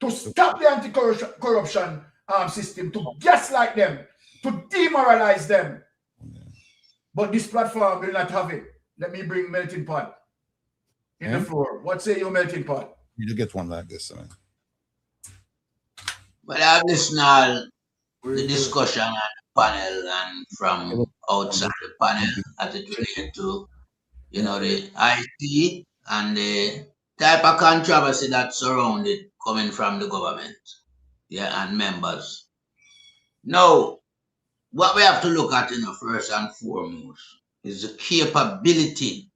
to stop the anti-corruption system, to gaslight them, to demoralize them. But this platform will not have it. Let me bring Melting Pot in the floor. What say you, Melting Pot? You get one like this, man. But I've listened to the discussion on the panel and from outside the panel as it related to, you know, the IT and the type of controversy that surrounded coming from the government, yeah, and members. Now, what we have to look at, you know, first and foremost is the capability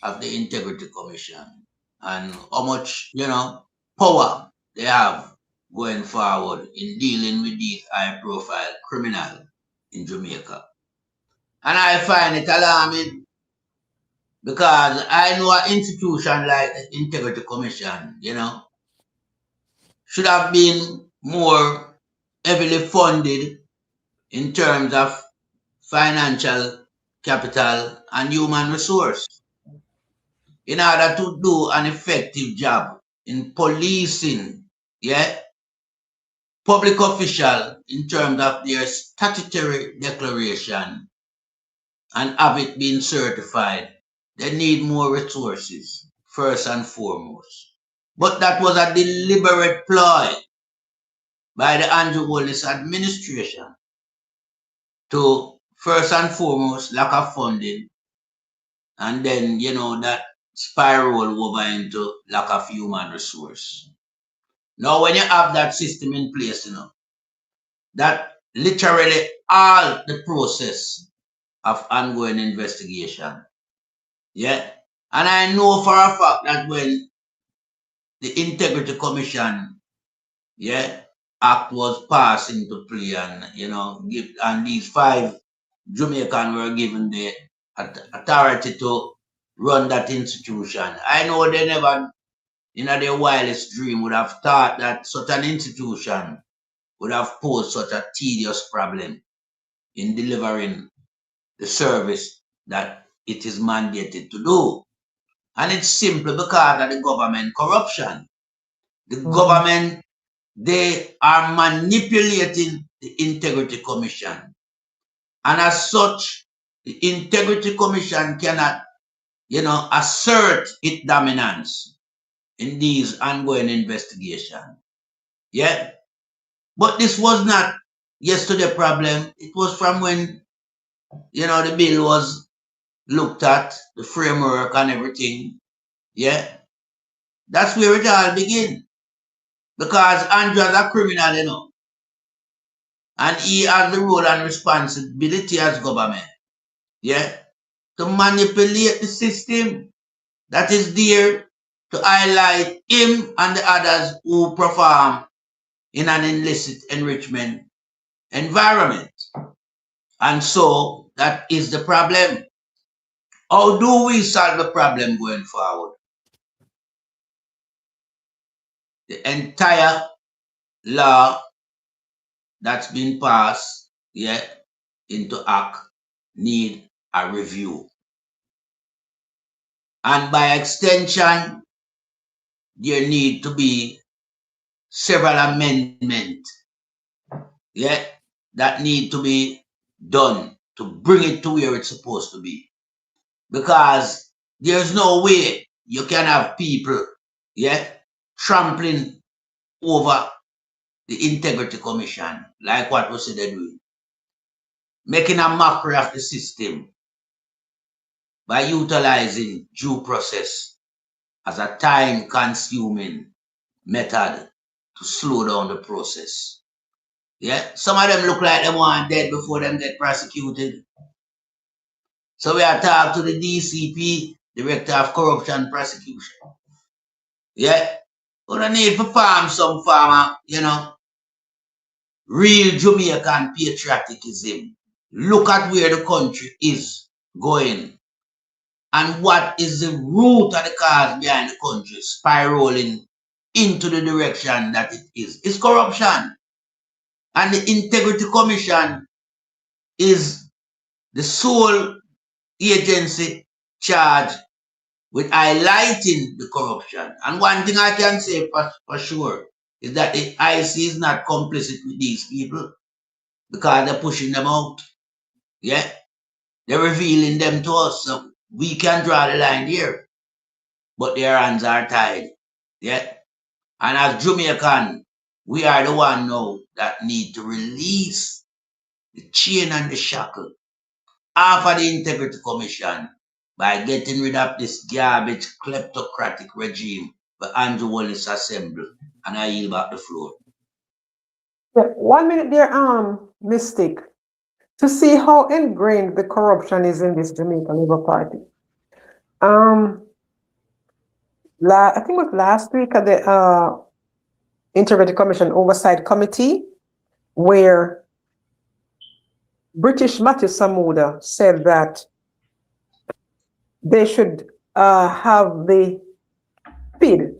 of the Integrity Commission and how much, you know, power they have going forward in dealing with these high-profile criminals in Jamaica. And I find it alarming because I know an institution like the Integrity Commission, you know, should have been more heavily funded in terms of financial capital and human resource in order to do an effective job in policing, yeah, public official in terms of their statutory declaration and have it been certified. They need more resources, first and foremost. But that was a deliberate ploy by the Andrew Wallace administration to, first and foremost, lack of funding, and then, you know, that spiral over into lack of human resource. Now, when you have that system in place, you know, that literally all the process of ongoing investigation, yeah, and I know for a fact that when the Integrity Commission, yeah, Act was passed into play and, you know, and these 5 Jamaicans were given the authority to run that institution. I know they never, in their wildest dream, would have thought that such an institution would have posed such a tedious problem in delivering the service that it is mandated to do. And it's simply because of the government corruption. The government, they are manipulating the Integrity Commission. And as such, the Integrity Commission cannot, you know, assert its dominance in these ongoing investigations. Yeah. But this was not yesterday's problem. It was from when, you know, the bill was looked at, the framework and everything. Yeah. That's where it all began. Because Andrew is a criminal, you know. And he has the role and responsibility as government, yeah, to manipulate the system that is there to highlight him and the others who perform in an illicit enrichment environment. And so that is the problem. How do we solve the problem going forward? The entire law that's been passed, yeah, into act need a review. And by extension, there need to be several amendments, yeah, that need to be done to bring it to where it's supposed to be. Because there's no way you can have people, yeah, trampling over the Integrity Commission, like what we said they're doing, making a mockery of the system by utilizing due process as a time-consuming method to slow down the process. Yeah, some of them look like they want dead before them get prosecuted. So we are talking to the DCP, Director of Corruption Prosecution. Yeah, we don't need to farm some farmer, you know, real Jamaican patriotism. Look at where the country is going and what is the root of the cause behind the country spiraling into the direction that it is. It's corruption. And the Integrity Commission is the sole agency charged with highlighting the corruption. And one thing I can say for sure is that the IC is not complicit with these people because they're pushing them out. Yeah, they're revealing them to us. So we can draw the line here, but their hands are tied. Yeah, and as Jamaican, we are the one now that need to release the chain and the shackle off of the Integrity Commission by getting rid of this garbage kleptocratic regime the Andrew Wallace assembled. And I yield back the floor. Yeah, 1 minute there, Mystic, to see how ingrained the corruption is in this Jamaican Labour Party. I think it was last week at the Integrity Commission Oversight Committee, where British Matthew Samuda said that they should have the FID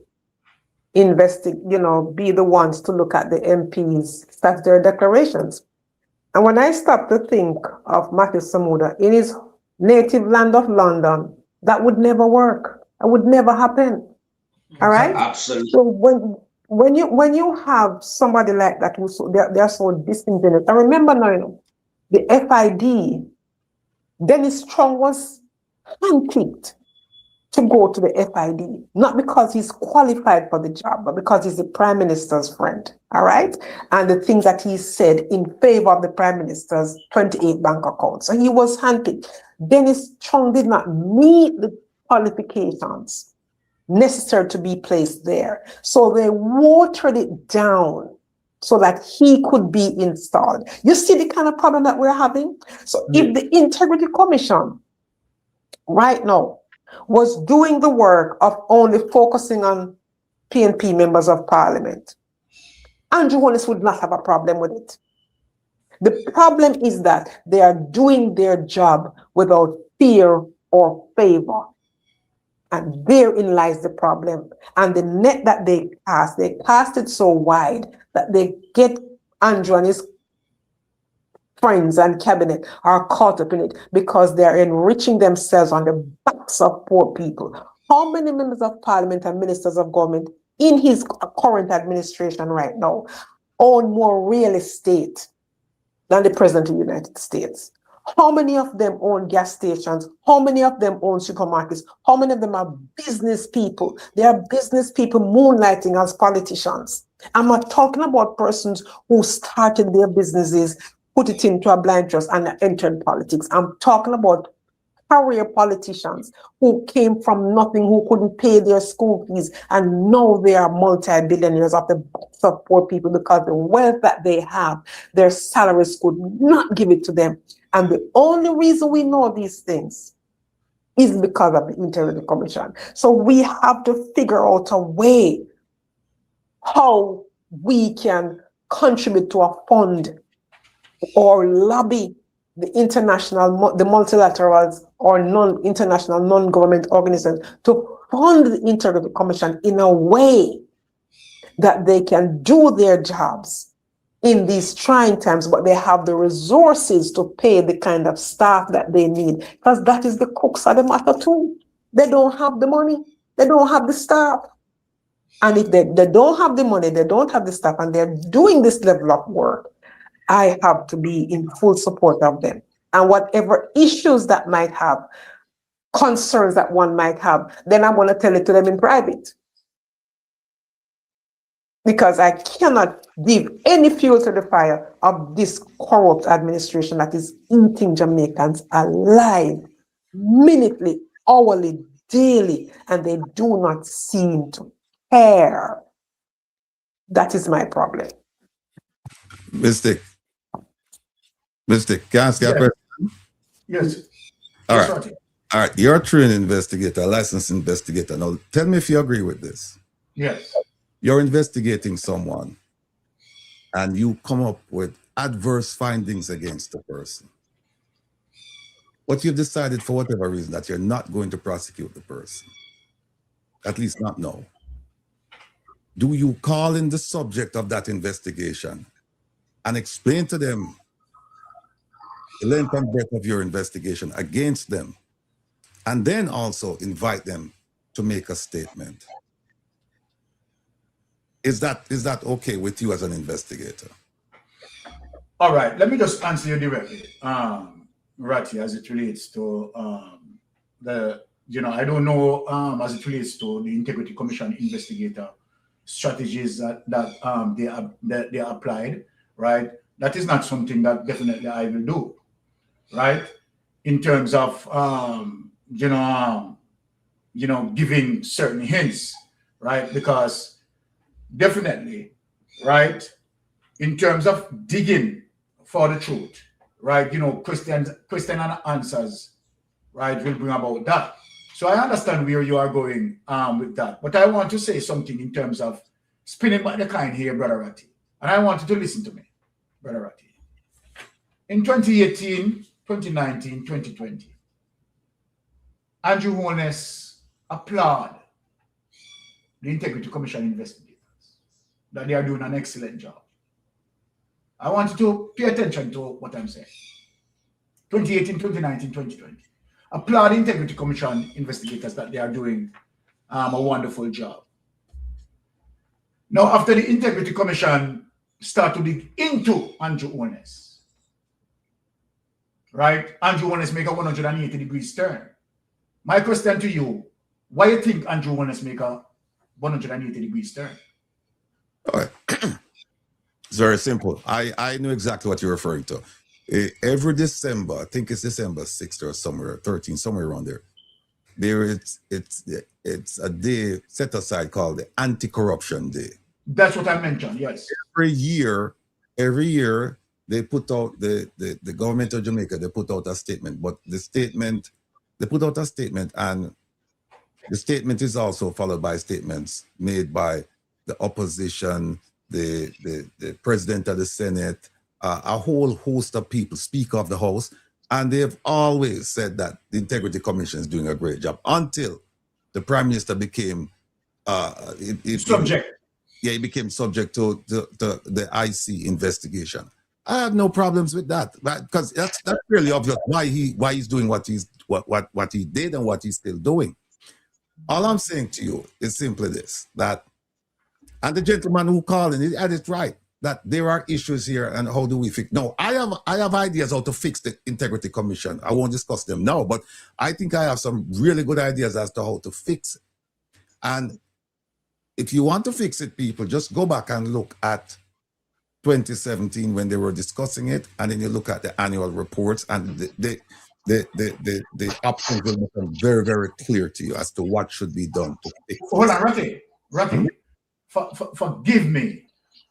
be the ones to look at the MPs' statutory declarations. And when I stop to think of Matthew Samuda in his native land of London, that would never work. That would never happen. All right? Absolutely. So when you have somebody like that, they're so disingenuous. I remember now, the FID, Dennis Strong was handpicked to go to the FID, not because he's qualified for the job, but because he's the Prime Minister's friend, all right? And the things that he said in favor of the Prime Minister's 28 bank accounts. So he was handpicked. Dennis Strong did not meet the qualifications necessary to be placed there. So they watered it down so that he could be installed. You see the kind of problem that we're having? So if the Integrity Commission right now was doing the work of only focusing on PNP members of parliament, Andrew Wallace would not have a problem with it. The problem is that they are doing their job without fear or favor. And therein lies the problem. And the net that they cast it so wide that they get Andrew and his friends and cabinet are caught up in it because they're enriching themselves on the backs of poor people. How many members of parliament and ministers of government in his current administration right now own more real estate than the president of the United States? How many of them own gas stations? How many of them own supermarkets? How many of them are business people? They are business people moonlighting as politicians. I'm not talking about persons who started their businesses, put it into a blind trust and entered politics. I'm talking about career politicians who came from nothing, who couldn't pay their school fees, and now they are multi-billionaires of the backs of poor people because the wealth that they have, their salaries could not give it to them. And the only reason we know these things is because of the Integrity Commission. So we have to figure out a way how we can contribute to a fund or lobby the international, the multilaterals or international non-government organizations to fund the Integrity Commission in a way that they can do their jobs in these trying times, but they have the resources to pay the kind of staff that they need, because that is the crux of the matter too. They don't have the money, they don't have the staff. And if they don't have the money, they don't have the staff, and they're doing this level of work, I have to be in full support of them. And whatever issues that might have, concerns that one might have, then I'm going to tell it to them in private. because I cannot give any fuel to the fire of this corrupt administration that is eating Jamaicans alive, minutely, hourly, daily, and they do not seem to care. That is my problem. Mystic, can I ask you a Yes. question? Yes. All Yes, right. Ratty. All right. You're a trained investigator, a licensed investigator. Now, tell me if you agree with this. Yes. You're investigating someone and you come up with adverse findings against the person. But you've decided for whatever reason that you're not going to prosecute the person. At least not now. Do you call in the subject of that investigation and explain to them the length and breadth of your investigation against them, and then also invite them to make a statement? Is that okay with you as an investigator? All right, let me just answer you directly, Ratty, as it relates to I don't know as it relates to the Integrity Commission investigator strategies that they applied, right? That is not something that definitely I will do, right? In terms of giving certain hints, right? Because definitely, right, in terms of digging for the truth, right, question and answers, right, will bring about that. So I understand where you are going with that, but I want to say something in terms of spinning back the coin here, Brother Ratty, and I want you to listen to me, Brother Ratty. In 2018, 2019, 2020, Andrew Holness applaud the Integrity Commission investigators that they are doing an excellent job. I want you to pay attention to what I'm saying. 2018, 2019, 2020. Applaud the Integrity Commission investigators that they are doing a wonderful job. Now, after the Integrity Commission start to dig into Andrew Holness, right? Andrew Holness make a 180 degrees turn. My question to you, why you think Andrew Holness make a 180 degrees turn? All right. It's very simple. I know exactly what you're referring to. Every December, I think it's December 6th or somewhere, 13th, somewhere around there. It's a day set aside called the Anti-Corruption Day. That's what I mentioned, yes. Every year they put out the government of Jamaica, they put out a statement, but they put out a statement, and the statement is also followed by statements made by the opposition, the president of the Senate, a whole host of people, Speaker of the House, and they've always said that the Integrity Commission is doing a great job until the Prime Minister became subject. He became subject to the IC investigation. I have no problems with that, because that's really obvious why he's doing what he did and what he's still doing. All I'm saying to you is simply this: and the gentleman who called in, he had it right, that there are issues here, and how do we fix? No, I have ideas how to fix the Integrity Commission. I won't discuss them now, but I think I have some really good ideas as to how to fix it. And if you want to fix it, people, just go back and look at 2017 when they were discussing it, and then you look at the annual reports, and the options will become very, very clear to you as to what should be done to fix it. Hold on, Ratty. Forgive me,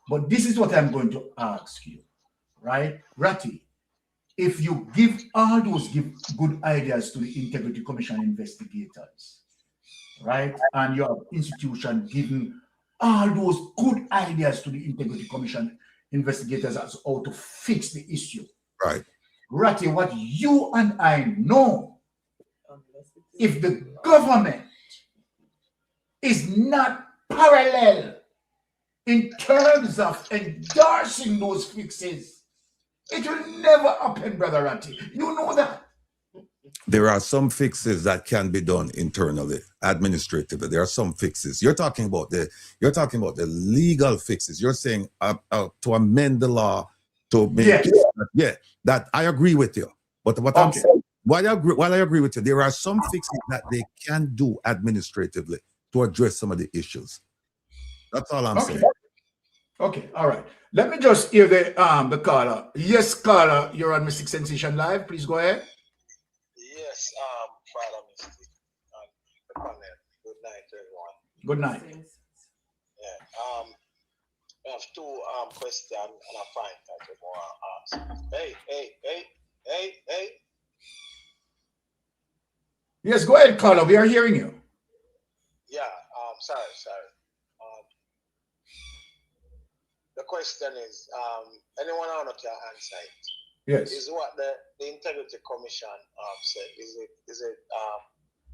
but this is what I'm going to ask you, right? Ratty, if you give all those good ideas to the Integrity Commission investigators, right, and your institution giving all those good ideas to the Integrity Commission investigators as how to fix the issue, right? Ratty, what you and I know, if the government is not parallel in terms of endorsing those fixes, it will never happen, Brother Ratty. You know that. There are some fixes that can be done internally, administratively. There are some fixes. You're talking about the legal fixes. You're saying to amend the law to make that I agree with you. But what I'm saying, while I agree with you, there are some fixes that they can do administratively to address some of the issues. That's all I'm saying. Okay, all right. Let me just hear the caller. Yes, caller, you're on Mystic Sensation Live. Please go ahead. Yes, Father Mystic. The panel. Good night, everyone. Good night. Yeah. I have two questions and I find that I want to ask. Hey. Yes, go ahead, caller. We are hearing you. Yeah, sorry. The question is, anyone on can answer it? Yes. Is what the Integrity Commission said, is it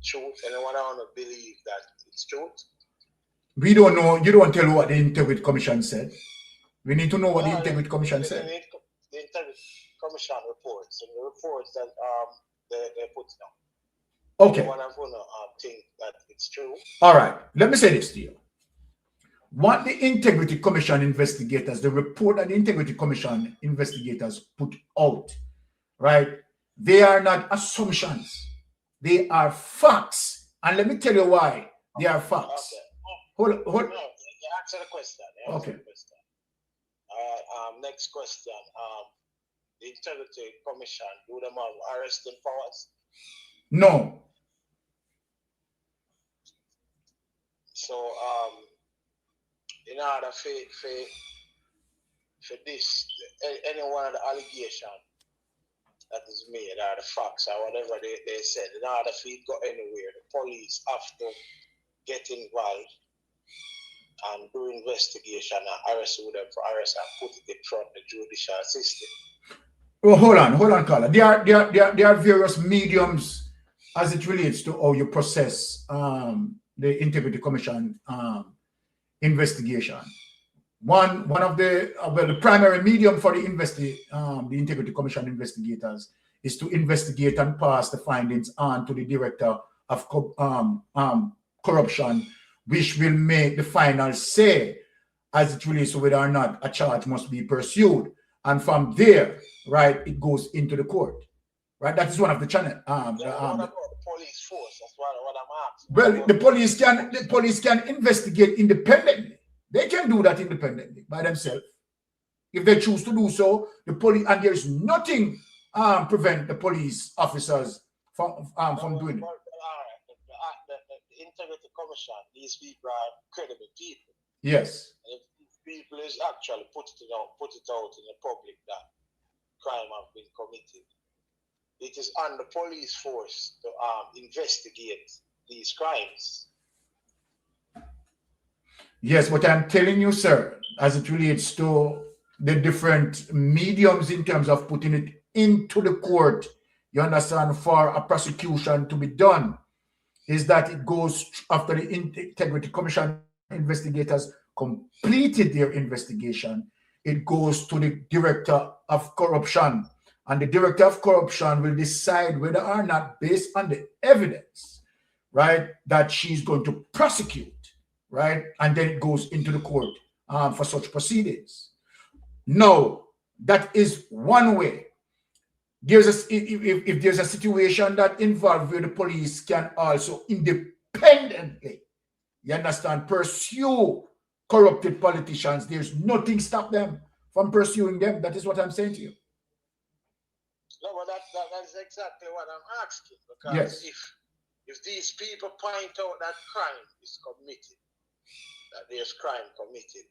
truth? Anyone on believe that it's truth? We don't know. You don't tell what the Integrity Commission said. We need to know what the Integrity Commission said. The Integrity Commission reports, and the reports that they put down. Okay. One of them think that it's true. All right. Let me say this to you. What the Integrity Commission investigators, the report that the Integrity Commission investigators put out, right? They are not assumptions. They are facts. And let me tell you why they are facts. Okay. Hold. No, answer the question. Okay. Next question. The Integrity Commission, do them have arresting powers? No. So, in order for this, any one of the allegations that is made, or the facts, or whatever they said, in order for it go anywhere, the police have to get involved and do investigation and arrest them for arrest and put it in front of the judicial system. Well, hold on, caller. There are various mediums as it relates to how you process the Integrity Commission investigation. One of the the primary medium for the Integrity Commission investigators is to investigate and pass the findings on to the Director of Corruption, which will make the final say as it relates to whether or not a charge must be pursued. And from there, right, it goes into the court. Right, that is one of the channels. What about the police force? That's what I'm asking. Well, the police can investigate independently. They can do that independently by themselves if they choose to do so. The police, and there is nothing prevent the police officers from doing it. The Integrity Commission, these people are credible people. Yes. And if people is actually put it out in the public that crime have been committed, it is on the police force to investigate these crimes. Yes, but I'm telling you, sir, as it relates to the different mediums in terms of putting it into the court, you understand, for a prosecution to be done, is that it goes after the Integrity Commission investigators completed their investigation. It goes to the Director of Corruption, and the Director of Corruption will decide whether or not, based on the evidence, right, that she's going to prosecute, right, and then it goes into the court for such proceedings. No, that is one way. If there's a situation that involves where the police can also independently, you understand, pursue corrupted politicians, there's nothing stop them from pursuing them. That is what I'm saying to you. No, but that's exactly what I'm asking. Because yes, if these people point out that crime is committed, that there's crime committed,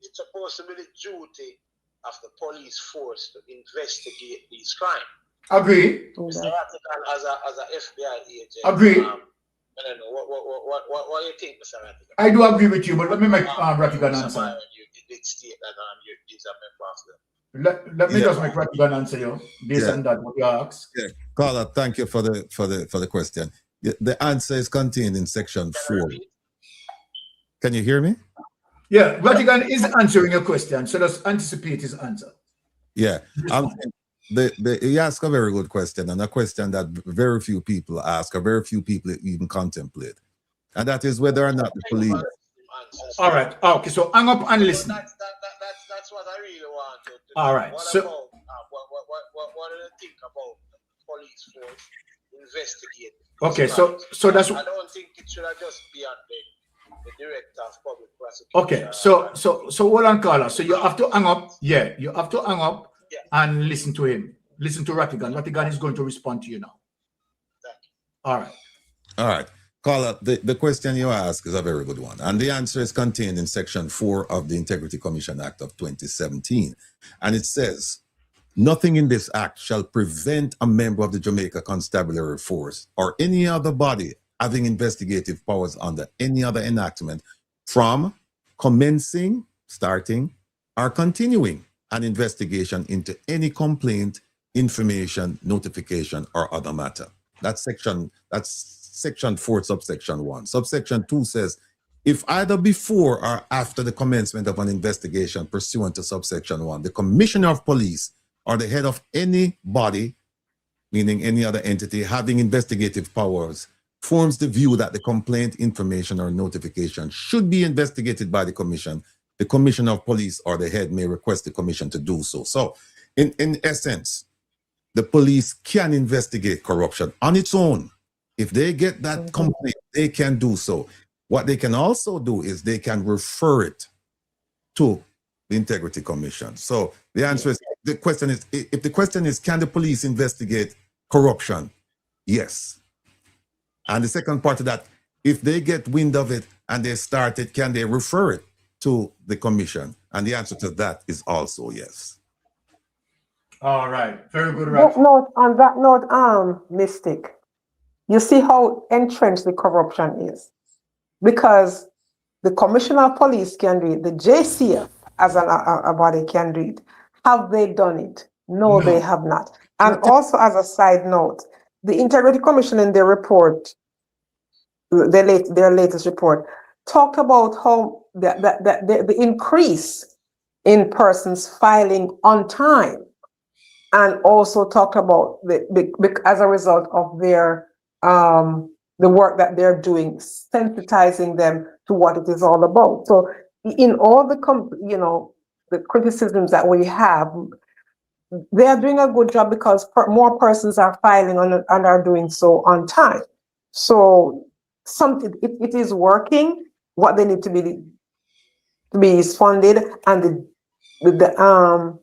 it's supposed to be the duty of the police force to investigate these crimes. Agree. Mr. Ratigan, as a FBI agent. Agree. I don't know what do you think, Mr. Ratigan? I do agree with you, but let me make Ratigan answer. You did state that you is a member of them. Let me just make Ratigan answer you based on that what you asked. Yeah, caller, thank you for the question. The answer is contained in section 4. Can you hear me? Yeah, Ratigan is answering your question, so let's anticipate his answer. Yeah, he asked a very good question, and a question that very few people ask, or very few people even contemplate, and that is whether or not the police. All right. Okay. So hang up and listen. That's what I really want to do. All right. What So about what do you think about the police force investigating? okay. So that's. I don't think it should have just be on the director of public prosecution. Okay, so hold on, Carla. So you have to hang up. Yeah, you have to hang up and listen to him. Listen to Ratigan. Ratigan is going to respond to you now. All right. All right. Carla, the question you ask is a very good one. And the answer is contained in Section 4 of the Integrity Commission Act of 2017. And it says, nothing in this act shall prevent a member of the Jamaica Constabulary Force or any other body having investigative powers under any other enactment from commencing, starting, or continuing an investigation into any complaint, information, notification, or other matter. That's Section 4, subsection 1. Subsection 2 says, if either before or after the commencement of an investigation pursuant to subsection 1, the Commissioner of Police or the head of any body, meaning any other entity having investigative powers, forms the view that the complaint, information, or notification should be investigated by the Commission, the Commissioner of Police or the head may request the Commission to do so. So, in essence, the police can investigate corruption on its own. If they get that complaint, they can do so. What they can also do is they can refer it to the Integrity Commission. So the answer is, the question is, if the question is, can the police investigate corruption? Yes. And the second part of that, if they get wind of it and they start it, can they refer it to the commission? And the answer to that is also yes. All right. Very good, Ratigan. On that note, Mystic, you see how entrenched the corruption is. Because the Commissioner of Police can do it, the JCF as a body can do it. Have they done it? No, they have not. And also, as a side note, the Integrity Commission in their report, their latest report, talked about how the increase in persons filing on time, and also talked about as a result of their the work that they're doing, sensitizing them to what it is all about. So in all the criticisms that we have, they are doing a good job because more persons are filing and are doing so on time. So it is working. What they need to be is funded, and the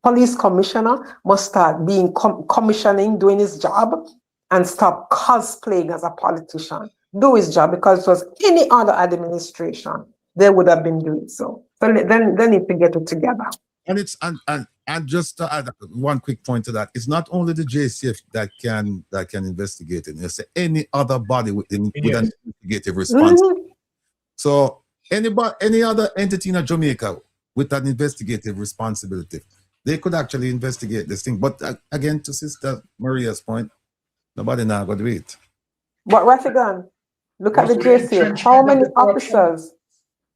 police commissioner must start doing his job, and stop cosplaying as a politician. Do his job, because if it was any other administration, they would have been doing so. So then they need to get it together. And it's and just to add one quick point to that, it's not only the JCF that can investigate it. It's any other body with an investigative responsibility. So any other entity in Jamaica with an investigative responsibility, they could actually investigate this thing. But again, to Sister Maria's point, nobody now going to do it. But Ratigan, look at the JCF. How many officers?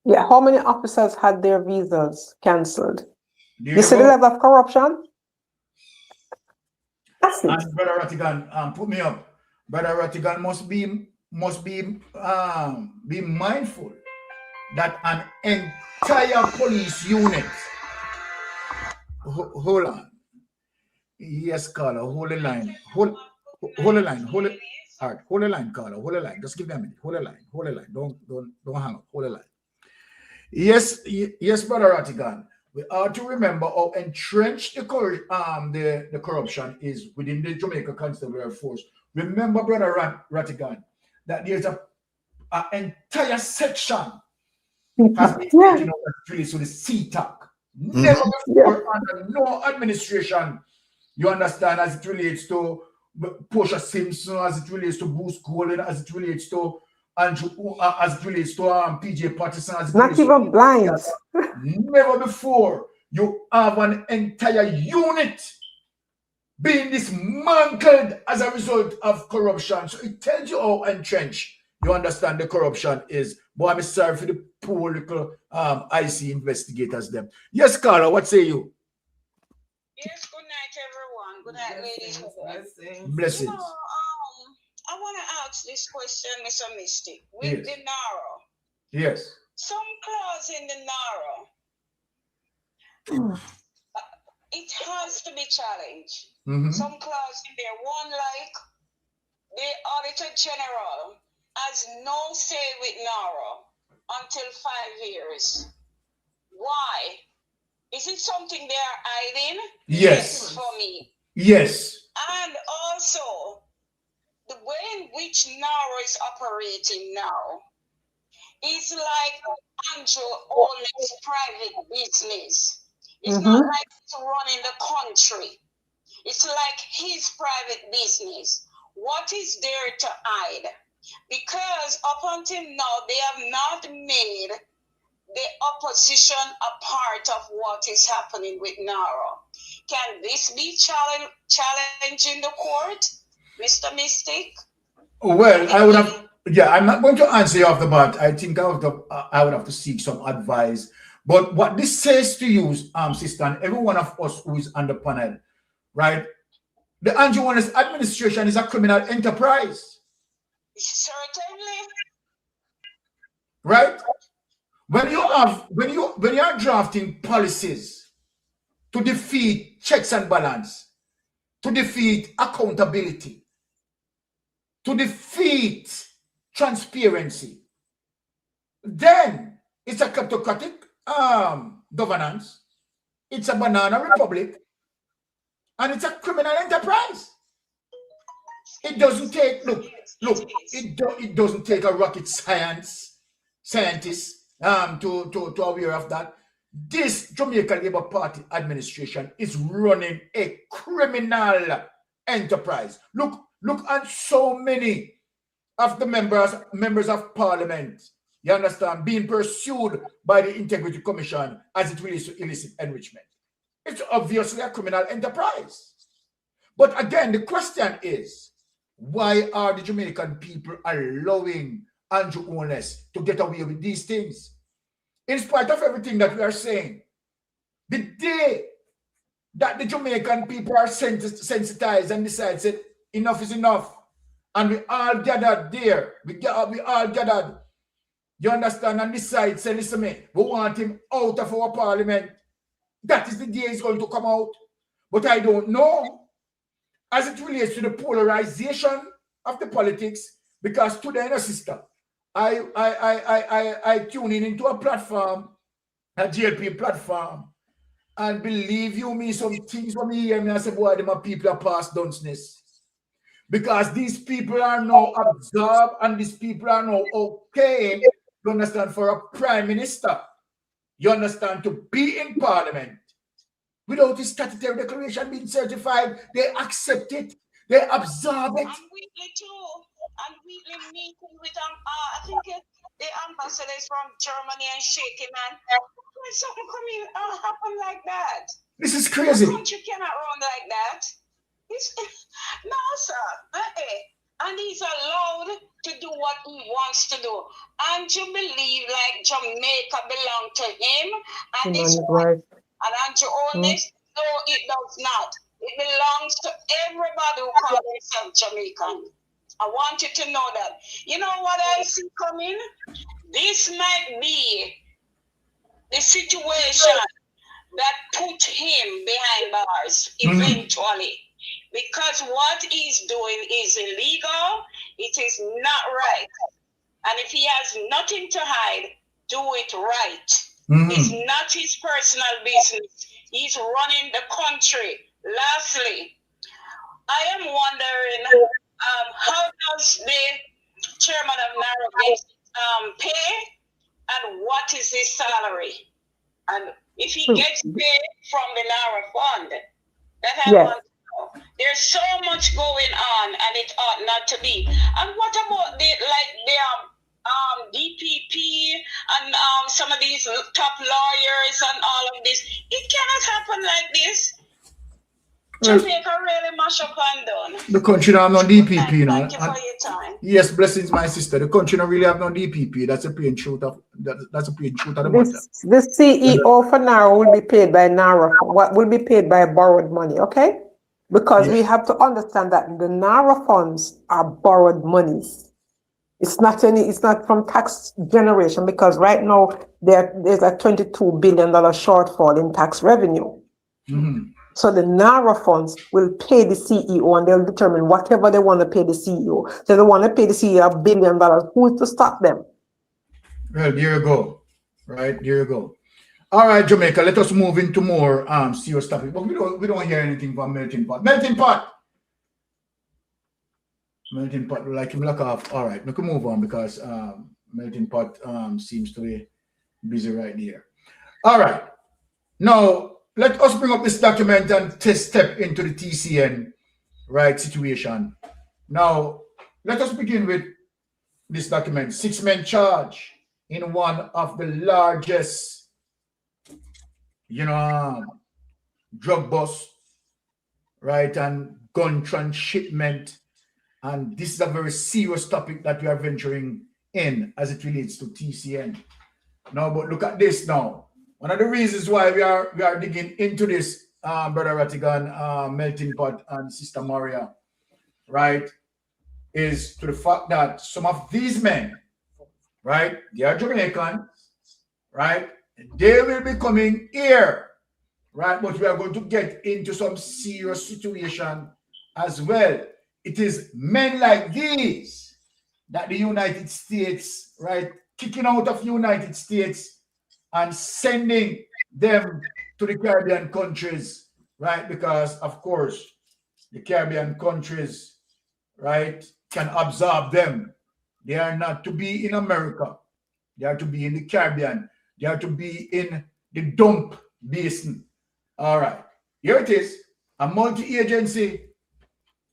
Yeah, how many officers had their visas cancelled? You see the level of corruption? That's it. And Brother Ratigan, put me up. Brother Ratigan must be mindful that an entire police unit. Hold on. Yes, Carla, hold the line. Hold the line. All right, hold the line, Carla. Hold the line. Just give me a minute. Hold the line. Don't hang up. Hold the line. Yes, Brother Ratigan. We are to remember how entrenched the corruption is within the Jamaica Constabulary Force. Remember, Brother Ratigan, that there's an entire section has been taken over place with the CTAC. Never before under no administration, you understand, as it relates to Portia Simpson, as it relates to Bruce Golden, as it relates to Andrew, as it relates to PJ Patterson, as it not even blind. Never before you have an entire unit being dismantled as a result of corruption. So it tells you how entrenched you understand the corruption is. Boy, I'm sorry for the poor little IC investigators them. Yes, Carla, what say you? Yes, good night, everyone. Good night, ladies. Blessings. You know, I want to ask this question, Mr. Mystic, with the NARA. Yes. Some clause in the NARA, it has to be challenged. Some clause in there, one like the Auditor General has no say with NARA. until 5 years. Why? Is it something they are hiding? Yes. For me. Yes. And also, the way in which Naro is operating now is like Andrew Ole's private business. It's not like it's running the country. It's like his private business. What is there to hide? Because up until now, they have not made the opposition a part of what is happening with Naro. Can this be challenging the court, Mr. Mystic? Well, I would have, yeah, I'm not going to answer you off the bat. I think I would have to seek some advice. But what this says to you, sister, and every one of us who is on the panel, right? The Andrew Holness administration is a criminal enterprise. Certainly. Right? When you are drafting policies to defeat checks and balance, to defeat accountability, to defeat transparency, then it's a kleptocratic governance, it's a banana republic, and it's a criminal enterprise. It doesn't take, look, it doesn't take a rocket scientist to aware of that. This Jamaica Labour Party administration is running a criminal enterprise. Look at so many of the members of parliament, you understand, being pursued by the Integrity Commission as it relates to illicit enrichment. It's obviously a criminal enterprise. But again, the question is, why are the Jamaican people allowing Andrew Holness to get away with these things? In spite of everything that we are saying, the day that the Jamaican people are sensitized and decide that enough is enough, and we all gathered there, we all gathered, you understand, and decide, say, listen me, we want him out of our parliament, that is the day he's going to come out. But I don't know, as it relates to the polarization of the politics, because today, sister, I tune in into a platform, a GLP platform, and believe you me, some things when me hear me, I say, boy, them are people are past dunceness. Because these people are now absorbed and these people are now okay, you understand, for a prime minister, you understand, to be in parliament without his statutory declaration being certified. They accept it, they absorb it. And weekly too, and weekly meeting with I think the ambassadors from Germany and shaking man. When something coming happen like that, this is crazy. The country cannot run like that. No, sir. And he's allowed to do what he wants to do. And you believe like Jamaica belongs to him and his wife. And Andrew Holness, no, it does not. It belongs to everybody who calls themselves Jamaican. I want you to know that. You know what I see coming? This might be the situation that put him behind bars eventually. Because what he's doing is illegal, it is not right. And if he has nothing to hide, do it right. It's not his personal business. He's running the country. Lastly, I am wondering how does the chairman of NARA pay, and what is his salary? And if he gets paid from the NARA fund, that I want to know. There's so much going on, and it ought not to be. And what about the DPP and some of these top lawyers and all of this? It cannot happen like this. Jamaica really mash up and done. The country don't have no DPP, you know. Thank you for your time. Yes, blessings, my sister. The country don't really have no DPP. That's a plain truth of that's a plain truth of the matter. The CEO for NARA will be paid by NARA. What will be paid by borrowed money, okay? Because we have to understand that the NARA funds are borrowed monies. It's not from tax generation, because right now there's a $22 billion shortfall in tax revenue. So the NARA funds will pay the CEO, and they'll determine whatever they want to pay the CEO. So they want to pay the CEO $1 billion. Who's to stop them? Well, there you go. Right, there you go. All right, Jamaica, let us move into more serious topic. But we don't hear anything from Melting Pot. Melting Pot! Melting Pot, like him lock off. All right, we can move on because Melting Pot seems to be busy right there. All right. Now, let us bring up this document and step into the TCN right situation. Now, let us begin with this document. 6 men charged in one of the largest, drug bust, right, and gun transshipment. And this is a very serious topic that we are venturing in as it relates to TCN. Now, but look at this now. One of the reasons why we are digging into this, Brother Ratigan, Melting Pot, and Sister Maria, right, is to the fact that some of these men, right, they are Jamaican, right, they will be coming here, right, but we are going to get into some serious situation as well. It is men like these that the United States, right, kicking out of the United States and sending them to the Caribbean countries, right, because, of course, the Caribbean countries, right, can absorb them. They are not to be in America. They are to be in the Caribbean. They are to be in the dump basin. All right. Here it is. A multi-agency,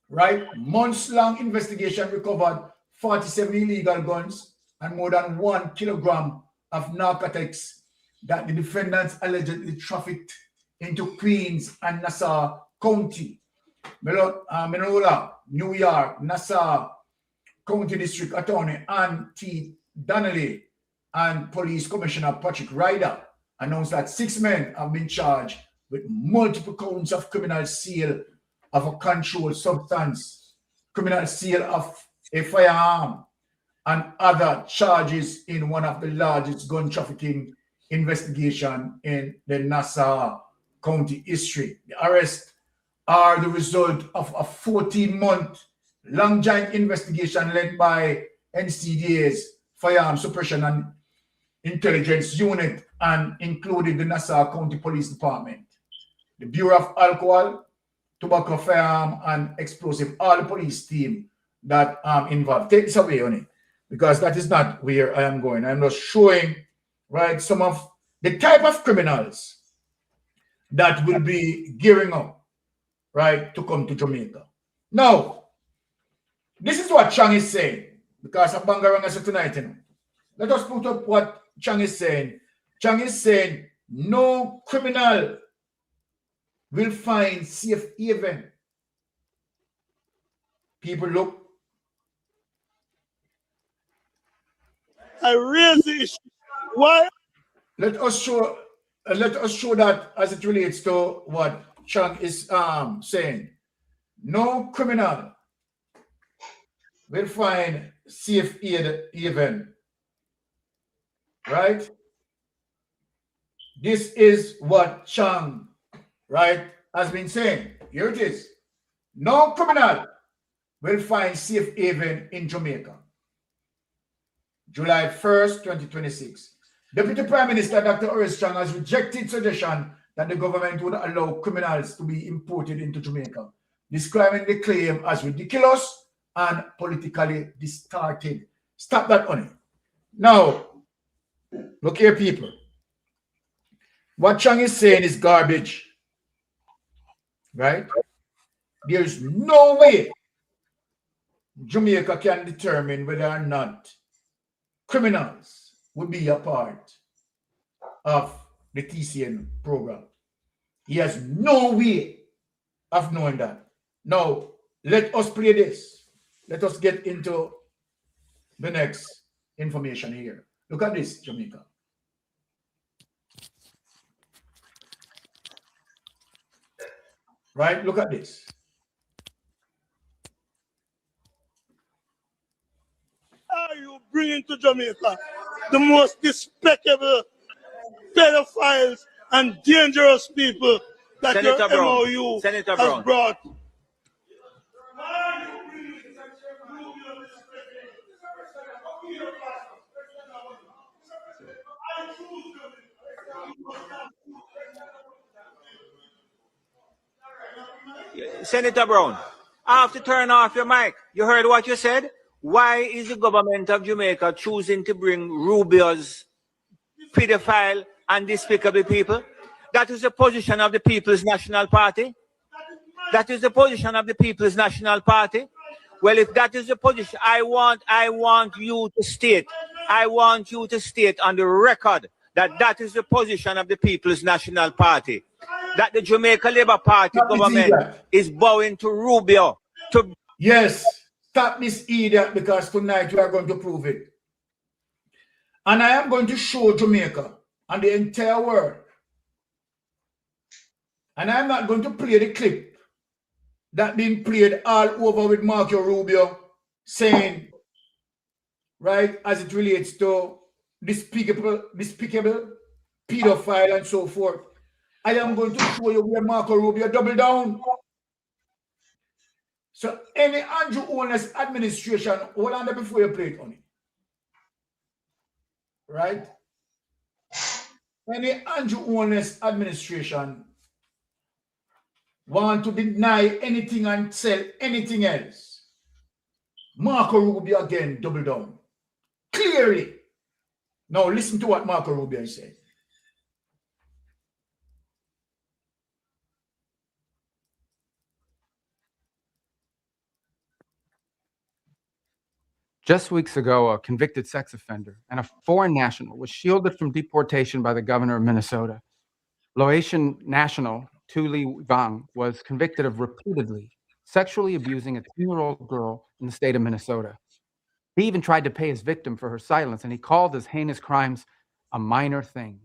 right, months-long investigation recovered 47 illegal guns and more than 1 kilogram of narcotics that the defendants allegedly trafficked into Queens and Nassau County. Minola, New York, Nassau County District Attorney Ann T. Donnelly and Police Commissioner Patrick Ryder announced that 6 men have been charged with multiple counts of criminal sale of a controlled substance, criminal sale of a firearm, and other charges in one of the largest gun trafficking investigation in the Nassau County history. The arrests are the result of a 14-month long giant investigation led by NCDA's Firearm Suppression and Intelligence Unit and included the Nassau County Police Department, the Bureau of Alcohol, Tobacco, Firearm, and Explosive, all the police team that involved. Take this away, honey, because that is not where I am going. I'm just showing, right, some of the type of criminals that will be gearing up, right, to come to Jamaica. Now, this is what Chang is saying, because of Bangaranga tonight, let us put up what Chang is saying. Chang is saying no criminal will find safe haven. People look. I raise the issue. Why? Let us show that as it relates to what Chang is saying. No criminal will find safe haven. Right? This is what Chang, right, has been saying. Here it is. No criminal will find safe haven in Jamaica. July 1st, 2026. Deputy Prime Minister Dr. Horace Chang has rejected suggestion that the government would allow criminals to be imported into Jamaica, describing the claim as ridiculous and politically distorted. Stop that, honey. Now, look here, people. What Chang is saying is garbage, right? There is no way Jamaica can determine whether or not criminals would be a part of the TCN program. He has no way of knowing that. Now, let us play this. Let us get into the next information here. Look at this, Jamaica. Right? Look at this. Are you bringing to Jamaica the most despicable pedophiles and dangerous people that Senator your Brown. MOU Senator has Brown. brought? Senator Brown, I have to turn off your mic. You heard what you said? Why is the government of Jamaica choosing to bring Rubio's pedophile and despicable people? That is the position of the People's National Party. That is the position of the People's National Party. Well, if that is the position, I want you to state on the record that that is the position of the People's National Party. That the Jamaica Labour Party government is bowing to Rubio. Yes, stop this idiot, because tonight we are going to prove it. And I am going to show Jamaica and the entire world. And I'm not going to play the clip that been played all over with Marco Rubio saying, right, as it relates to despicable, pedophile and so forth. I am going to show you where Marco Rubio double down. So any Andrew Holness administration, hold on there before you play it on it. Right? Any Andrew Holness administration want to deny anything and sell anything else. Marco Rubio again double down. Clearly. Now listen to what Marco Rubio said. Just weeks ago, a convicted sex offender and a foreign national was shielded from deportation by the governor of Minnesota. Laotian national Tu Le Vang was convicted of repeatedly sexually abusing a 10-year-old girl in the state of Minnesota. He even tried to pay his victim for her silence, and he called his heinous crimes a minor thing.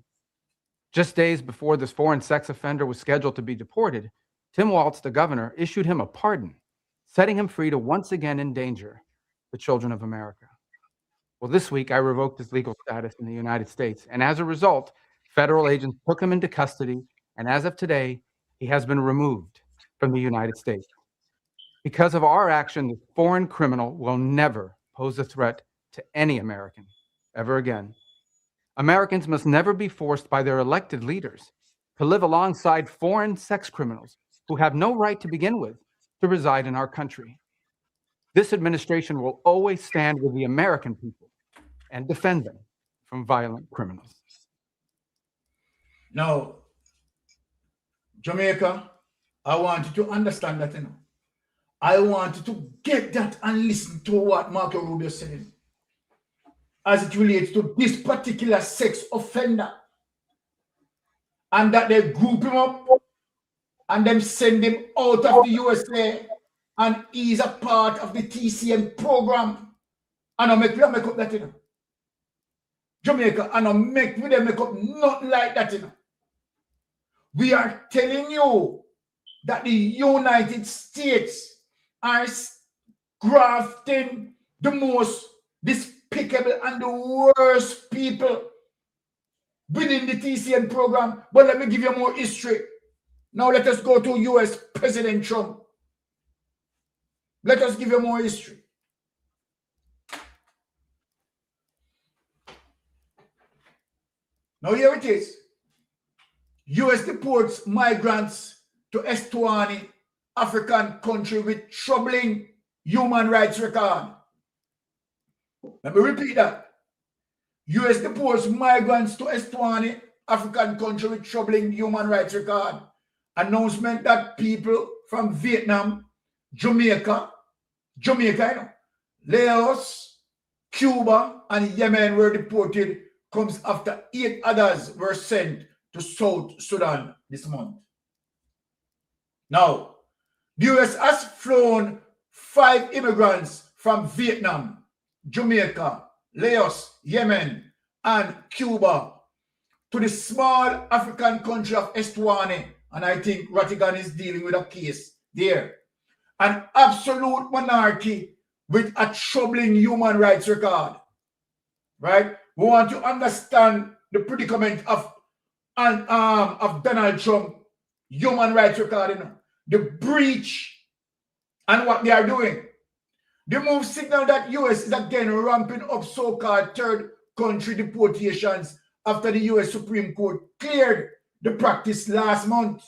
Just days before this foreign sex offender was scheduled to be deported, Tim Walz, the governor, issued him a pardon, setting him free to once again endanger the children of America. Well, this week I revoked his legal status in the United States, and as a result, federal agents took him into custody, and as of today, he has been removed from the United States. Because of our action, this foreign criminal will never pose a threat to any American ever again. Americans must never be forced by their elected leaders to live alongside foreign sex criminals who have no right to begin with to reside in our country. This administration will always stand with the American people and defend them from violent criminals. Now, Jamaica, I want you to understand that, I want you to get that and listen to what Marco Rubio said as it relates to this particular sex offender, and that they group him up and then send him out of the USA, and he's a part of the TCN program. And I make up that, Jamaica, and I make them make up nothing like that, We are telling you that the United States are grafting the most despicable and the worst people within the TCN program. But let me give you more history. Now let us go to US President Trump. Let us give you more history. Now here it is. US deports migrants to Eswatini, African country with troubling human rights record. Let me repeat that. US deports migrants to Eswatini, African country with troubling human rights record. Announcement that people from Vietnam, Jamaica, Laos, Cuba, and Yemen were deported comes after 8 others were sent to South Sudan this month. Now, the US has flown 5 immigrants from Vietnam, Jamaica, Laos, Yemen, and Cuba to the small African country of Eswatini, and I think Rattigan is dealing with a case there. An absolute monarchy with a troubling human rights record, right? We want to understand the predicament of Donald Trump human rights record, the breach and what they are doing. The move signal that US is again ramping up so-called third country deportations after the US Supreme Court cleared the practice last month.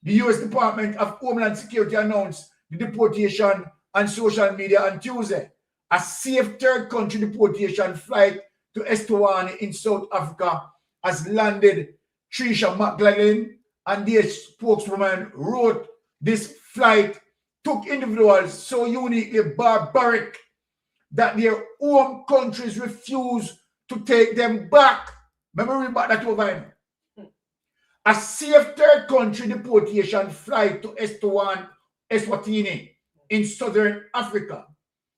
The U.S. Department of Homeland Security announced the deportation on social media on Tuesday. A safe third country deportation flight to Eswatini in South Africa has landed. Trisha McLaughlin and their spokeswoman wrote, this flight took individuals so uniquely barbaric that their home countries refuse to take them back. Remember, read back that over here. A safe third country deportation flight to Eswatini in Southern Africa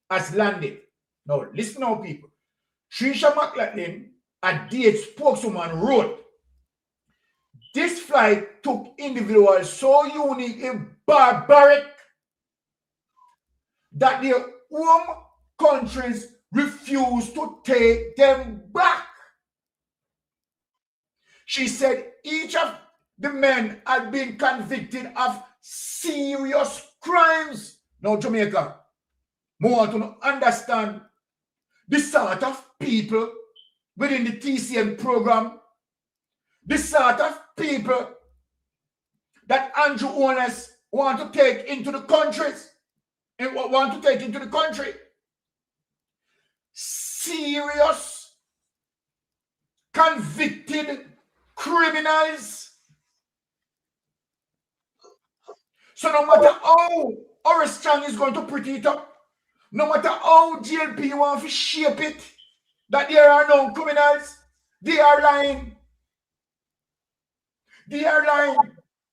has landed. Now, listen now, people. Trisha McLaughlin, a DH spokeswoman, wrote, this flight took individuals so unique and barbaric that their home countries refuse to take them back. She said each of the men had been convicted of serious crimes. Now, Jamaica, I want to understand the sort of people within the TCN program, the sort of people that Andrew Owners want to take into the countries and want to take into the country. Serious, convicted criminals. So no matter how Horace Chang is going to pretty it up, no matter how GLP wants to shape it, that there are no criminals, they are lying. They are lying.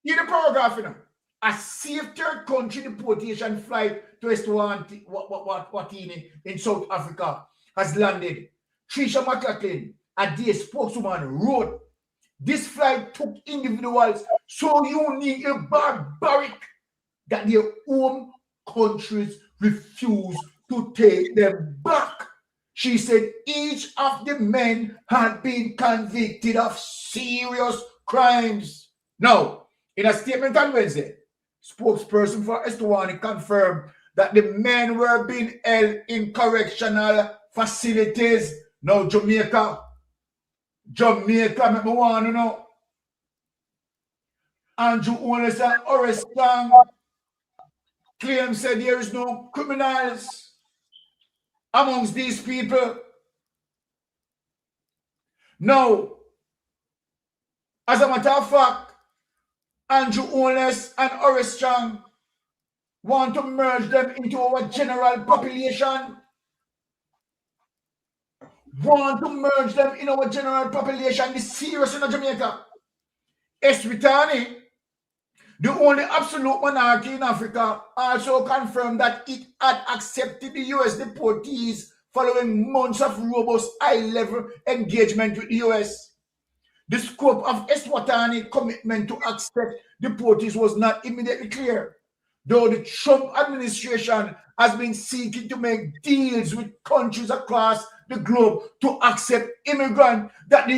In the paragraph, you know, a safe third country deportation flight to Eswatini in South Africa has landed. Trisha McLaughlin, a DA spokeswoman, wrote, this flight took individuals so unique and barbaric that their home countries refuse to take them back. She said each of the men had been convicted of serious crimes. Now, in a statement on Wednesday, spokesperson for Eswatini confirmed that the men were being held in correctional facilities. Now, Jamaica, me want to know. Andrew Owners and Horace Chang claim said there is no criminals amongst these people. Now, as a matter of fact, Andrew Owners and Horace Chang want to merge them into our general population. Want to merge them in our general population. This serious in Jamaica. Eswatini, the only absolute monarchy in Africa, also confirmed that it had accepted the US deportees following months of robust high-level engagement with the US. The scope of Eswatini's commitment to accept deportees was not immediately clear, though the Trump administration has been seeking to make deals with countries across the globe to accept immigrants that the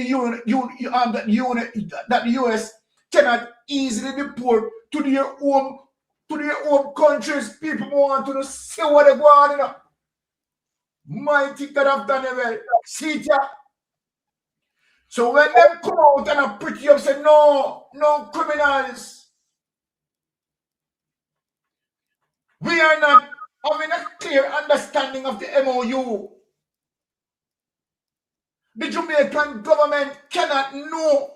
US cannot easily deport to their home countries. People want to see what they want, you know. Mighty God have done it well. See it, yeah? So when they come out and are pretty up, say no criminals. We are not having a clear understanding of the MOU. The Jamaican government cannot know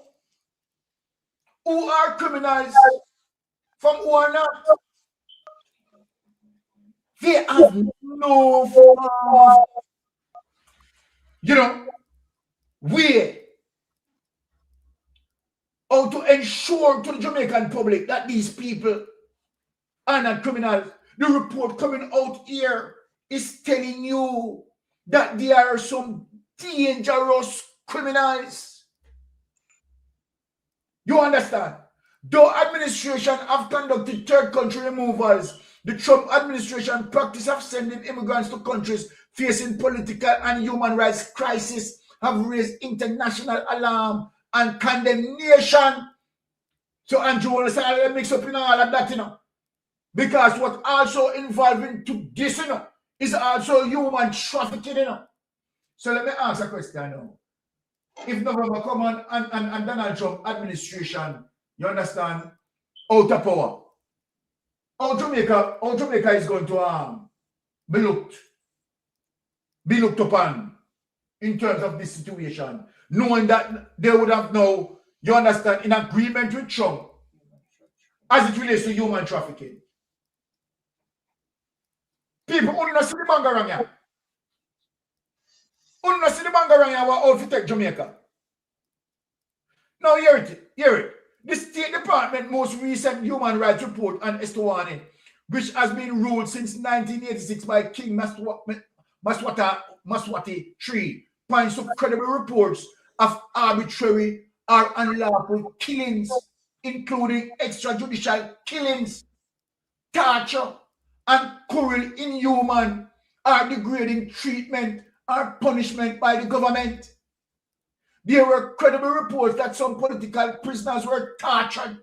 who are criminals from who are not. They have no form of, way how to ensure to the Jamaican public that these people are not criminals. The report coming out here is telling you that there are some dangerous criminals. You understand? Though administration have conducted third country removals, the Trump administration practice of sending immigrants to countries facing political and human rights crisis have raised international alarm and condemnation. So Andrew want to say, I'll mix up in all of that, because what also involved into this, is also human trafficking, So let me ask a question now. If November come on and Donald Trump administration, you understand, out of power. How Jamaica is going to be looked upon in terms of this situation, knowing that they would have now, you understand, in agreement with Trump as it relates to human trafficking. People only not see the bangarang here. Only not see the bangarang here what out to take Jamaica. Now hear it. The State Department most recent human rights report on Eswatini, which has been ruled since 1986 by King Maswati III, points to credible reports of arbitrary or unlawful killings, including extrajudicial killings, torture, and cruel, inhuman, or degrading treatment or punishment by the government. There were credible reports that some political prisoners were tortured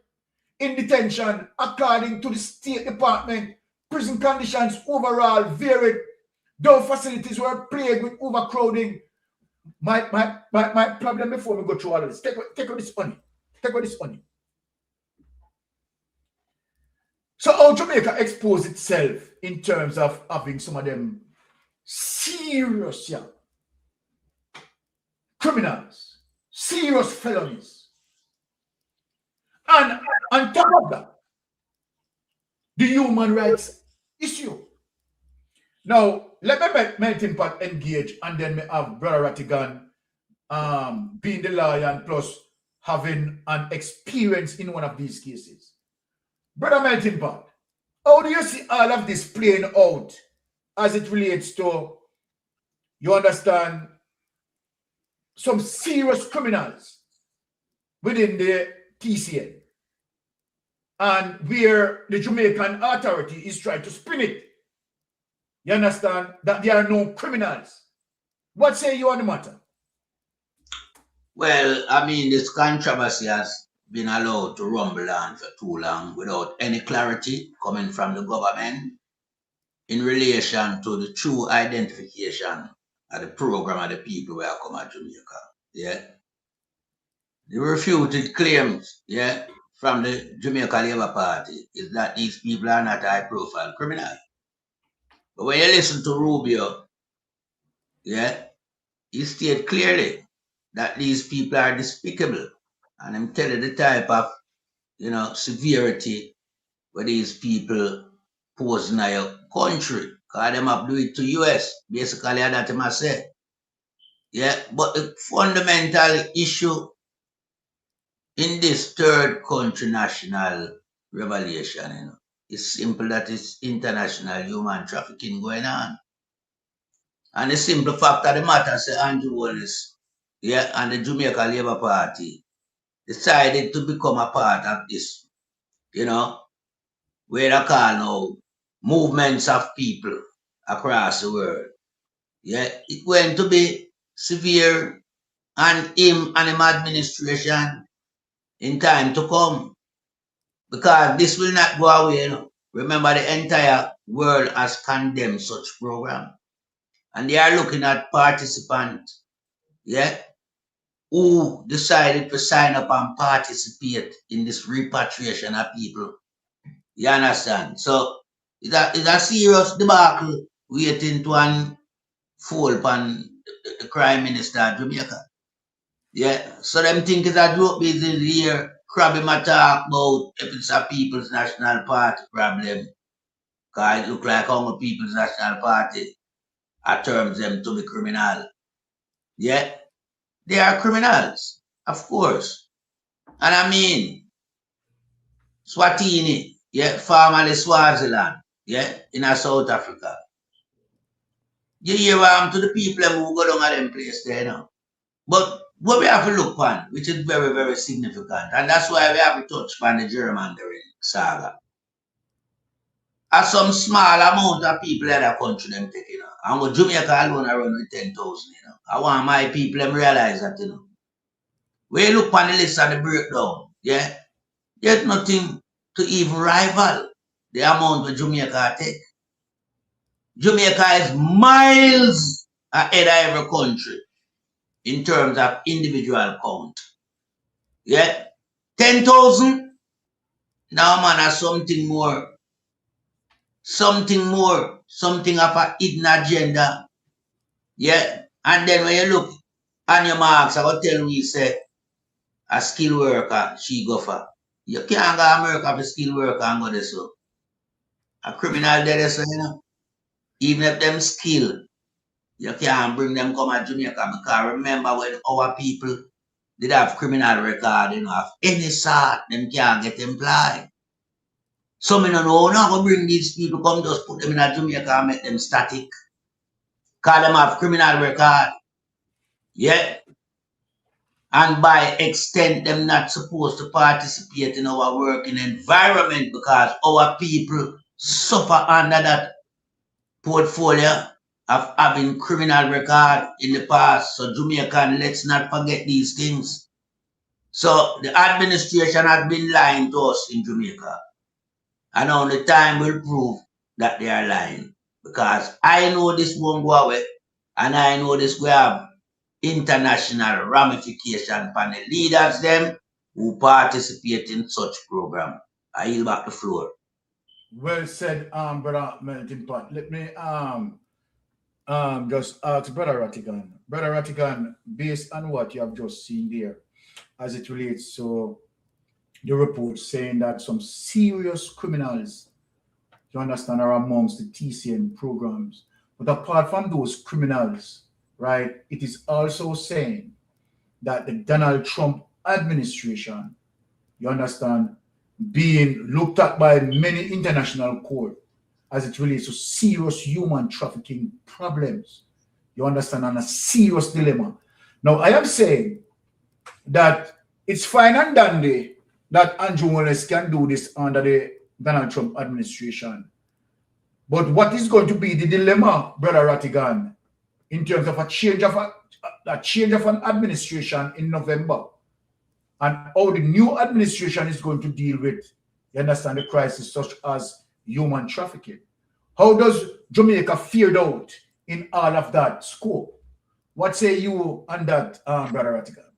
in detention. According to the State Department, prison conditions overall varied, though facilities were plagued with overcrowding. My problem before we go through all of this, take out this honey. Take out this honey. So how Jamaica exposed itself in terms of having some of them serious criminals, serious felonies. And on top of that, the human rights issue. Now, let me Melting Pot engage, and then we have Brother Rattigan being the lawyer and plus having an experience in one of these cases. Brother Melting Pot, how do you see all of this playing out as it relates to, you understand, some serious criminals within the TCN, and where the Jamaican authority is trying to spin it? You understand that there are no criminals. What say you on the matter? Well, I mean, this controversy has been allowed to rumble on for too long without any clarity coming from the government in relation to the true identification of the program of the people who are come to Jamaica. Yeah. The refuted claims, from the Jamaica Labour Party is that these people are not high-profile criminals. But when you listen to Rubio, he stated clearly that these people are despicable. And I'm telling the type of, severity where these people pose in your country. Because them have do it to US. Basically, that's what I say. Yeah, but the fundamental issue in this third country national revelation, it's simple that it's international human trafficking going on. And the simple fact of the matter, say Andrew Wallace, and the Jamaica Labour Party decided to become a part of this, where they call now movements of people across the world. Yeah, it's going to be severe on him and him administration in time to come. Because this will not go away. Remember, the entire world has condemned such program. And they are looking at participants, who decided to sign up and participate in this repatriation of people. You understand? So it's a serious debacle waiting to unfold upon the Prime Minister of Jamaica. Yeah. So them think it's a joke business here. Crabby ma talk about if it's a People's National Party problem. Because it look like our People's National Party terms them to be criminal. Yeah. They are criminals, of course. And I mean, Swatini, formerly Swaziland, in South Africa. You hear to the people who go down at them place there now. But what we have to look on, which is very, very significant, and that's why we have to touch on the gerrymandering saga. As some small amount of people in the country them taking, and with Jamaica alone around with 10,000, I want my people them realize that, when you look on the list of the breakdown, there's nothing to even rival the amount that Jamaica take. Jamaica is miles ahead of every country in terms of individual count. 10,000 Now, man, there's something more. Something more. Something of a hidden agenda. Yeah. And then when you look on your marks, I will tell we say a skilled worker, she go for. You can't go to America for skilled worker and go there so. A criminal there so, you know. Even if them skilled, you can't bring them come to Jamaica because remember when our people did have criminal record, you know, of any sort, them can't get employed. So me don't know, now go bring these people, come just put them in a Jamaica and make them static. Call them have criminal record. Yeah. And by extent, them not supposed to participate in our working environment because our people suffer under that portfolio of having criminal record in the past. So Jamaican, let's not forget these things. So the administration has been lying to us in Jamaica. And only time will prove that they are lying. Because I know this won't go away. And I know this will have international ramification for the leaders them who participate in such program. I yield back the floor. Well said, brother Melting Pot. Let me just ask Brother Ratigan. Brother Ratigan, based on what you have just seen there, as it relates to the report saying that some serious criminals, you understand, are amongst the TCN programs. But apart from those criminals, right, it is also saying that the Donald Trump administration, you understand, being looked at by many international courts as it relates to serious human trafficking problems, you understand, and a serious dilemma. Now, I am saying that it's fine and dandy that Andrew Wallace can do this under the Donald Trump administration. But what is going to be the dilemma, Brother Ratigan, in terms of a change of an administration in November, and how the new administration is going to deal with, you understand, the crisis such as human trafficking? How does Jamaica fare out in all of that scope? What say you on that, Brother Ratigan?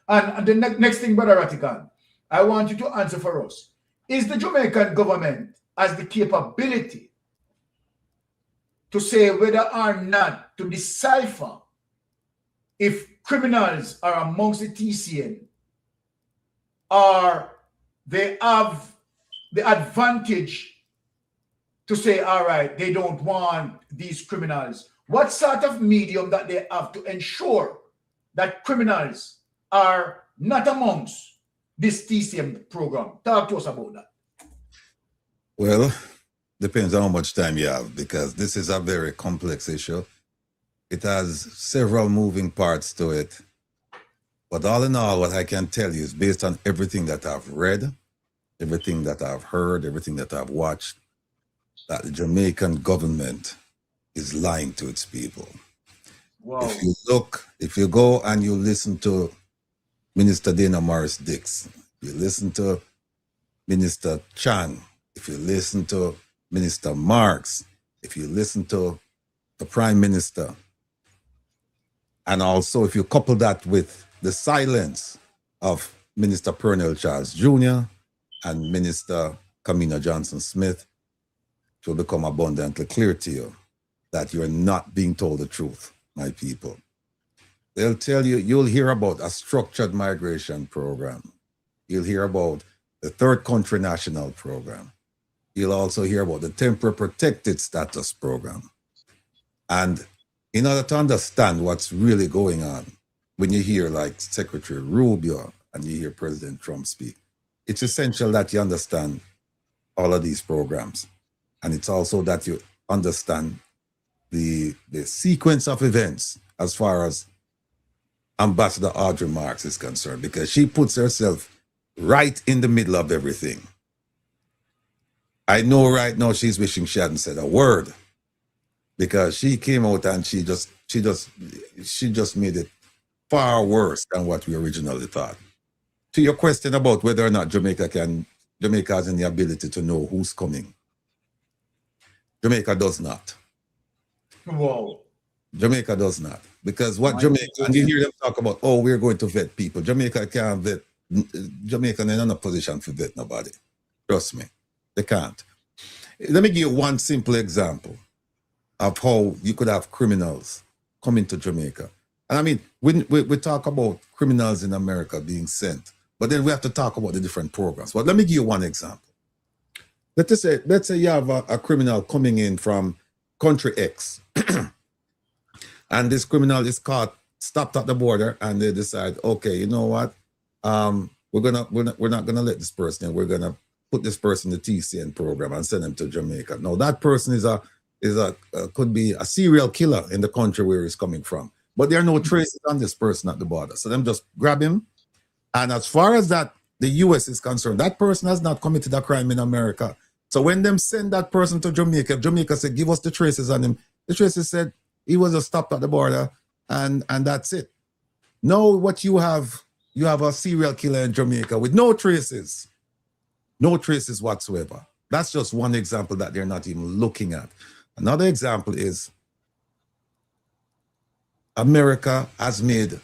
And the next thing, Brother Ratigan, I want you to answer for us. Is the Jamaican government has the capability to say whether or not to decipher if criminals are amongst the TCN, or they have the advantage to say, all right, they don't want these criminals? What sort of medium that they have to ensure that criminals are not amongst this TCN program? Talk to us about that. Well, depends on how much time you have, because this is a very complex issue. It has several moving parts to it. But all in all, what I can tell you is based on everything that I've read, everything that I've heard, everything that I've watched, that the Jamaican government is lying to its people. Wow. If you go and you listen to Minister Dana Morris Dix, you listen to Minister Chang, if you listen to Minister Marks, if you listen to the Prime Minister, and also if you couple that with the silence of Minister Pernell Charles Jr. and Minister Kamina Johnson-Smith, it will become abundantly clear to you that you're not being told the truth, my people. They'll tell you, you'll hear about a structured migration program. You'll hear about the Third Country National Program. You'll also hear about the Temporary Protected Status Program. And in order to understand what's really going on, when you hear like Secretary Rubio and you hear President Trump speak, it's essential that you understand all of these programs. And it's also that you understand the sequence of events as far as Ambassador Audrey Marks is concerned, because she puts herself right in the middle of everything. I know right now she's wishing she hadn't said a word, because she came out and she just made it far worse than what we originally thought. To your question about whether or not Jamaica has any ability to know who's coming, Jamaica does not. Wow. Jamaica does not. Because what Jamaica, and you hear them talk about, oh, we're going to vet people. Jamaica can't vet. Jamaica is in a position to vet nobody. Trust me, they can't. Let me give you one simple example of how you could have criminals coming to Jamaica. And I mean, we talk about criminals in America being sent, but then we have to talk about the different programs. But let me give you one example. Let's say you have a criminal coming in from country X, and this criminal is stopped at the border, and they decide, okay, you know what? We're not gonna let this person in. We're gonna put this person in the TCN program and send him to Jamaica. Now that person could be a serial killer in the country where he's coming from, but there are no traces on this person at the border. So them just grab him, and as far as that the U.S. is concerned, that person has not committed a crime in America. So when them send that person to Jamaica, Jamaica said, give us the traces on him. The traces said he was just stopped at the border, and that's it. Now what you have a serial killer in Jamaica with no traces whatsoever. That's just one example that they're not even looking at. Another example is America has made,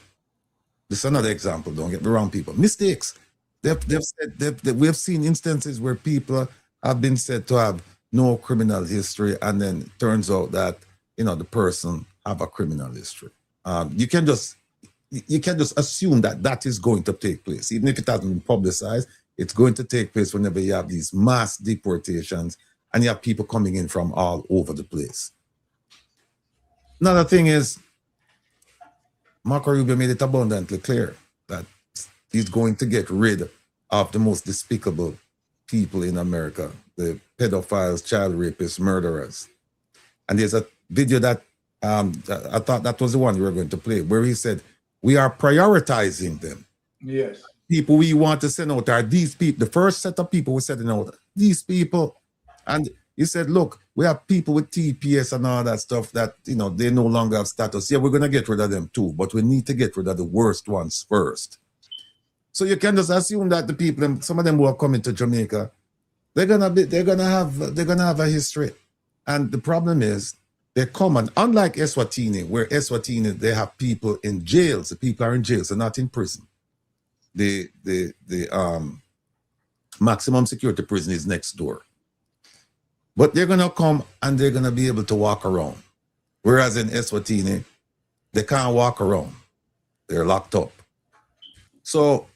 this is another example, don't get me wrong, people, mistakes. They've said we have seen instances where people have been said to have no criminal history, and then it turns out that, you know, the person have a criminal history. You can just assume that is going to take place, even if it hasn't been publicized. It's going to take place whenever you have these mass deportations and you have people coming in from all over the place. Another thing is, Marco Rubio made it abundantly clear that he's going to get rid of the most despicable people in America, the pedophiles, child rapists, murderers. And there's a video that I thought that was the one we were going to play, where he said, we are prioritizing them. Yes. People we want to send out are these people. The first set of people we're sending out, these people. And he said, look, we have people with TPS and all that stuff that, you know, they no longer have status. Yeah, we're going to get rid of them too, but we need to get rid of the worst ones first. So you can just assume that the people, some of them who are coming to Jamaica, they're gonna have a history. And the problem is, they're common, unlike Eswatini, where Eswatini, they have people in jails. The people are in jails, they're not in prison. The maximum security prison is next door. But they're gonna come and they're gonna be able to walk around. Whereas in Eswatini, they can't walk around. They're locked up. So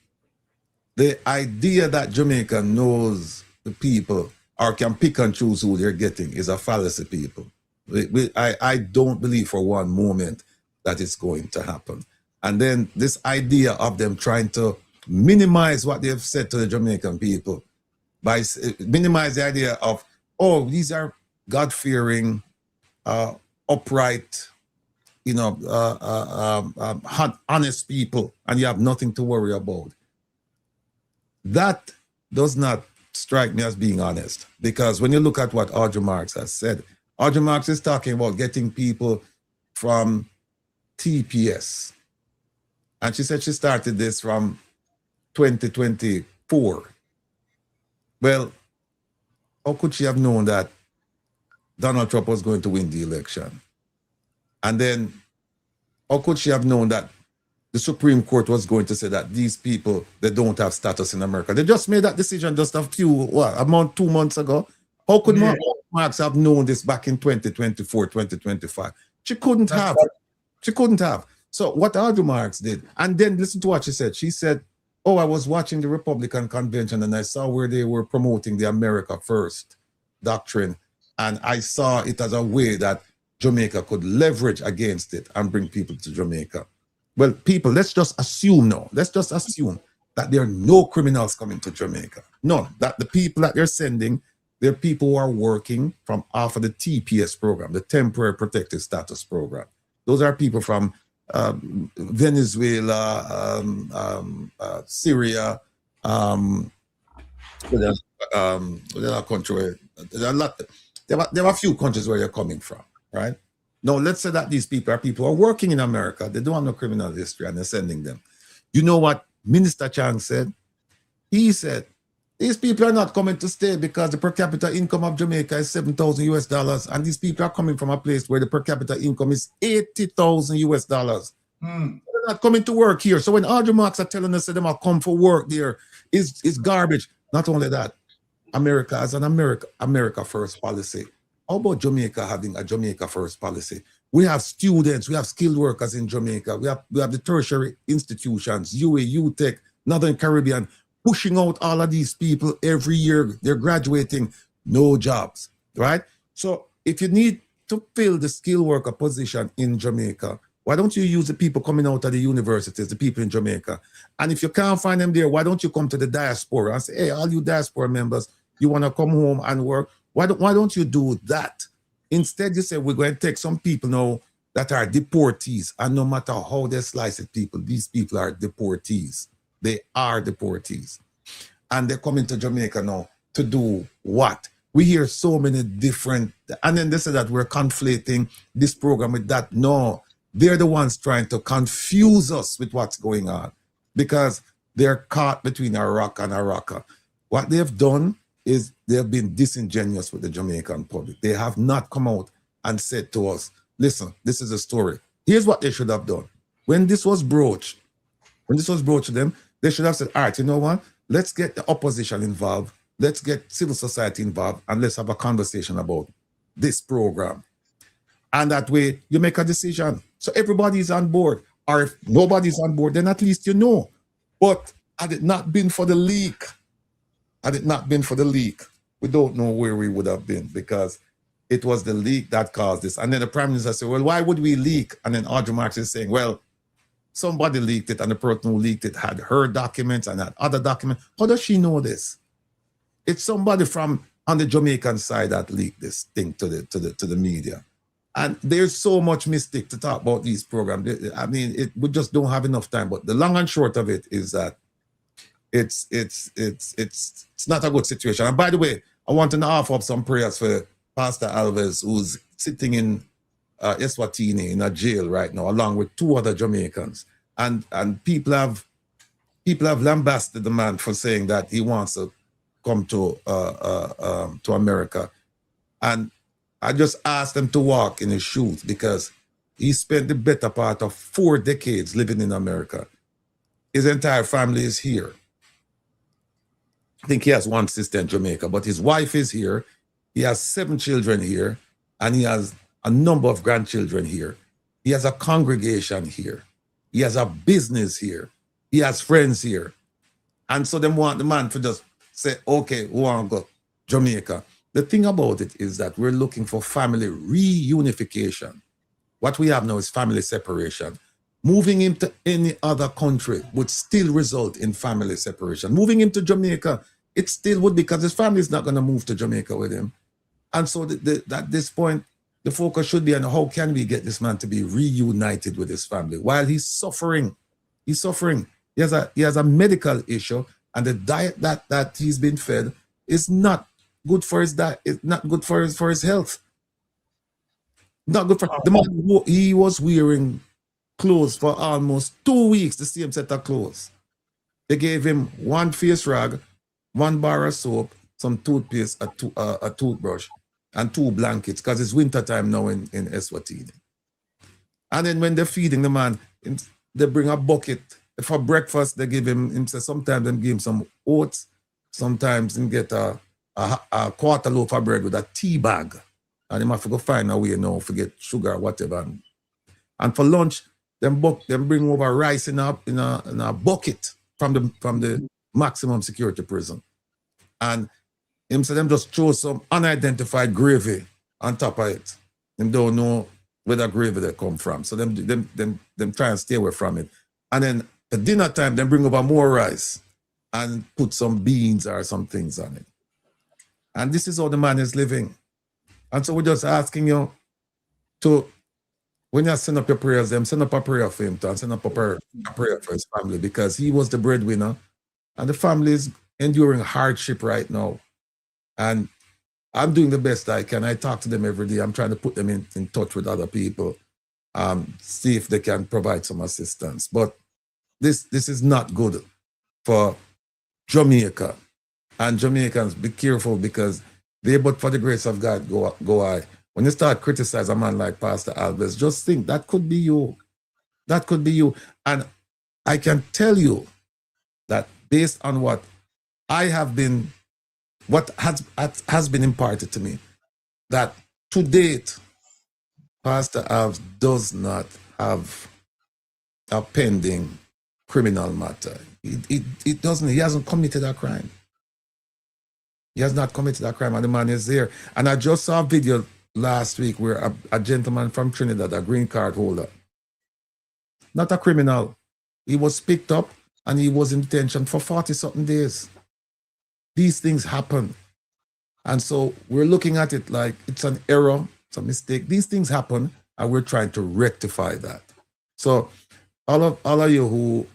the idea that Jamaica knows the people or can pick and choose who they're getting is a fallacy, people. I don't believe for one moment that it's going to happen. And then this idea of them trying to minimize what they've said to the Jamaican people, by minimize the idea of, oh, these are God-fearing, upright, you know, honest people, and you have nothing to worry about. That does not strike me as being honest, because when you look at what Audrey Marks has said, Audrey Marks is talking about getting people from TPS. And she said she started this from 2024. Well, how could she have known that Donald Trump was going to win the election? And then how could she have known that the Supreme Court was going to say that these people, they don't have status in America? They just made that decision just a 2 months ago. How could Marks have known this back in 2024, 2025? She couldn't have. She couldn't have. So what Audrey Marks did, and then listen to what she said. She said, oh, I was watching the Republican convention and I saw where they were promoting the America First doctrine. And I saw it as a way that Jamaica could leverage against it and bring people to Jamaica. Well, people, let's just assume now. Let's just assume that there are no criminals coming to Jamaica. None. That the people that they're sending, they're people who are working from off of the TPS program, the Temporary Protected Status Program. Those are people from Venezuela, Syria, there are a few countries where they're coming from, right? Now, let's say that these people are people who are working in America. They don't have no criminal history and they're sending them. You know what Minister Chang said? He said, these people are not coming to stay because the per capita income of Jamaica is $7,000 US, and these people are coming from a place where the per capita income is $80,000 US. They're not coming to work here. So when Audrey Marks are telling us that they might come for work there, is garbage. Not only that, America as an America first policy. How about Jamaica having a Jamaica first policy? We have students, we have skilled workers in Jamaica, we have the tertiary institutions, UA, UTech, Northern Caribbean, pushing out all of these people every year. They're graduating, no jobs, right? So if you need to fill the skilled worker position in Jamaica, why don't you use the people coming out of the universities, the people in Jamaica? And if you can't find them there, why don't you come to the diaspora and say, hey, all you diaspora members, you want to come home and work? Why don't you do that? Instead, you say, we're going to take some people now that are deportees, and no matter how they slice it, these people are deportees. They are deportees. And they're coming to Jamaica now to do what? We hear so many different, and then they say that we're conflating this program with that. No, they're the ones trying to confuse us with what's going on because they're caught between a rock and a rocker. What they've done is they've been disingenuous with the Jamaican public. They have not come out and said to us, listen, this is a story. Here's what they should have done. When this was broached to them, they should have said, all right, you know what? Let's get the opposition involved. Let's get civil society involved and let's have a conversation about this program. And that way you make a decision. So everybody's on board. Or if nobody's on board, then at least you know. But had it not been for the leak, we don't know where we would have been because it was the leak that caused this. And then the Prime Minister said, well, why would we leak? And then Audrey Marks is saying, well, somebody leaked it and the person who leaked it had her documents and had other documents. How does she know this? It's somebody from on the Jamaican side that leaked this thing to the media. And there's so much mystic to talk about these programs. I mean, we just don't have enough time. But the long and short of it is that it's not a good situation. And by the way, I want to offer up some prayers for Pastor Alves, who's sitting in Eswatini in a jail right now, along with 2 other Jamaicans. And people have lambasted the man for saying that he wants to come to America. And I just asked him to walk in his shoes because he spent the better part of 4 decades living in America. His entire family is here. I think he has 1 sister in Jamaica, but his wife is here. He has 7 children here, and he has a number of grandchildren here. He has a congregation here. He has a business here. He has friends here. And so they want the man to just say, okay, we want to go Jamaica. The thing about it is that we're looking for family reunification. What we have now is family separation. Moving him to any other country would still result in family separation. Moving him to Jamaica, it still would, because his family is not going to move to Jamaica with him. And so at this point, the focus should be on how can we get this man to be reunited with his family while he's suffering. He's suffering. He has a medical issue, and the diet that he's been fed is not good for his diet. It's not good for his health. Not good for the man. He was wearing clothes for almost 2 weeks, the same set of clothes. They gave him 1 face rag, 1 bar of soap, some toothpaste, a toothbrush, and 2 blankets, because it's winter time now in Eswatini. And then when they're feeding the man, they bring a bucket. For breakfast, they give him sometimes they give him some oats, sometimes he get a quarter loaf of bread with a tea bag. And he have to go find a way now, forget sugar or whatever. And for lunch, them bring over rice in a bucket from the maximum security prison. And him say them just throw some unidentified gravy on top of it. Them don't know where the gravy they come from. So them try and stay away from it. And then at dinner time, them bring over more rice and put some beans or some things on it. And this is how the man is living. And so we're just asking you to, when you send up your prayers, send up a prayer for him, and send up a prayer for his family, because he was the breadwinner and the family is enduring hardship right now. And I'm doing the best I can. I talk to them every day. I'm trying to put them in touch with other people, see if they can provide some assistance. But this is not good for Jamaica. And Jamaicans, be careful, because they, but for the grace of God, go I. When you start criticizing a man like Pastor Alves, just think that could be you. That could be you. And I can tell you that based on what I have been what has been imparted to me, that to date, Pastor Alves does not have a pending criminal matter. It doesn't. He hasn't committed a crime. He has not committed a crime, and the man is there. And I just saw a video last week where a gentleman from Trinidad, a green card holder, not a criminal, he was picked up and he was in detention for 40-something days. These things happen. And so we're looking at it like it's an error, it's a mistake. These things happen, and we're trying to rectify that. So all of you who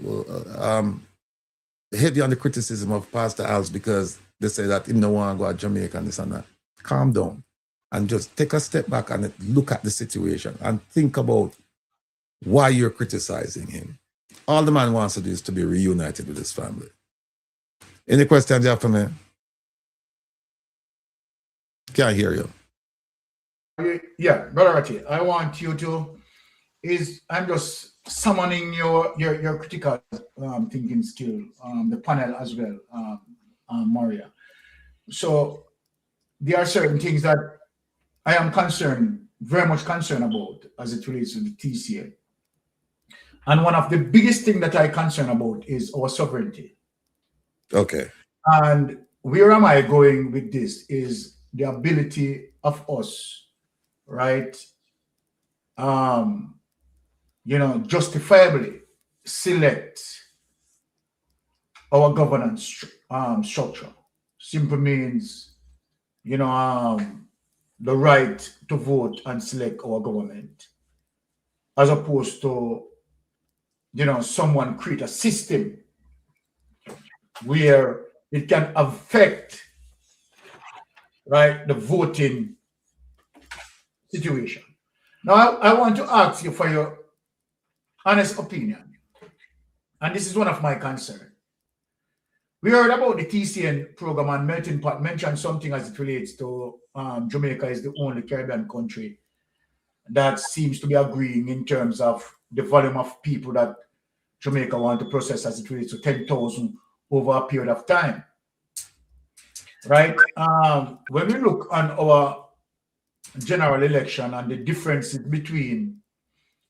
heavy on the criticism of Pastor Alves because they say that he no want to go to Jamaica and this and that, calm down and just take a step back and look at the situation and think about why you're criticizing him. All the man wants to do is to be reunited with his family. Any questions you have for me? Can't hear you. Yeah, Brother Ratty, I want you to, I'm just summoning your critical thinking skill, the panel as well, Maria. So there are certain things that I am very much concerned about as it relates to the TCN. And one of the biggest things that I concern about is our sovereignty. Okay. And where am I going with this is the ability of us, right, justifiably select our governance structure. Simply means, the right to vote and select our government, as opposed to, someone create a system where it can affect, right, the voting situation. Now, I want to ask you for your honest opinion, and this is one of my concerns. We heard about the TCN program, and Melting Pot mentioned something as it relates to Jamaica is the only Caribbean country that seems to be agreeing in terms of the volume of people that Jamaica want to process as it relates to 10,000 over a period of time, right? When we look on our general election and the differences between,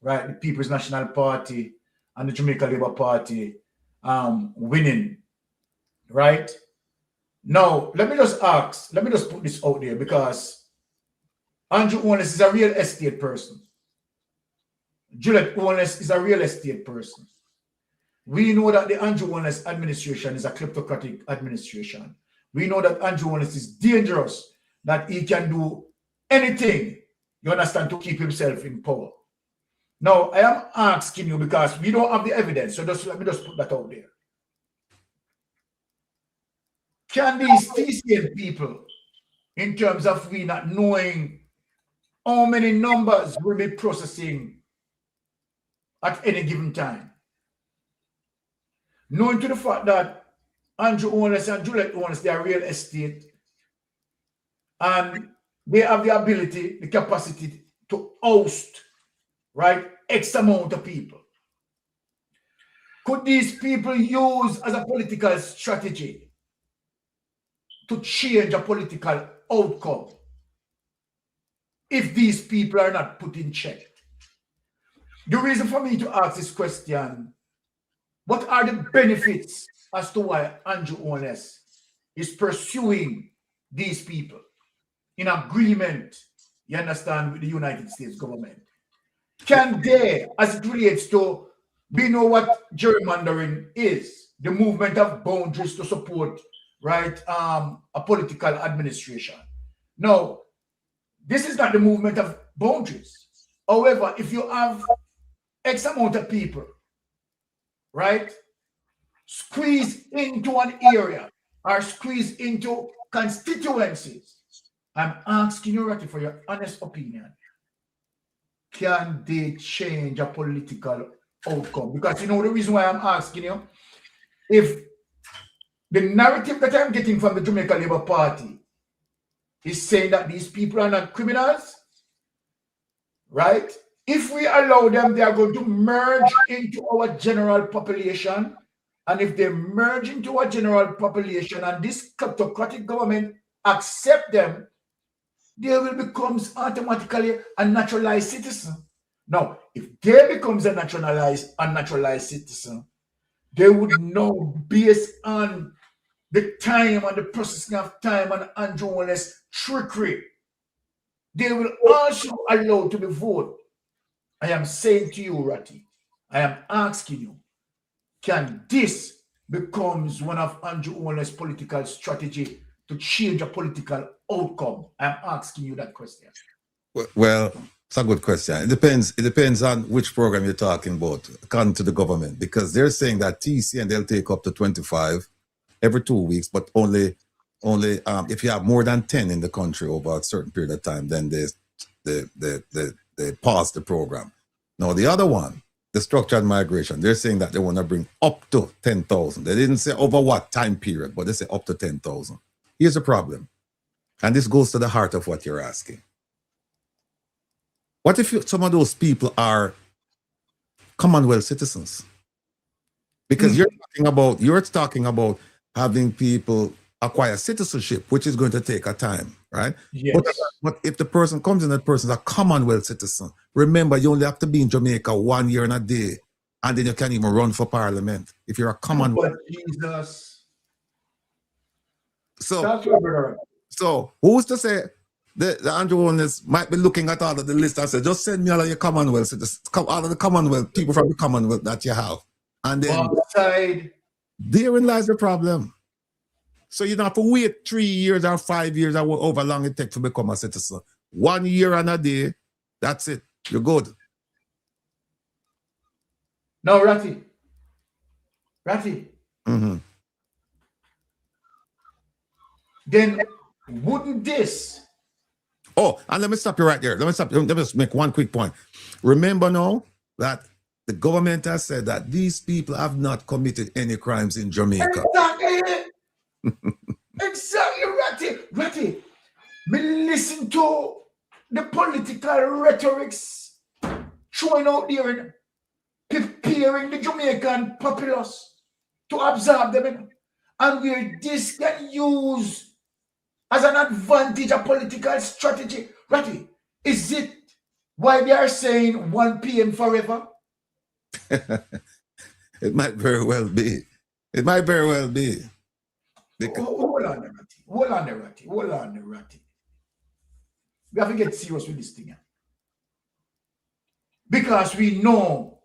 right, the People's National Party and the Jamaica Labour Party winning, right? Now, let me just put this out there, because Andrew Holness is a real estate person. Juliet Holness is a real estate person. We know that the Andrew Holness administration is a kleptocratic administration. We know that Andrew Holness is dangerous, that he can do anything, you understand, to keep himself in power. Now, I am asking you, because we don't have the evidence, so let me just put that out there. Can these TCN people, in terms of we not knowing how many numbers will be processing at any given time, knowing to the fact that Andrew Holness and Juliet Holness, they are real estate, and they have the ability, the capacity to host, right, X amount of people. Could these people use as a political strategy to change a political outcome if these people are not put in check? The reason for me to ask this question, what are the benefits as to why Andrew Holness is pursuing these people in agreement, you understand, with the United States government? Can they, as it relates to, we know what gerrymandering is, the movement of boundaries to support, right, a political administration. No, this is not the movement of boundaries. However, if you have X amount of people, right, squeeze into an area or squeeze into constituencies, I'm asking you, Ratty, for your honest opinion. Can they change a political outcome? Because you know the reason why I'm asking you, if the narrative that I'm getting from the Jamaica Labour Party is saying that these people are not criminals, right? If we allow them, they are going to merge into our general population And if they merge into a general population and this kleptocratic government accept them, they will become automatically a naturalized citizen. Now, if they becomes a naturalized citizen, they would know based on the time and the processing of time and Andrew Wallace trickery, they will also allow to be voted. I am saying to you, Ratty, I am asking you, can this becomes one of Andrew Wallace's political strategy to change a political outcome? I'm asking you that question. Well, it's a good question. It depends on which program you're talking about, according to the government, because they're saying that Tcn they'll take up to 25 every 2 weeks, but only if you have more than 10 in the country over a certain period of time, then they pause the program. Now the other one, the structured migration, they're saying that they want to bring up to 10,000. They didn't say over what time period, but they say up to 10,000. Here's the problem, and this goes to the heart of what you're asking. What if some of those people are Commonwealth citizens? Because you're talking about having people acquire citizenship, which is going to take a time, right? Yes. But if the person comes in, that person is a Commonwealth citizen. Remember, you only have to be in Jamaica 1 year and a day, and then you can't even run for parliament if you're a Commonwealth. But Jesus. So who's to say the Andrew Holness might be looking at all of the list and say, just send me all of your Commonwealth citizens, all of the Commonwealth people from the Commonwealth that you have. And then therein lies the problem. So you don't have to wait 3 years or 5 years or however long it takes to become a citizen. 1 year and a day, that's it. You're good. No, Ratty. Mm-hmm. Then wouldn't this? Oh, and let me stop you right there. Let me just make one quick point. Remember now that the government has said that these people have not committed any crimes in Jamaica. Exactly, Ratty. Me listen to the political rhetorics showing out there and preparing the Jamaican populace to absorb them, and where this can use as an advantage a political strategy. Ratty, is it why they are saying 1 p.m. forever? It might very well be. It might very well be. Hold on the Ratty. We have to get serious with this thing. Because we know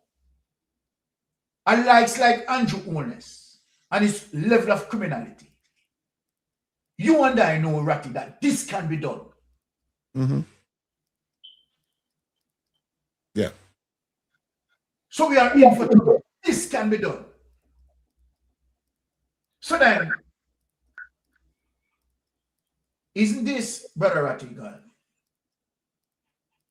and likes like Andrew Holness and his level of criminality. You and I know, Ratty, that this can be done. Mm-hmm. Yeah. So we are in for trouble. This can be done. So then, isn't this, Brother Ratty, God,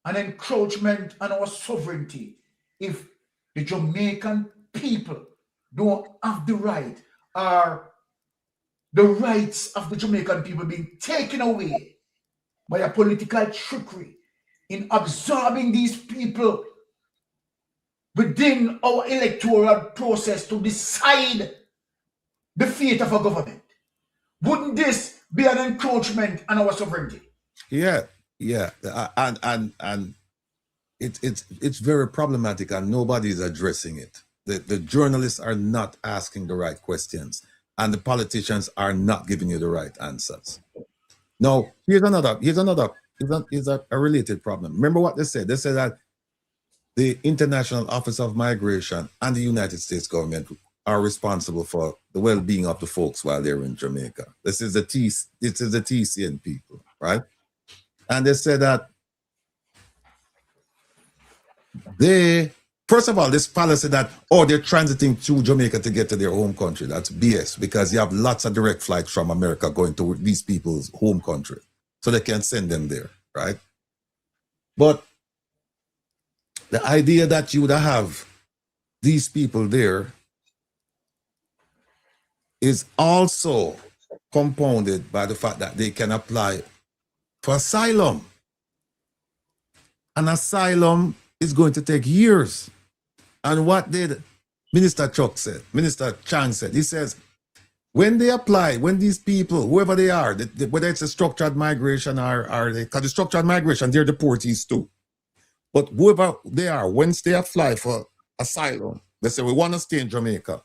an encroachment on our sovereignty if the Jamaican people don't have the right, or the rights of the Jamaican people being taken away by a political trickery in absorbing these people within our electoral process to decide the fate of a government? Wouldn't this be an encroachment on our sovereignty? Yeah, and it's very problematic, and nobody's addressing it. The journalists are not asking the right questions, and the politicians are not giving you the right answers. Now, here's a related problem. Remember what they said? They said that the International Office of Migration and the United States government are responsible for the well-being of the folks while they're in Jamaica. This is the Tcn people, right? And they said that first of all, this policy that, they're transiting through Jamaica to get to their home country, that's BS, because you have lots of direct flights from America going to these people's home country. So they can send them there, right? But the idea that you would have these people there is also compounded by the fact that they can apply for asylum. And asylum is going to take years. And what did Minister Chan said, he says, when they apply, when these people, whoever they are, whether it's a structured migration or because the structured migration, they're deportees too. But whoever they are, once they apply for asylum, they say, we want to stay in Jamaica.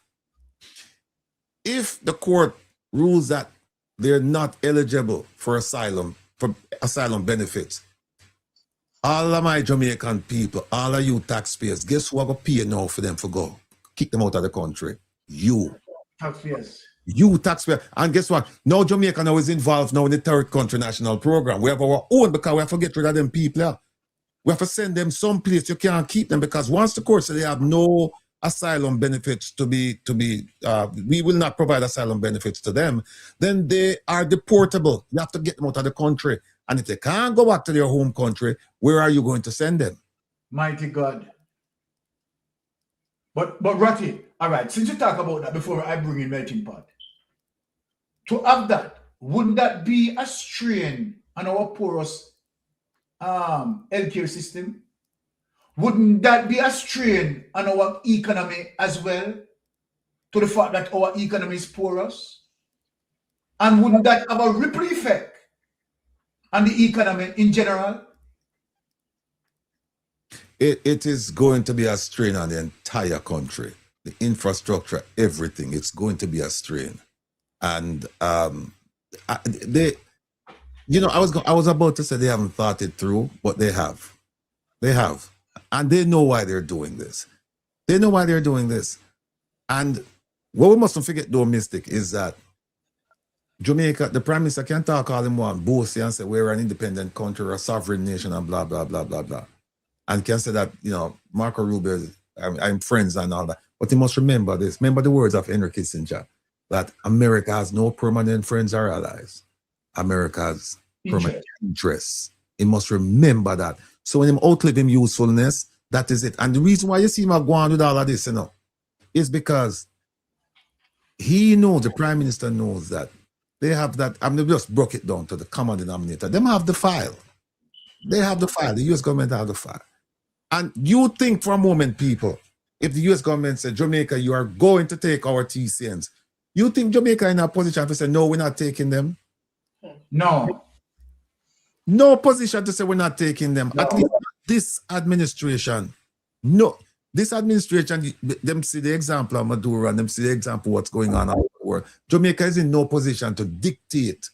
If the court rules that they're not eligible for asylum benefits, all of my Jamaican people, all of you taxpayers, guess who are going to pay now for them to go? Kick them out of the country. You. Taxpayers. You taxpayer. And guess what? Now Jamaica now is involved now in the third country national program. We have our own because we have to get rid of them people. Yeah? We have to send them someplace. You can't keep them because once the court says they have no asylum benefits we will not provide asylum benefits to them, then they are deportable. You have to get them out of the country. And if they can't go back to their home country, where are you going to send them? Mighty God. But Ratty, all right, since you talk about that before I bring in Melting Pot, to have that, wouldn't that be a strain on our porous healthcare system? Wouldn't that be a strain on our economy as well, to the fact that our economy is porous? And wouldn't that have a ripple effect on the economy in general? It is going to be a strain on the entire country. The infrastructure, everything, it's going to be a strain. And I was about to say they haven't thought it through, but they have. They have. And they know why they're doing this. They know why they're doing this. And what we mustn't forget, though, Mystic, is that Jamaica, the Prime Minister can talk all in one, boast and say we're an independent country or a sovereign nation and blah, blah, blah, blah, blah. And can say that, Marco Rubio, I'm friends and all that. But he must remember this. Remember the words of Henry Kissinger, that America has no permanent friends or allies. America has permanent interests. He must remember that. So when him outlive him usefulness, that is it. And the reason why you see him go on with all of this, is because he knows, the Prime Minister knows that they have that. I'm mean, just broke it down to the common denominator. Them have the file. They have the file. The US government have the file. And you think for a moment, people, if the US government said, Jamaica, you are going to take our TCNs, you think Jamaica in a position to say, no, we're not taking them? No. No position to say we're not taking them. No. At least this administration. No. This administration, them see the example of Maduro and them see the example of what's going on all over the world. Jamaica is in no position to dictate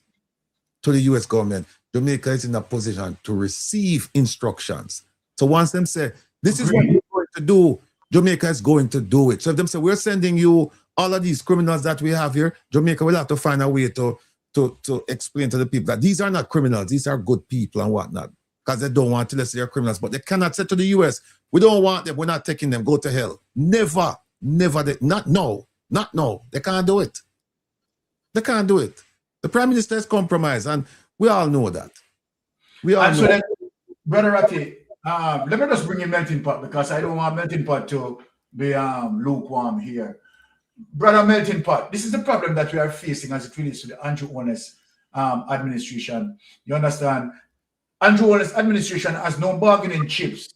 to the US government. Jamaica is in a position to receive instructions. So once them say, this is what we're going to do, Jamaica is going to do it. So if them say, we're sending you all of these criminals that we have here, Jamaica will have to find a way to explain to the people that these are not criminals, these are good people and whatnot. Because they don't want to let they're criminals. But they cannot say to the US, we don't want them, we're not taking them, go to hell. Never, not no. They can't do it. They can't do it. The Prime Minister is compromised, and we all know that. We all know so that. Brother Ratty, let me just bring in Melting Pot because I don't want Melting Pot to be lukewarm here. Brother Melting Pot, this is the problem that we are facing as it relates to the Andrew Holness administration. You understand? Andrew Holness administration has no bargaining chips.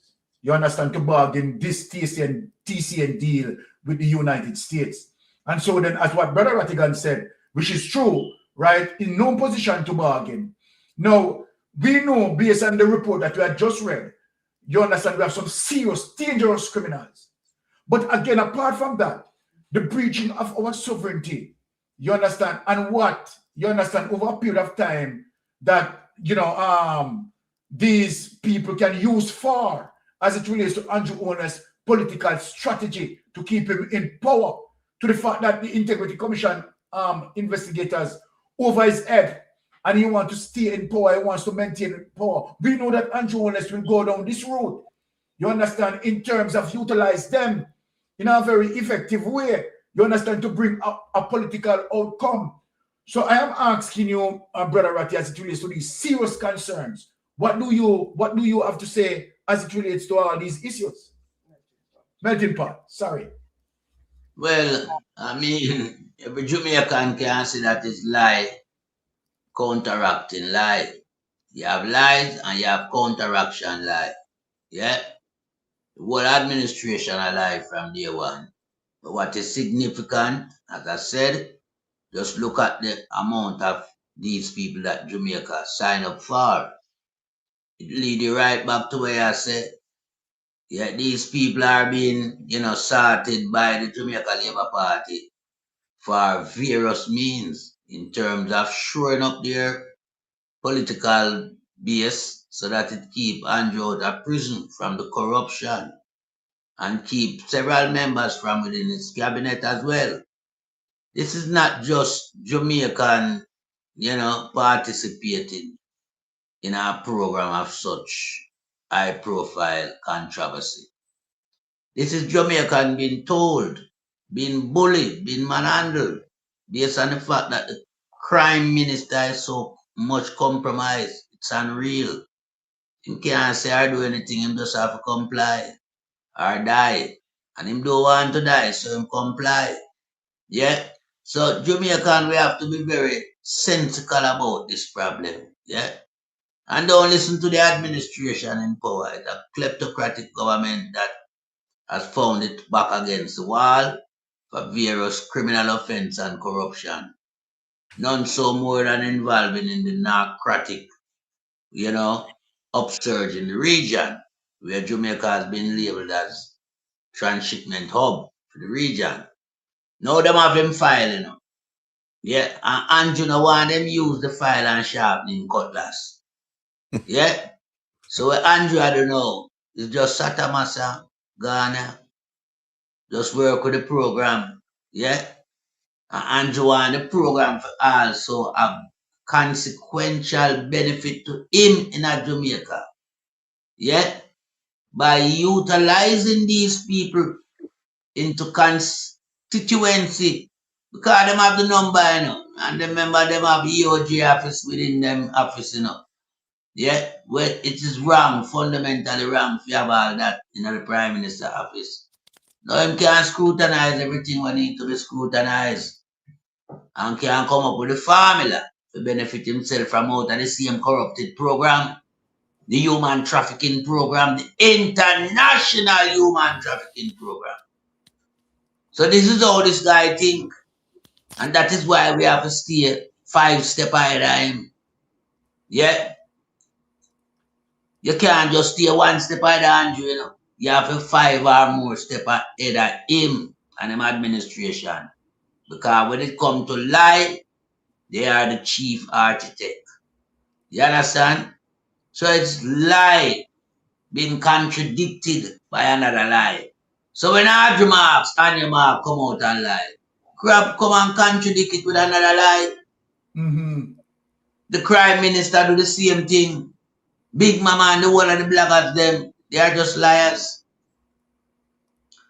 You understand? To bargain this TCN deal with the United States. And so then, as what Brother Rattigan said, which is true, right? In no position to bargain. Now, we know based on the report that we had just read, you understand, we have some serious, dangerous criminals. But again, apart from that, the breaching of our sovereignty, you understand, and what, you understand, over a period of time that, these people can use for as it relates to Andrew Holness' political strategy to keep him in power, to the fact that the Integrity Commission investigators over his head, and he wants to stay in power, he wants to maintain power. We know that Andrew Holness will go down this route, you understand, in terms of utilize them in a very effective way, you understand, to bring a political outcome. So I am asking you, Brother Ratty, as it relates to these serious concerns, what do you have to say as it relates to all these issues? Melting Pot, sorry. Well, I mean, every Jamaican can see that is lie counteracting lie. You have lies and you have counteraction lie. Yeah? The whole administration are lie from day one. But what is significant, as I said, just look at the amount of these people that Jamaica sign up for. It leads you right back to where I said, yeah, these people are being, sorted by the Jamaica Labour Party for various means in terms of shoring up their political base so that it keep Andrew out of prison from the corruption and keep several members from within its cabinet as well. This is not just Jamaican, participating in a program of such high-profile controversy. This is Jamaican being told, being bullied, being manhandled, based on the fact that the crime minister is so much compromised. It's unreal. Him can't say or do anything, him just have to comply or die. And him don't want to die, so him comply. Yeah? So Jamaican, we have to be very sensible about this problem. Yeah? And don't listen to the administration in power. It's a kleptocratic government that has found it back against the wall for various criminal offense and corruption. None so more than involving in the narcotic, upsurge in the region, where Jamaica has been labeled as transshipment hub for the region. Now them have him file, Yeah, and Andrew no want them use the file and sharpening cutlass. Yeah? So what Andrew I don't know is just Satamasa, Ghana, just work with the program. Yeah? And Andrew want the program for also have consequential benefit to him in Jamaica. Yeah? By utilizing these people into constituency, because them have the number, and remember them have EOG office within them office, Yeah, well, it is wrong, fundamentally wrong, if you have all that in the Prime Minister office. Now him can't scrutinize everything we need to be scrutinized, and can't come up with a formula to benefit himself from out of the same corrupted program, the human trafficking program, the international human trafficking program. So this is how this guy think. And that is why we have to stay 5 steps ahead of him. Yeah? You can't just stay 1 step ahead of Andrew, You have to 5 or more steps ahead of him and him administration. Because when it comes to lie, they are the chief architect. You understand? So it's lie being contradicted by another lie. So when Andrew Marks and your mark come out and lie, Crab come and contradict it with another lie. Mm-hmm. The crime minister do the same thing. Big Mama and the whole of the bloggers, them, they are just liars.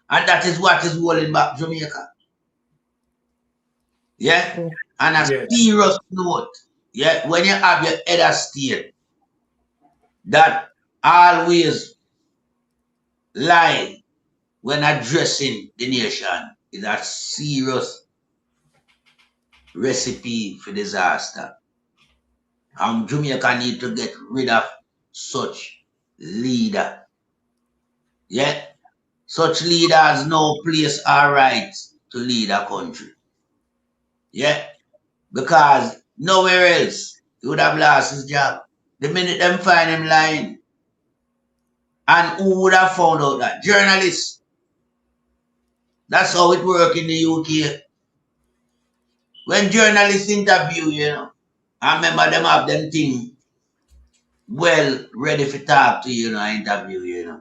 And that is what is holding back Jamaica. Yeah? And a serious note, yeah, when you have your head of state that always lie when addressing the nation, is a serious recipe for disaster. And Jamaica need to get rid of such leader. Yeah? Such leaders no place or right to lead a country. Yeah? Because nowhere else he would have lost his job. The minute them find him lying. And who would have found out that? Journalists. That's how it works in the UK. When journalists interview, I remember them have them thing well ready for talk to you, interview,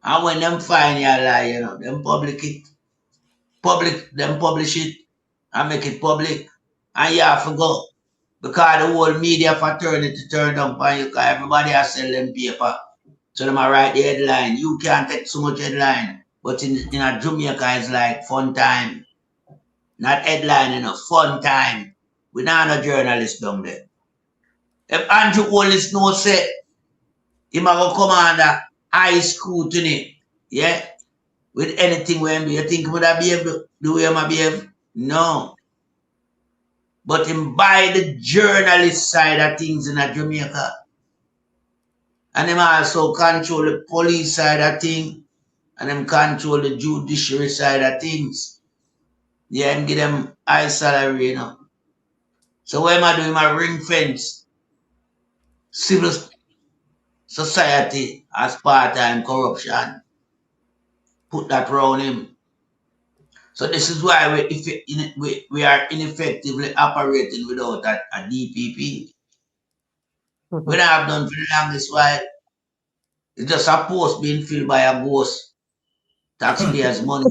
And when them find you lie, them publish it and make it public. And you have to go. Because the whole media for turn it to turn down for you, because everybody has sell them paper. So them are write the headline. You can't take so much headline. But in a Jamaica, it's like fun time. Not headline, fun time. We not no journalists down there. If Andrew Wallace no say, he might go come under high scrutiny, yeah? With anything when you think would I behave the way I behave? No. But him by the journalist side of things in Jamaica. And him also control the police side of things. and them control the judiciary side of things. Yeah, and give them high salary, you know. So what am I doing? My ring fence civil society as part-time corruption. Put that around him. So this is why we are ineffectively operating without a DPP. We don't have done for the longest while. It's just a post being filled by a ghost. Taxpayers' money.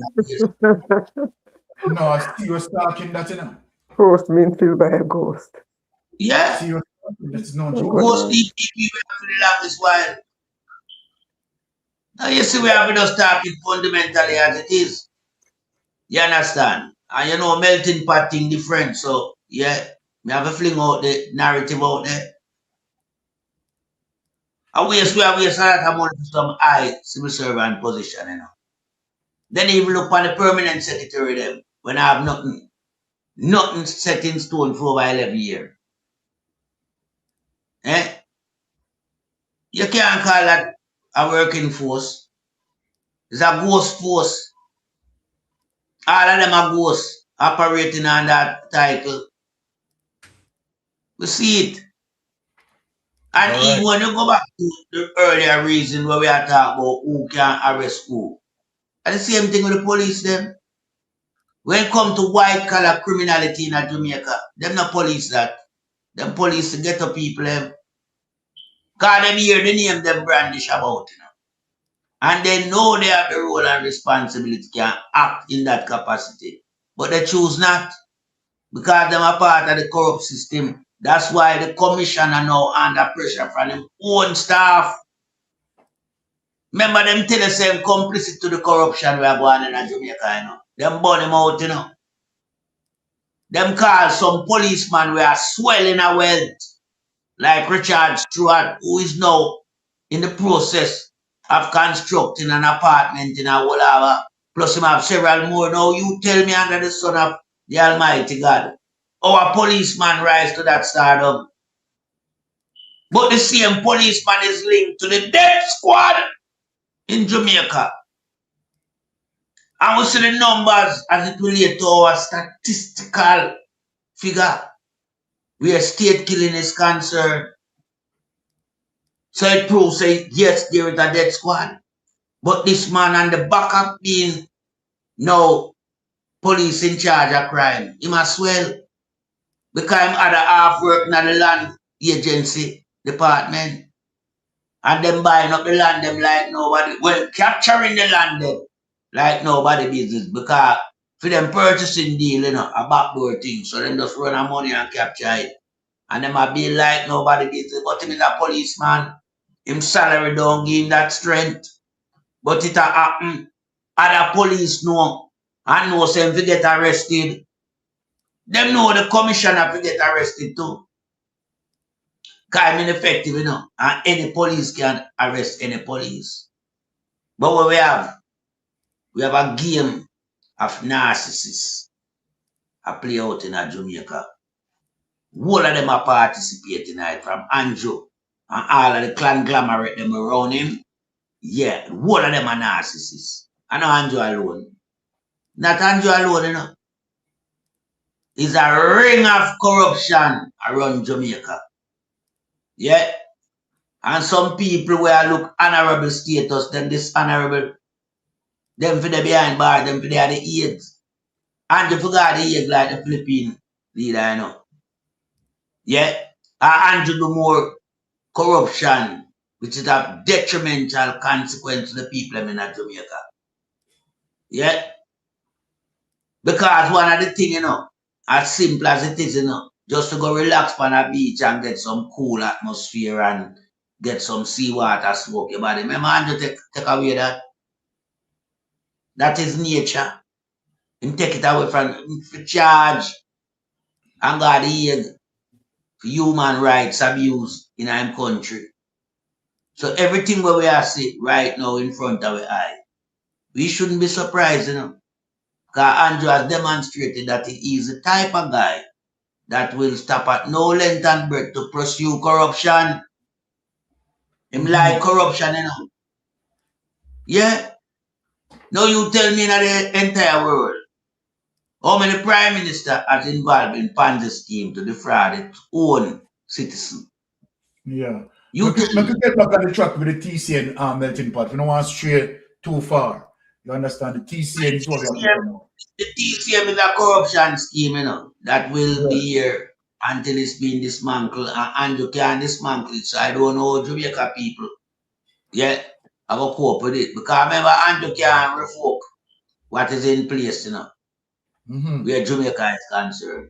No, I see you talking that, you know. Post being filled by a ghost. Yeah. See you talking, that's no joke. Ghost DPP we have for the longest while. Now you see we have to start it fundamentally as it is. You understand? And you know melting pot thing different. So yeah, we have to fling out the narrative out there. And we have a lot of money for some high civil servant position, you know. Then even look on the permanent secretary them when I have nothing set in stone for over 11 years. Eh? You can't call that a working force. It's a ghost force. All of them are ghosts operating on that title. We see it. And even when you go back to the earlier reason where we are talking about who can arrest who, and the same thing with the police them. When it comes to white collar criminality in Jamaica, them not police that. Them police to get up people them. Cause them hear the name them brandish about, you know. And they know they have the role and responsibility can act in that capacity. But they choose not. Because them are part of the corrupt system. That's why the commissioner now under pressure from them own staff. Remember them tell us them complicit to the corruption we are going in Jamaica, you know. Them burn them out, you know. Them call some policeman we are swelling a wealth. Like Richard Stewart, who is now in the process of constructing an apartment in a Wallava. Plus him have several more. Now you tell me under the son of the Almighty God. Our policeman rise to that stardom. But the same policeman is linked to the death squad in Jamaica. And we see the numbers as it relates to our statistical figure where state killing is concerned. So it proves that yes, there is a death squad. But this man on the back of being now police in charge of crime, he must well. Because him other half working at the land agency department. And them buying up the land them like nobody. Well, capturing the land them like nobody business. Because for them purchasing deal, you know, a backdoor thing. So them just run our money and capture it. And them a be like nobody business. But him is a policeman. Him salary don't give him that strength. But it a happen. Other police know. And know say if get arrested. Them know the commissioner to get arrested too. Because I'm ineffective, you know. And any police can arrest any police. But what we have a game of narcissists a play out in Jamaica. All of them are participating in it, from Andrew and all of the conglomerate them around him. Yeah, all of them are narcissists. I know Andrew alone. Not Andrew alone, you know. It's a ring of corruption around Jamaica. Yeah. And some people where look honorable status, them dishonorable. Them for the behind bar, them for the AIDS. And you forgot the AIDS like the Philippine leader, you know. Yeah. And you do more corruption, which is a detrimental consequence to the people in Jamaica. Yeah. Because one of the things, you know, as simple as it is, you know, just to go relax on a beach and get some cool atmosphere and get some seawater smoke your body. Remember, Andrew take away that. That is nature. And take it away from for charge and got the for human rights abuse in our country. So everything where we are sitting right now in front of our eye, we shouldn't be surprised, you know. Because Andrew has demonstrated that he is the type of guy that will stop at no length and breadth to pursue corruption. Him like corruption, you know. Yeah. Now you tell me in the entire world, how many prime minister are involved in Ponzi scheme to defraud its own citizen? Yeah. You Make you get back on the track with the TCN melting pot. We don't want to stray too far. You understand? The TCN is what we have to know. The TCM is a corruption scheme, you know, that will be here until it's been dismantled, and you can't dismantle it. So I don't know Jamaica people. Yeah, I will cope with it. Because remember, Andrew can't revoke what is in place, you know, where Jamaica is concerned.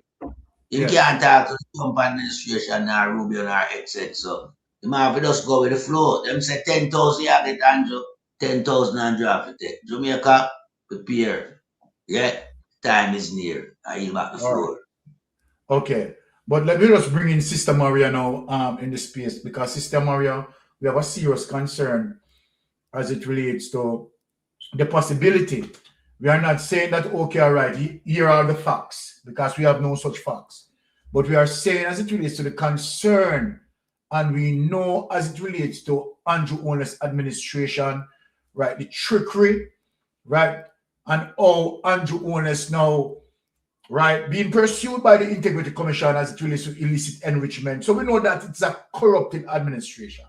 You can't talk to the Trump administration or Rubio or etc. So you might have to just go with the flow. Them say 10,000 you get Andrew, 10,000 Andrew have to take. Jamaica, prepare. Yeah, time is near. I yield back the floor. Okay. But let me just bring in Sister Maria now in the space, because Sister Maria, we have a serious concern as it relates to the possibility. We are not saying that, okay, all right, here are the facts, because we have no such facts. But we are saying as it relates to the concern, and we know as it relates to Andrew Holness administration, right, the trickery, right, and how Andrew Holness now, right, being pursued by the Integrity Commission as it relates to illicit enrichment. So we know that it's a corrupted administration.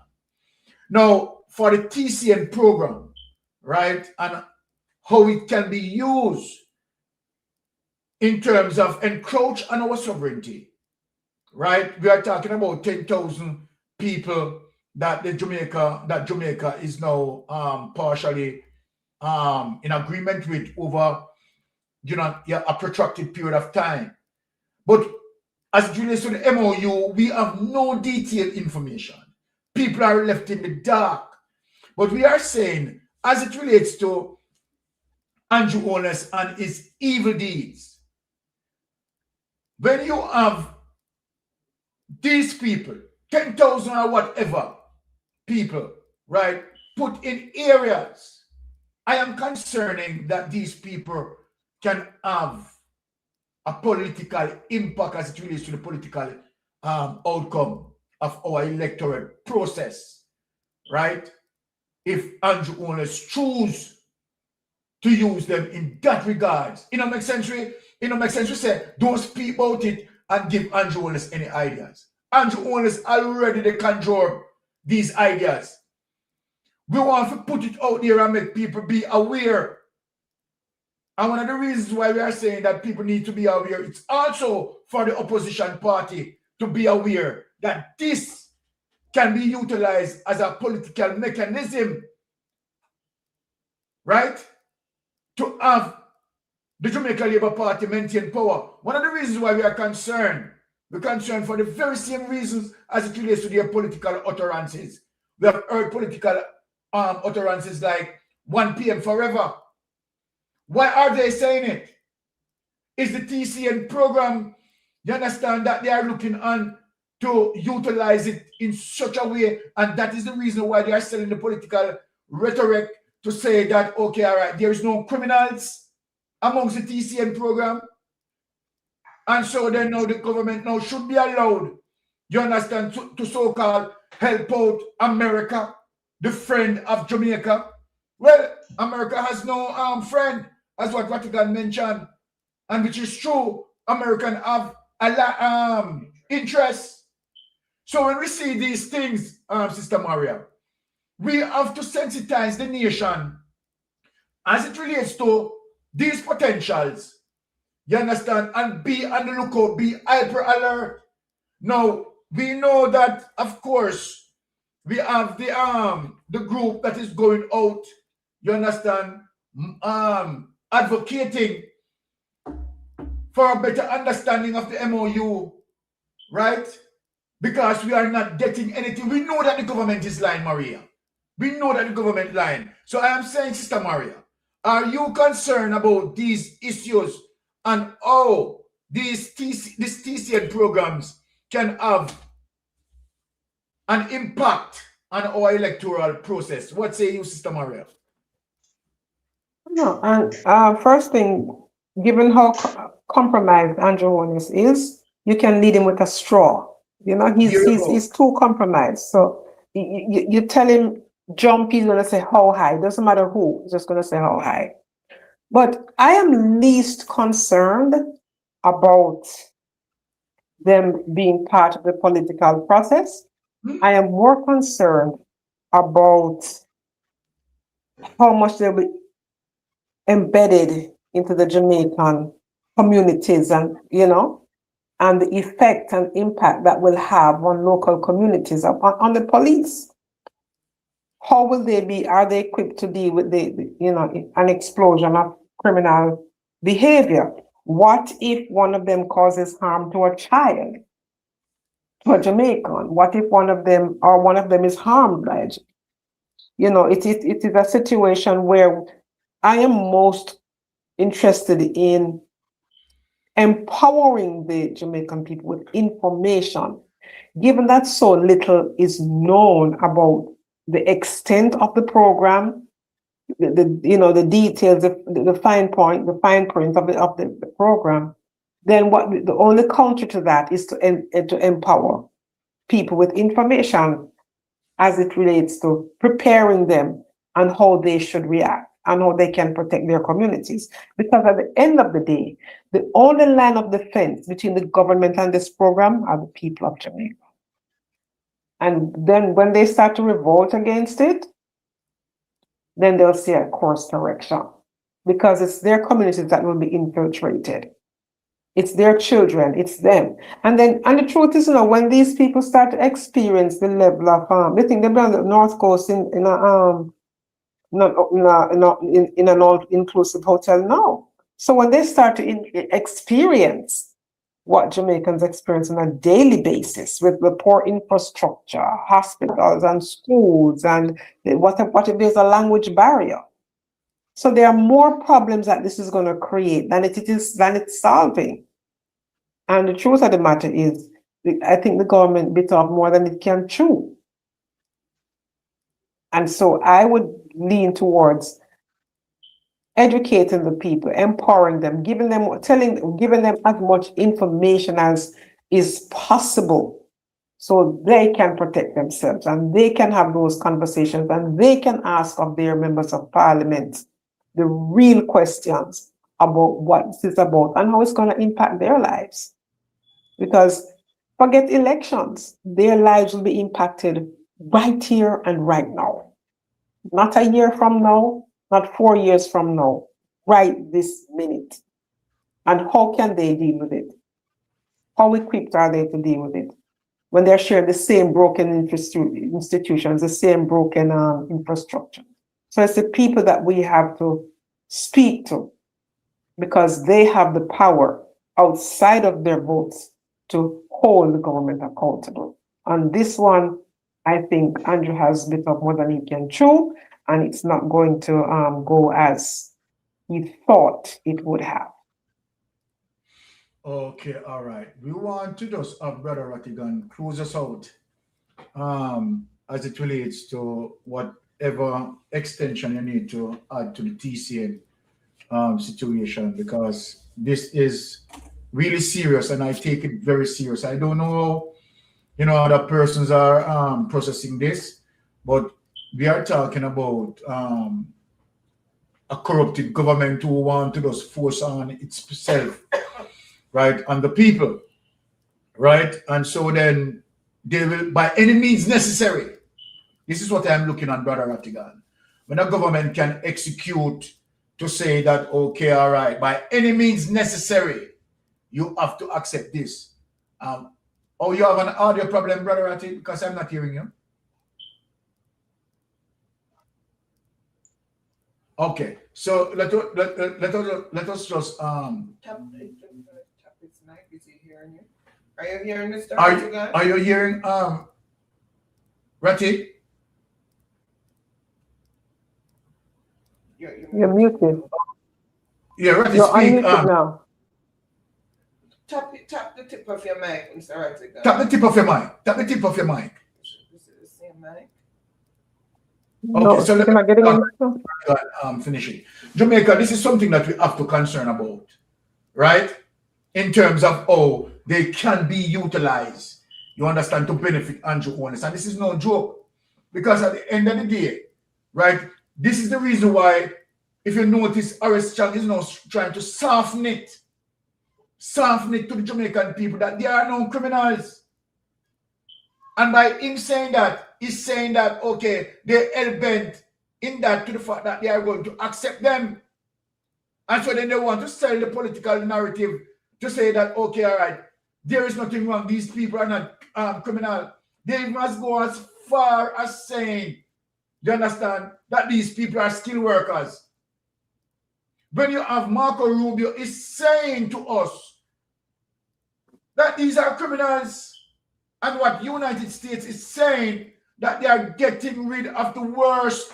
Now, for the TCN program, right, and how it can be used in terms of encroach on our sovereignty, right? We are talking about 10,000 people that Jamaica is now partially in agreement with over, you know, a protracted period of time. But as it relates to the MOU, we have no detailed information. People are left in the dark. But we are saying, as it relates to Andrew Holness and his evil deeds, when you have these people, 10,000 or whatever people, right, put in areas, I am concerning that these people can have a political impact as it relates to the political outcome of our electoral process, right? If Andrew Holness choose to use them in that regards, it don't make sense. It don't make sense to say, don't speak about it and give Andrew Holness any ideas. Andrew Holness already they conjure these ideas. We want to put it out there and make people be aware. And one of the reasons why we are saying that people need to be aware, it's also for the opposition party to be aware that this can be utilized as a political mechanism, right? To have the Jamaica Labour Party maintain power. One of the reasons why we are concerned, we're concerned for the very same reasons as it relates to their political utterances. We have heard political utterances like 1 p.m. forever. Why are they saying it? Is the TCN program, you understand, that they are looking on to utilize it in such a way, and that is the reason why they are selling the political rhetoric to say that, okay, all right, there is no criminals amongst the TCN program, and so then now the government now should be allowed, you understand, to so-called help out America, the friend of Jamaica. Well, America has no friend, as what Vatican mentioned, and which is true. American have a lot interest. So when we see these things, Sister Maria, we have to sensitize the nation as it relates to these potentials. You understand? And be on the lookout, be hyper alert. Now, we know that, of course, we have the group that is going out, you understand, advocating for a better understanding of the MOU, right? Because we are not getting anything. We know that the government is lying, Maria. We know that the government lying. So I am saying, Sister Maria, are you concerned about these issues and how these TCN programs can have an impact on our electoral process? What say you, Sister Maria? No, and first thing, given how compromised Andrew Holness is, you can lead him with a straw. You know, he's too compromised. So you tell him jump, he's going to say how high. Doesn't matter who, he's just going to say how high. But I am least concerned about them being part of the political process. I am more concerned about how much they'll be embedded into the Jamaican communities and, you know, and the effect and impact that will have on local communities, on the police. How will they be, are they equipped to deal with an explosion of criminal behavior? What if one of them causes harm to a child, to a Jamaican? What if one of them is harmed by it? You know, it is a situation where I am most interested in empowering the Jamaican people with information, given that so little is known about the extent of the program, the details, the fine print of the program. Then the only counter to that is to empower people with information as it relates to preparing them and how they should react and how they can protect their communities. Because at the end of the day, the only line of defense between the government and this program are the people of Jamaica. And then when they start to revolt against it, then they'll see a course correction, because it's their communities that will be infiltrated. It's their children, it's them. And the truth is, when these people start to experience the level of they think they've been on the North Coast in an all-inclusive hotel now. So when they start to experience what Jamaicans experience on a daily basis with the poor infrastructure, hospitals and schools, and what if there's a language barrier? So there are more problems that this is going to create than it's solving. And the truth of the matter is, I think the government bit off more than it can chew. And so I would lean towards educating the people, empowering them, giving them as much information as is possible, so they can protect themselves and they can have those conversations and they can ask of their members of parliament the real questions about what this is about and how it's going to impact their lives. Because forget elections, their lives will be impacted right here and right now. Not a year from now, not 4 years from now, right this minute. And how can they deal with it? How equipped are they to deal with it when they're sharing the same broken institutions, the same broken infrastructure? So it's the people that we have to speak to, because they have the power outside of their votes to hold the government accountable. On this one, I think Andrew has bit of more than he can chew, and it's not going to go as he thought it would have. Okay, all right. We want to just have Brother Rattigan close us out as it relates to whatever extension you need to add to the TCN situation, because this is really serious and I take it very serious. I don't know, other persons are processing this, but we are talking about a corrupted government who want to just force on itself, right, on the people, right? And so then they will, by any means necessary, this is what I'm looking at, Brother Rattigan. When a government can execute to say that, okay, all right, by any means necessary, you have to accept this. Oh, you have an audio problem, Brother Ratty, because I'm not hearing you. Okay, so let us just tap his mic. Is he hearing you? Are you hearing this? Are you hearing Ratty? You're muted. Yeah, Ratty, you're speak. Unmuted now. Tap the tip of your mic, Mr. Rattigan. Tap the tip of your mic. Tap the tip of your mic. This is the same mic. Okay, so let me finishing. Jamaica, this is something that we have to concern about, right? In terms of how they can be utilized, you understand, to benefit Andrew Holness. And this is no joke. Because at the end of the day, right, this is the reason why, if you notice, Horace Chang is now trying to soften it to the Jamaican people that they are no criminals. And by him saying that, he's saying that, okay, they're hell-bent in that to the fact that they are going to accept them. And so then they want to sell the political narrative to say that, okay, all right, there is nothing wrong. These people are not criminal. They must go as far as saying, you understand, that these people are skilled workers. When you have Marco Rubio is saying to us that these are criminals, and what United States is saying that they are getting rid of the worst.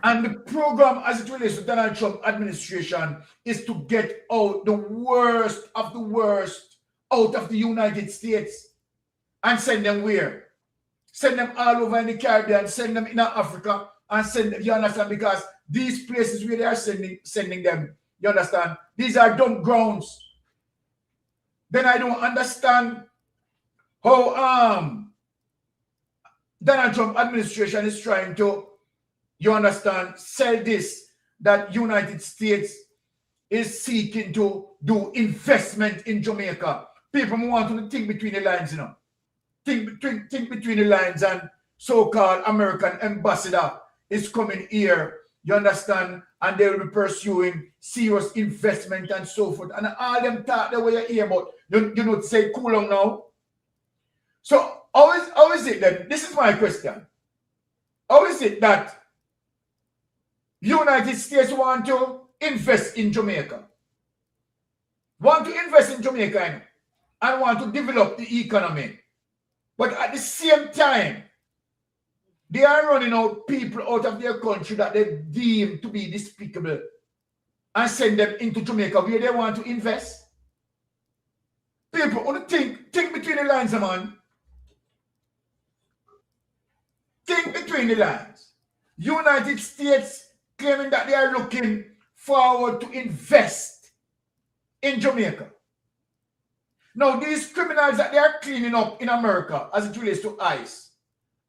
And the program as it relates to Donald Trump administration is to get out the worst of the worst out of the United States and send them where? Send them all over in the Caribbean, send them in Africa, and send them, you understand, because these places where they are sending them, you understand, these are dump grounds. Then I don't understand how Donald Trump administration is trying to, you understand, sell this, that United States is seeking to do investment in Jamaica. People want to think between the lines, you know. Think between the lines, and so-called American ambassador is coming here, you understand, and they will be pursuing serious investment and so forth. And all them talk the way you hear about, you know, say cool on now. So how is it then? This is my question. How is it that United States want to invest in Jamaica? Want to invest in Jamaica and want to develop the economy. But at the same time, they are running out people out of their country that they deem to be despicable and send them into Jamaica where they want to invest. People want to think between the lines, man. Think between the lines. United States claiming that they are looking forward to invest in Jamaica. Now, these criminals that they are cleaning up in America as it relates to ICE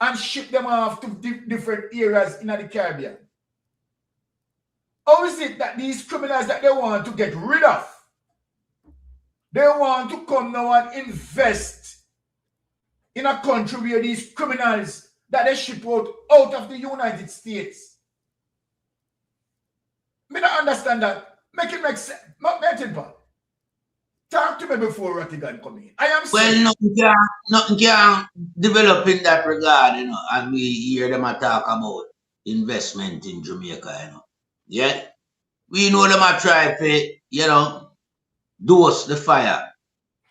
and ship them off to different areas in the Caribbean. How is it that these criminals that they want to get rid of, they want to come now and invest in a country where these criminals that they ship out of the United States? I don't understand that. Make it make sense. Talk to me before Ratigan come in. I am saying. Well, nothing can develop in that regard, you know, and we hear them talk about investment in Jamaica, you know. Yeah. We know them are trying to, you know, dose the fire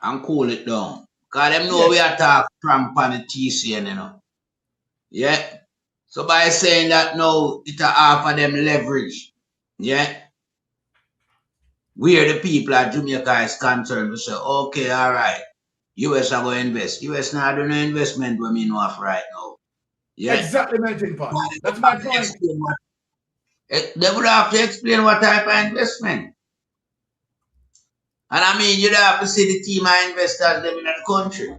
and cool it down. Because them know we attack Trump on the Tcn, you know. Yeah. So by saying that now, it offer them leverage. Yeah. Where the people at Jamaica is concerned, we say, okay, all right, US are going to invest. US now doing no investment when we know of right now. Yeah. Exactly, melting pot. That's my point. They would have to explain what type of investment. And I mean, you'd have to see the team of investors living in the country.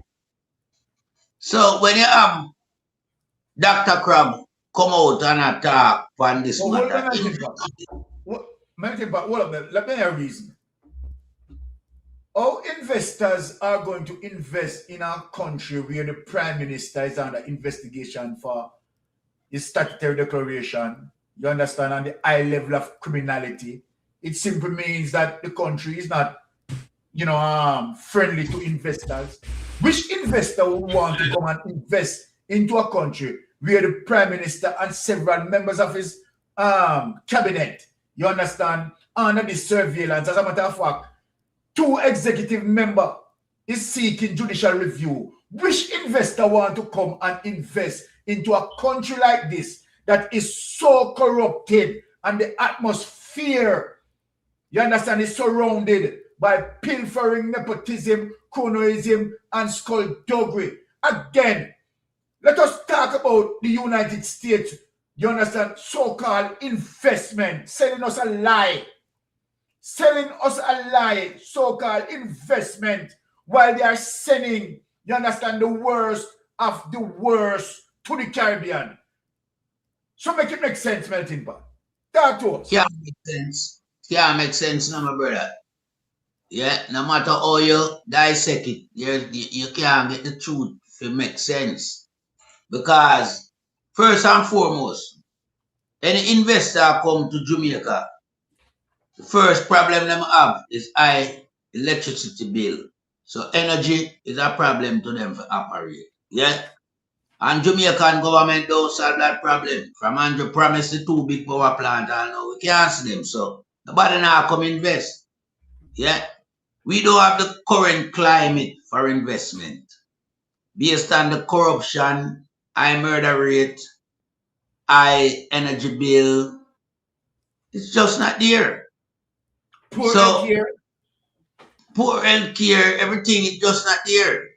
So when you have Dr. Crab come out and attack on this matter. Let me have a reason. How investors are going to invest in our country where the Prime Minister is under investigation for his statutory declaration, you understand, and the high level of criminality? It simply means that the country is not, you know, friendly to investors. Which investor would want to come and invest into a country where the Prime Minister and several members of his cabinet, you understand, under the surveillance? As a matter of fact, 2 executive members is seeking judicial review. Which investor want to come and invest into a country like this that is so corrupted and the atmosphere, you understand, is surrounded by pilfering, nepotism, cronyism, and skullduggery? Again, let us talk about the United States, you understand, so-called investment, selling us a lie. Selling us a lie, so-called investment, while they are sending, you understand, the worst of the worst to the Caribbean. So make it make sense, Melting Pot. Talk to us. Can't make sense. Can't make sense, no, my brother. Yeah, no matter how you dissect it, you can't get the truth to make sense. Because, first and foremost, any investor come to Jamaica, the first problem them have is high electricity bill. So energy is a problem to them to operate. Yeah? And Jamaican government don't solve that problem. From Andrew promised the 2 big power plant and now we can't see them. So nobody now come invest. Yeah? We don't have the current climate for investment. Based on the corruption, high murder rate, high energy bill, it's just not there. Poor healthcare. Poor healthcare, everything is just not there.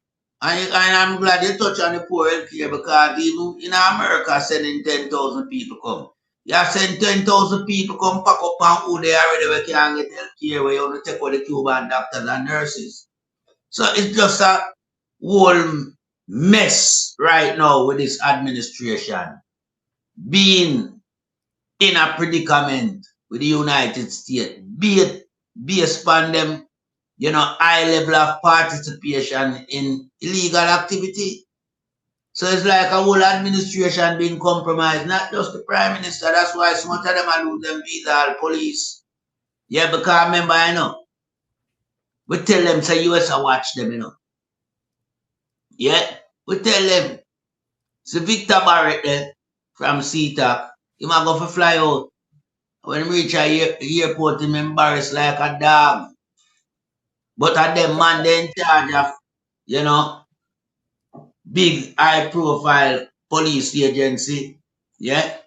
And I'm glad you touched on the poor healthcare because even in America, sending 10,000 people come. You send 10,000 people come pack up on who they already we can't get healthcare where you want to take out the Cuban doctors and nurses. So it's just a whole mess right now with this administration being in a predicament with the United States, be it based on them, you know, high level of participation in illegal activity. So it's like a whole administration being compromised, not just the Prime Minister. That's why so much of them are lose them visa, police. Yeah, because remember, you know, we tell them, say, US watch them, you know. Yeah, we tell them, so Victor Barrett there from CTAC, he might go for fly out. When he reach a airport, he embarrassed like a dog. But at them man, they in charge of, you know, big high profile police agency. Yeah.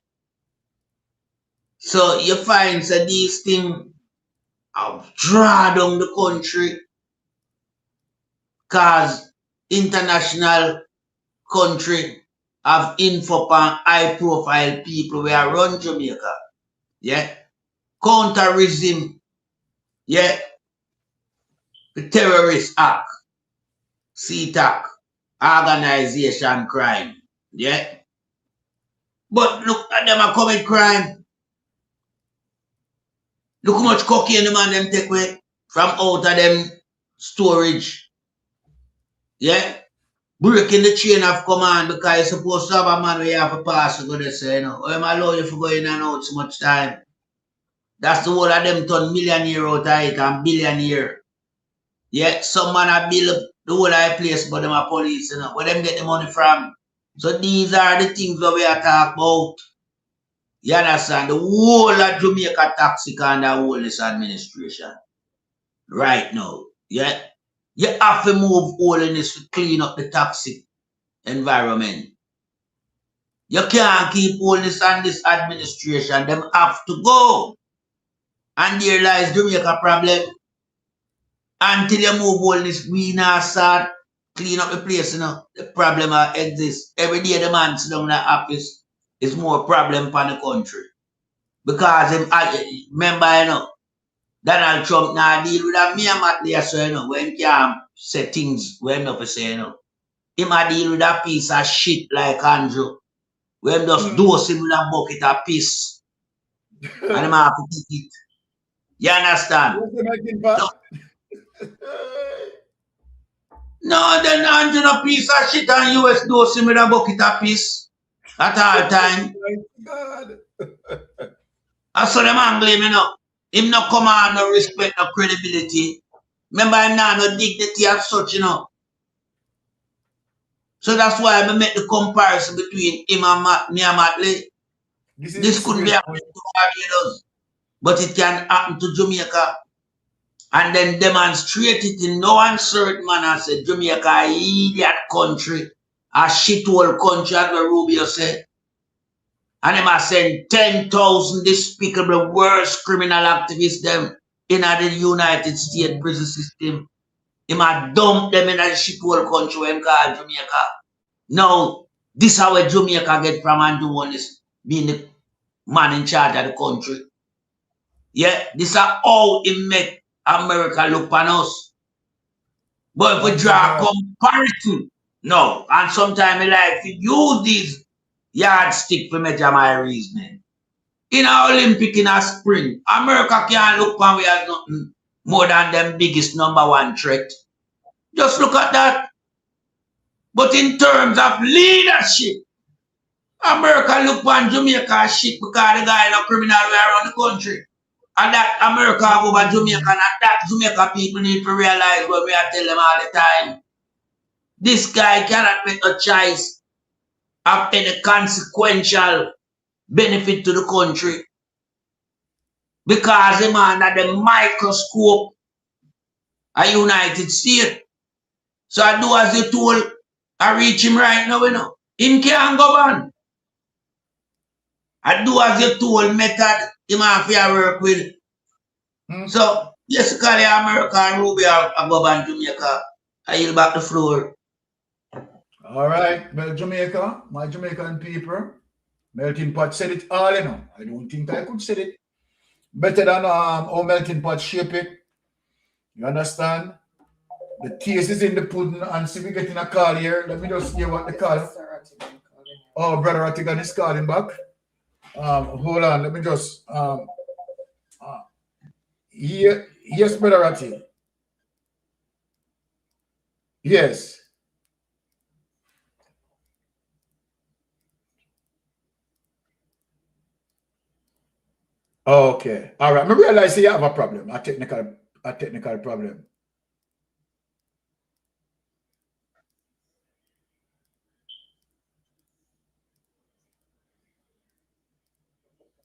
So you find that these things have drawn down the country because international country have info on high profile people who are run Jamaica. Yeah. Counterterrorism. Yeah. The terrorist act. CTAC. Organization crime. Yeah. But look at them a commit crime. Look how much cocaine the man them take away from out of them storage. Yeah. Breaking the chain of command because you're supposed to have a man where you have to pass to go there, say, you know, or allow you to go in and out so much time. That's the whole of them turn millionaire out of it and billionaire. Yeah, some man a build the whole of the place, but them a police, you know, where them get the money from. So these are the things that we are talking about. You understand? The whole of Jamaica toxic and the whole this administration. Right now. Yeah. You have to move all in this to clean up the toxic environment. You can't keep all this on this administration. Them have to go. And there lies Jamaica problem. Until you move all this, we now start clean up the place, you know. The problem exists. Every day the man sit down in the office, it's more problem for the country. Because remember, you know, Donald Trump now deal with a mere mat there, so you know, when he can't say things when not say, you know. Him a deal with a piece of shit like Andrew. When just dose him with a bucket of piss. And him have to take it. You understand? No, then Andrew a piece of shit and US dose him with a bucket of piss. At all time. God. I saw them angle him, you know. Him no command, no respect, no credibility. Remember him now no dignity as such, you know. So that's why I make the comparison between him and me and Matley. This could be happening to Barbados, but it can happen to Jamaica. And then demonstrate it in no uncertain manner. Say Jamaica a idiot country, a shithole country, as Rubio said. And him a send 10,000 despicable worst criminal activists them in the United States prison system. Him a dump them in the shithole country when called Jamaica. Now, this is how Jamaica get from and do one is being the man in charge of the country. Yeah, this is how it make America look on us. But if we draw a comparison No, and sometimes I like to use these yardstick for measure my reasoning. In our Olympic in a spring, America can't look on we as nothing more than them biggest #1 threat. Just look at that. But in terms of leadership, America look on Jamaica as shit because the guy no criminal way around the country. And that America go over Jamaica, and that Jamaica people need to realize what we are telling them all the time. This guy cannot make a choice of any consequential benefit to the country because him under the microscope of United States. So I do as you told, I reach him right now, you know. Him can't govern. I do as you told method, him have to work with. So, basically, America and Rubio are govern Jamaica. I yield back the floor. All right, well, Jamaica, my Jamaican people, Melting Pot said it all, you know. I don't think I could say it better than how Melting Pot shape it. You understand? The taste is in the pudding, and see we getting a call here. Let me just hear what the call. Oh, Brother Atigan is calling back. Hold on, let me just yes, Brother Ati. Yes. Okay. All right. I realize you have a problem, a technical problem.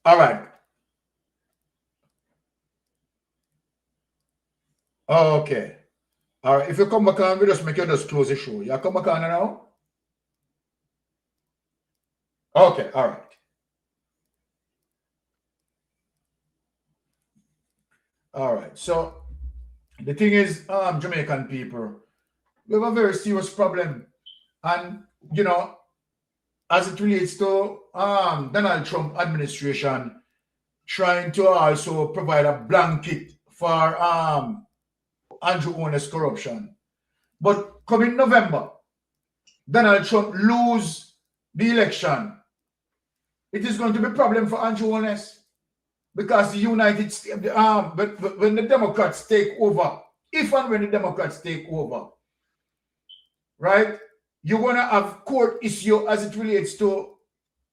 All right. Okay. All right. If you come back on, we just make you just close the show. You come back on now? Okay. All right. All right. So the thing is, Jamaican people, we have a very serious problem. And, you know, as it relates to Donald Trump administration trying to also provide a blanket for Andrew Owen's corruption. But coming November, Donald Trump lose the election. It is going to be a problem for Andrew Owen because the United States, when the Democrats take over, if and when the Democrats take over, right, you're going to have court issue as it relates to,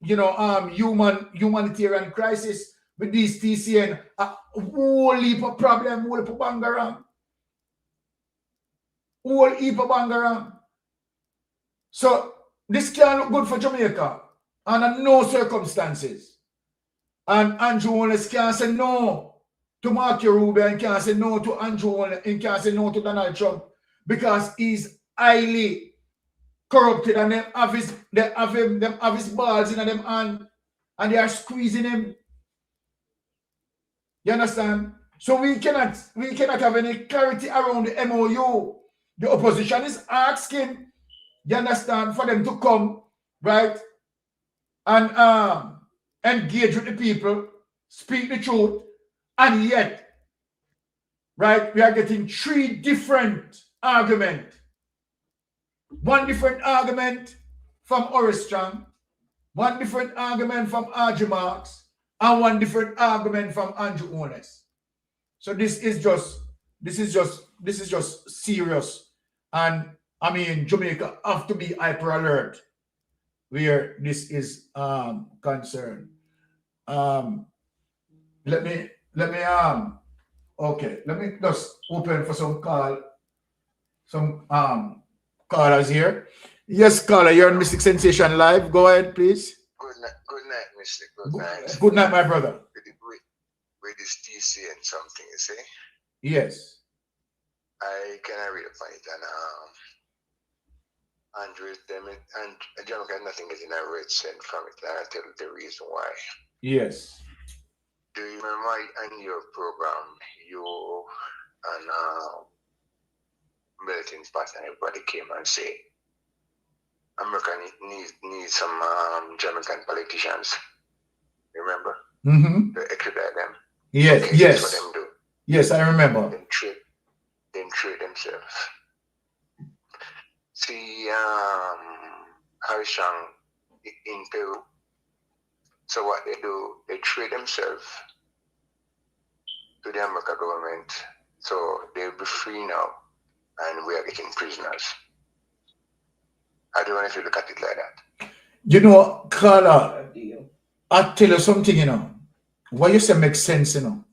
you know, humanitarian crisis with these TCN, a whole heap of problem, whole heap of bangaram. Whole heap of bangaram. So this can't look good for Jamaica under no circumstances. And Andrew Owen can't say no to Marco Rubio and can't say no to Andrew Owen and can't say no to Donald Trump because he's highly corrupted and them have his balls in them hand and they are squeezing him. You understand? So we cannot have any clarity around the MOU. The opposition is asking, you understand, for them to come, right, and engage with the people, speak the truth, and yet, right, we are getting 3 different arguments. 1 different argument from Oristran, 1 different argument from RG Marks, and 1 different argument from Andrew Ones. So this is just serious. And I mean, Jamaica have to be hyper alert where this is concerned. Let me just open for some callers here. Yes, caller, you're on Mystic Sensation Live. Go ahead, please. Good night, Mystic. Good night. Good night, my brother. With this TCN something, you see? Yes. I read a point and Andrew them and John got nothing is in a red sent from it, and I tell you the reason why. Yes. Do you remember in your program you and Melting Pot and everybody came and say America needs some Jamaican politicians. Remember? Mm-hmm. To extradite them. Yes, okay, yes. That's what them do. Yes, I remember. Them trade themselves. see Harishang in Peru. So what they do, they trade themselves to the American government. So they'll be free now, and we are getting prisoners. I don't know if you look at it like that. You know, Carla, I'll tell you something, you know. What you said makes sense, you know.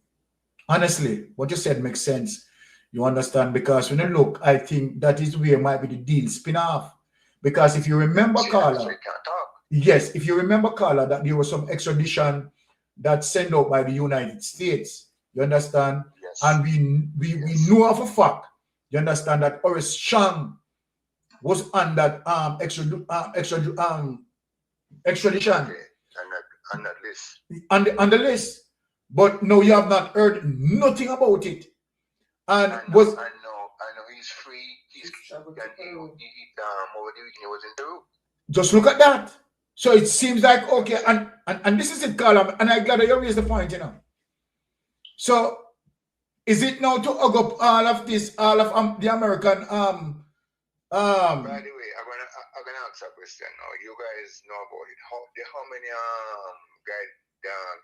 Honestly, what you said makes sense. You understand? Because when you look, I think that is where might be the deal spin off. Because if you remember, Carla, yes, if you remember, Carla, that there was some extradition that sent out by the United States. You understand? Yes. And we know of a fact. You understand that Horace Chang was on that extradition. Okay. On that list. On the list. But no, you have not heard nothing about it. And I know he's free. He's over the weekend he was in Peru. Just look at that. So it seems like okay, and this is it, Carla, and I'm glad that you raised the point, you know. So is it now to hug up all of this, all of the American By the way, I'm gonna ask a question now. You guys know about it. How many guys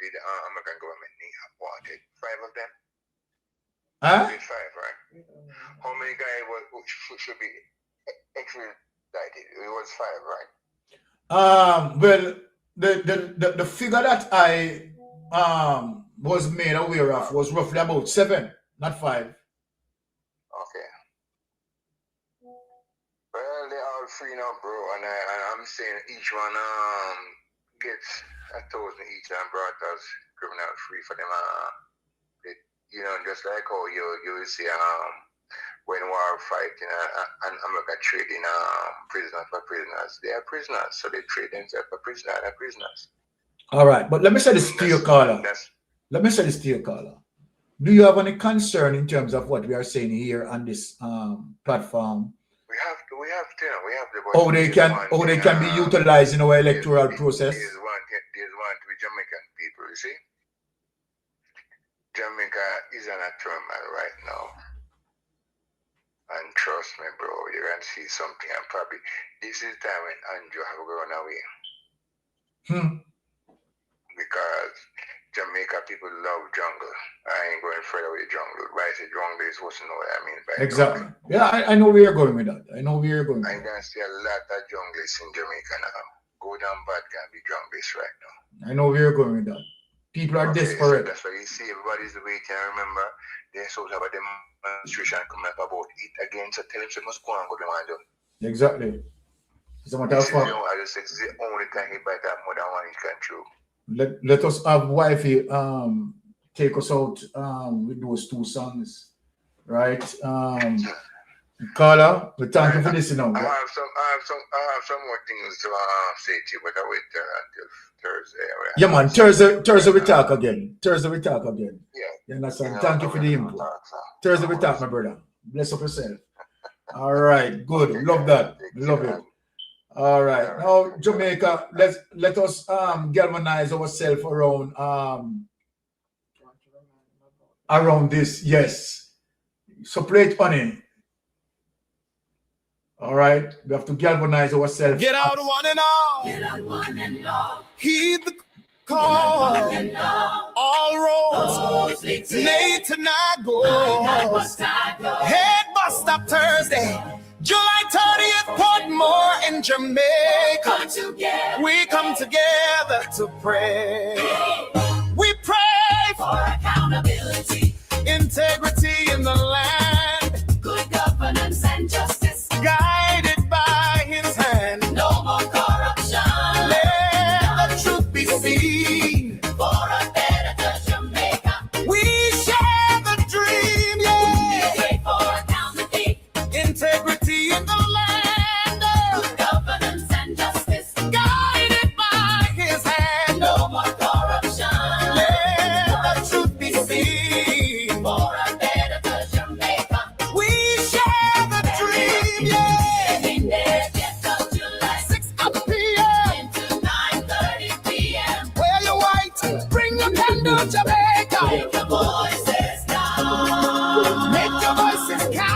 did the American government wanted? 5 of them? Huh? 5, right? How many guys should be extradited? It was 5, right? Well, the figure that I was made aware of was roughly about 7, not 5. Okay. Well, they are free now, bro, and I'm saying each one gets 1,000 each and brought us criminal free for them. You know, just like how you see when we are fighting and America trading prisoners for prisoners. They are prisoners, so they trade themselves for prisoners. They're prisoners. All right, but let me say this to you, Carla. Let me say this to you, Carla. Do you have any concern in terms of what we are saying here on this platform? We have the How they can be utilized in our electoral process? There's one to be Jamaican people, you see. Jamaica is on a turmoil right now. And trust me, bro, you're going to see something. And probably this is the time when Andrew have gone away. Because Jamaica people love jungle. I ain't going further with jungle. But I say jungle is what you know what I mean by exactly. jungle. Yeah, I know where you're going with that. I'm going to see a lot of junglers in Jamaica now. Good and bad can be junglers right now. I know where you're going with that. People are desperate. So that's why you see everybody's waiting. I remember they sort of a demonstration coming up about it again. So tell them they must go and go to the man. Exactly. It's a matter of fact. I just say it's the only time he buy that more than one he can chew. Let us have wifey take us out with those 2 songs, right? Carla, we thank you for this, you know. I have some more things to say to you, but I wait until Thursday. Yeah, man. Thursday we talk again. Yeah. You understand? Thank you for the input. Thursday we talk, my brother. Bless up yourself. All right, good. Love that. Love it. All right. Now, Jamaica, let us galvanize ourselves around this. Yes. So play it funny. All right. We have to galvanize ourselves. Get out one and all. Get out one and all. Heed the call. All roads lead tonight go. Head bus stop Thursday. July 30th, Portmore in Jamaica. We come together to pray. We pray for accountability, integrity in the land, good governance and justice, guided by his hand. No more corruption. Let the truth be seen for a better Jamaica. We share the dream, yeah. We pray for accountability, integrity in the land, good governance and justice, guided by his hand. No more corruption. Let the truth be seen for a better Jamaica. We share the dream, yeah. In there, get out July 6 p.m. into 9:30 p.m. Wear your white, bring your candle, Jamaica. Make your voices count. Make your voices count.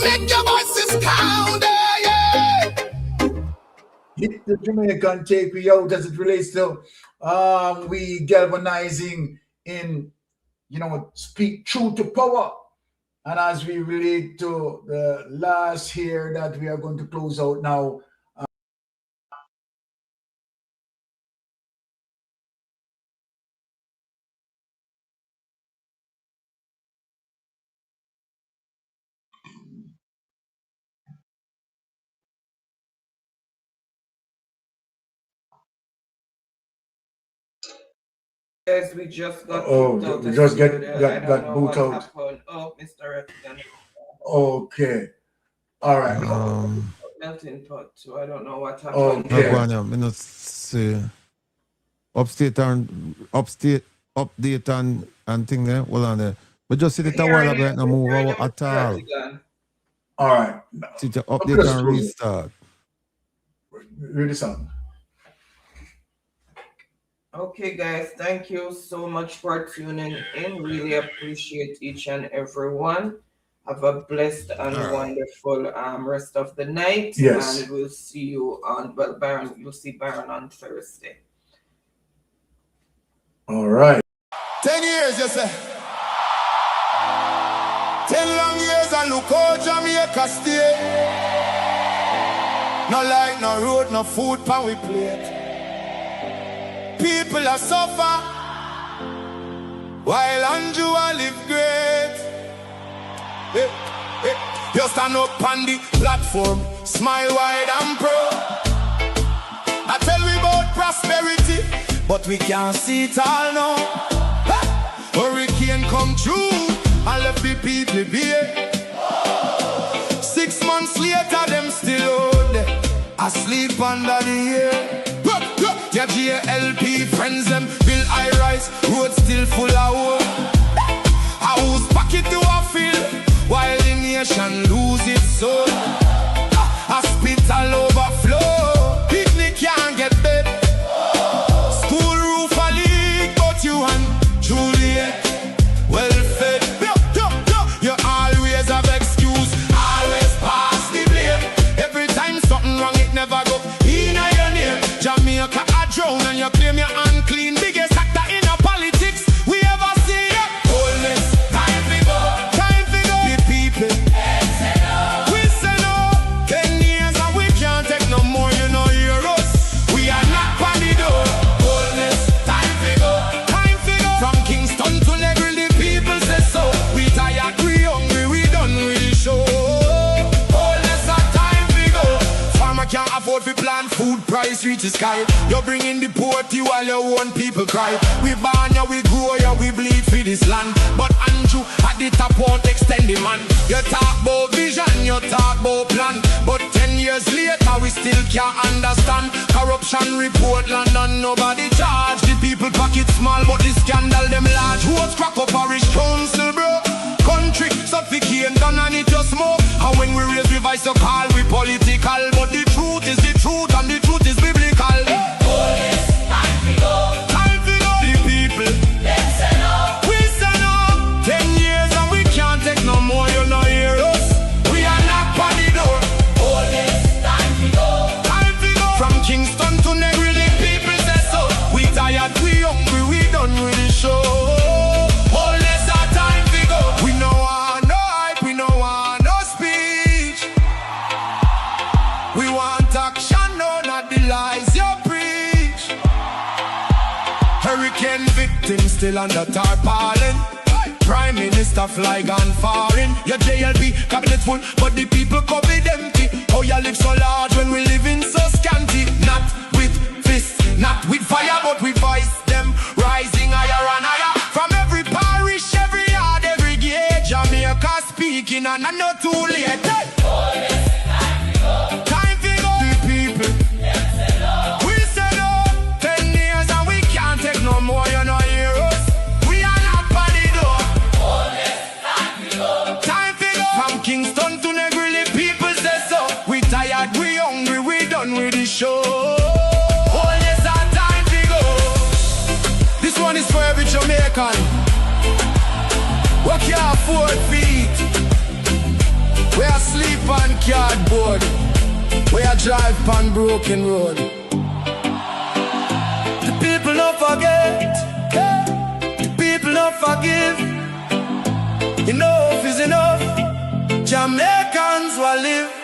Make your voices count, yeah. Hit the Jamaican, take me out as it relates to we galvanizing in, speak truth to power. And as we relate to the last here that we are going to close out now, Guys, we just got we just got boot out. Happened. Oh, Mr. Epton. Okay. All right. Melting pot, so I don't know what happened. Okay. Update and thing there. Hold on there. But just sit it a while ago and not move over at all. All right. Sit your update and restart. Ready, son. Okay, guys, thank you so much for tuning in. Really appreciate each and every one. Have a blessed and wonderful rest of the night. Yes. And we'll see you on, Baron, you'll see Baron on Thursday. All right. 10 years, you say. 10 long years and look how Jamaica stay. No light, no road, no food pan we plate. People are suffer while Anjua live great. Hey, hey. You stand up on the platform, smile wide and proud. I tell we about prosperity, but we can't see it all now. Hurricane come through and left the people bare. 6 months later, them still out there, asleep under the air. Your GLP friends them build high-rise, roads still full of wood. A whose pocket do I feel while the nation lose its soul? Hospital overflow, picnic can't get bed. School roof a leak, but you and Juliet well fed. You always have excuse, always pass the blame. Every time something wrong, it never go in your name. Jamaica drown and you claim you're unclean. Biggest actor in a politics we ever see. Wholeness, time to go. Time to go. The people we say no. 10 years and we can't take no more. You know hear us. We are not on the door. Wholeness, time to go. Time to go. From Kingston to Negril, the people say so. We tired, we hungry, we done with the show. Wholeness, time to go. Farmer can't afford to plant food, price reach the sky. You bring in the poverty while your own people cry. We born ya, we grow ya, we bleed for this land. But Andrew at the top won't extend the man. You talk about vision, you talk about plan. But 10 years later we still can't understand. Corruption report London, nobody charge. The people pocket small but the scandal them large. Roads crack up parish council bro. Country suffocate done and it just smoke. And when we raise we vice you call we political. But the truth is the truth and the truth is biblical. Still under tarpaulin. Prime Minister fly gone foreign. Your JLP cabinet full, but the people COVID empty. Oh, you live so large when we live in so scanty. Not with fists, not with fire, but with voice. Them rising higher and higher. From every parish, every yard, every gate. Jamaica speaking and I'm not too late. Time to go. The people. We said no. 10 years and we can't take no more. You know. Kingston to Negril, the people say so. We tired, we hungry, we done with the show. Oh, yes, our time to go. This one is for every Jamaican. What can't afford feet? We are sleep on cardboard. We are drive on broken road. The people don't forget. The people don't forgive. Enough is enough. Jamaicans will live.